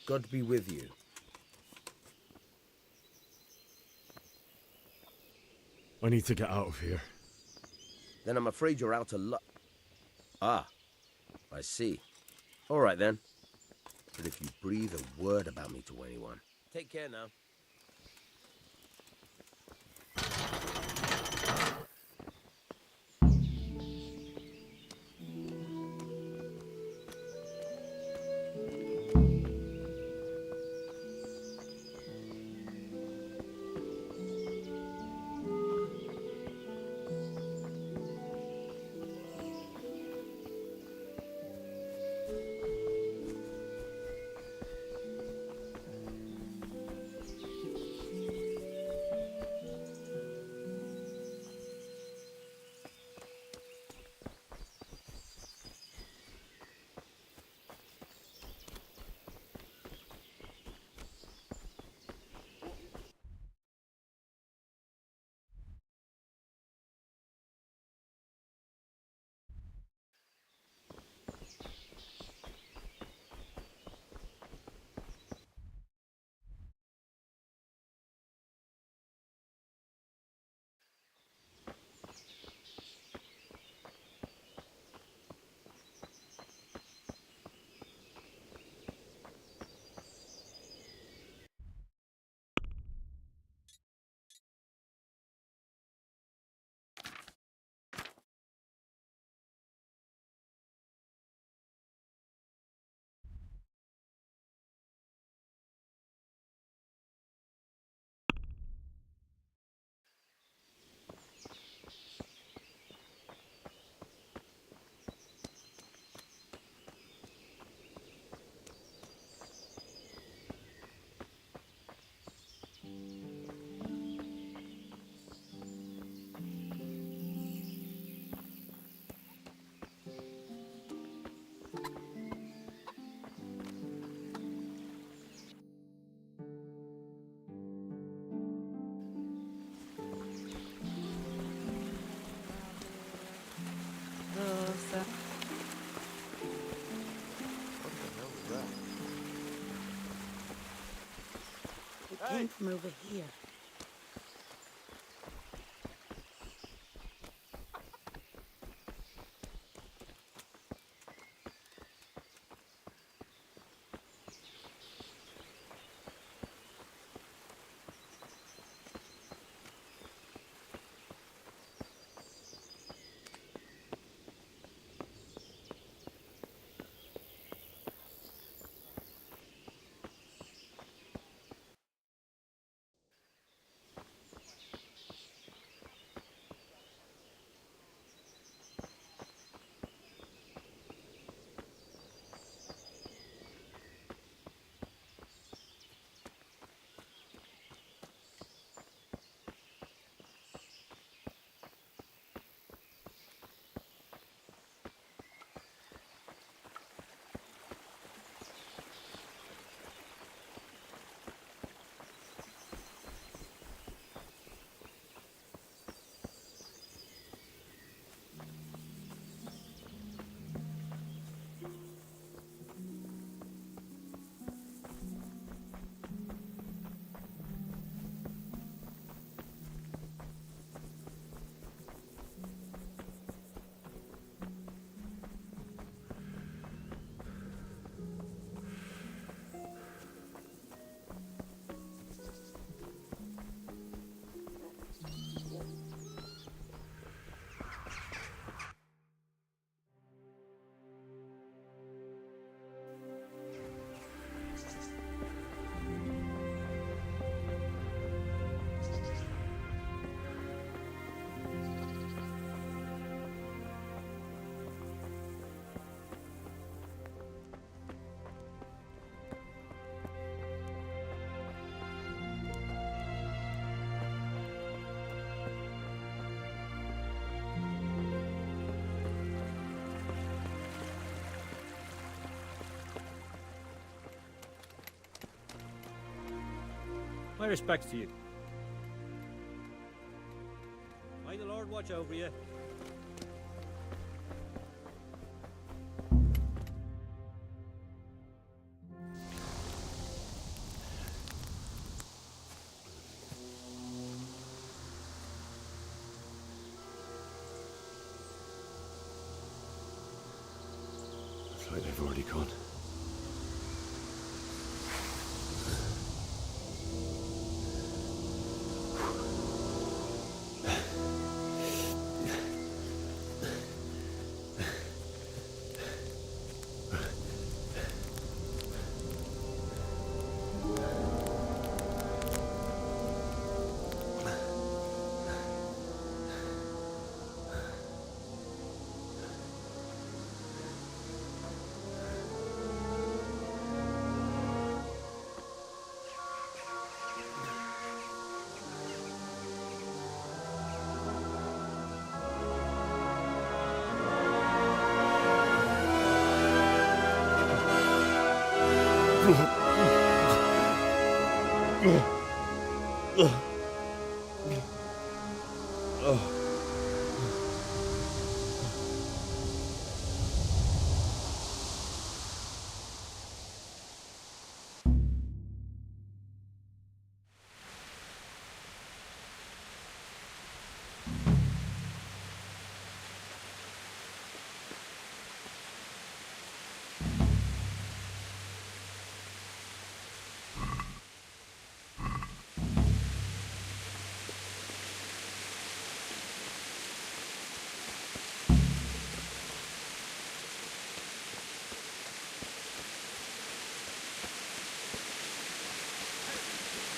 God be with you. I need to get out of here. Then I'm afraid you're out of luck. Ah, I see. All right then. But if you breathe a word about me to anyone, take care now. came from over here. My respects to you. May the Lord watch over you. Looks like they've already gone.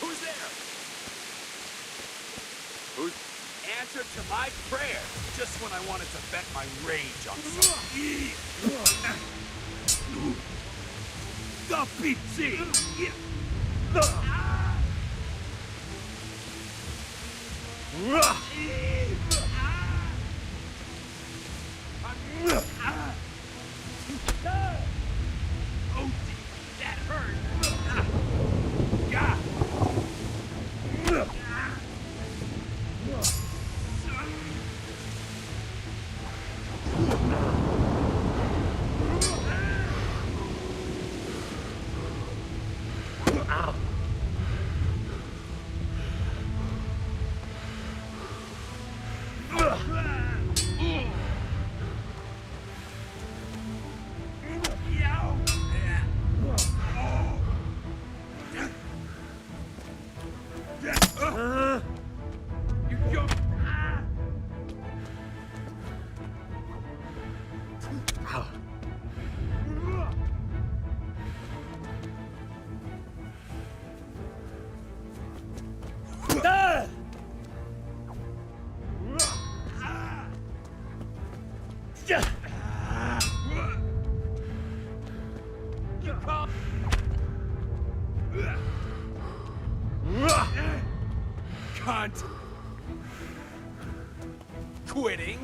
Who's there? Who's answered to my prayer just when I wanted to vent my rage on some The pizzi! Oh, that hurt! Cunt! Quitting?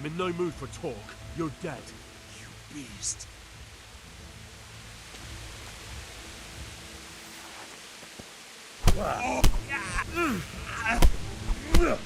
I'm in no mood for talk. You're dead. You beast. Oh.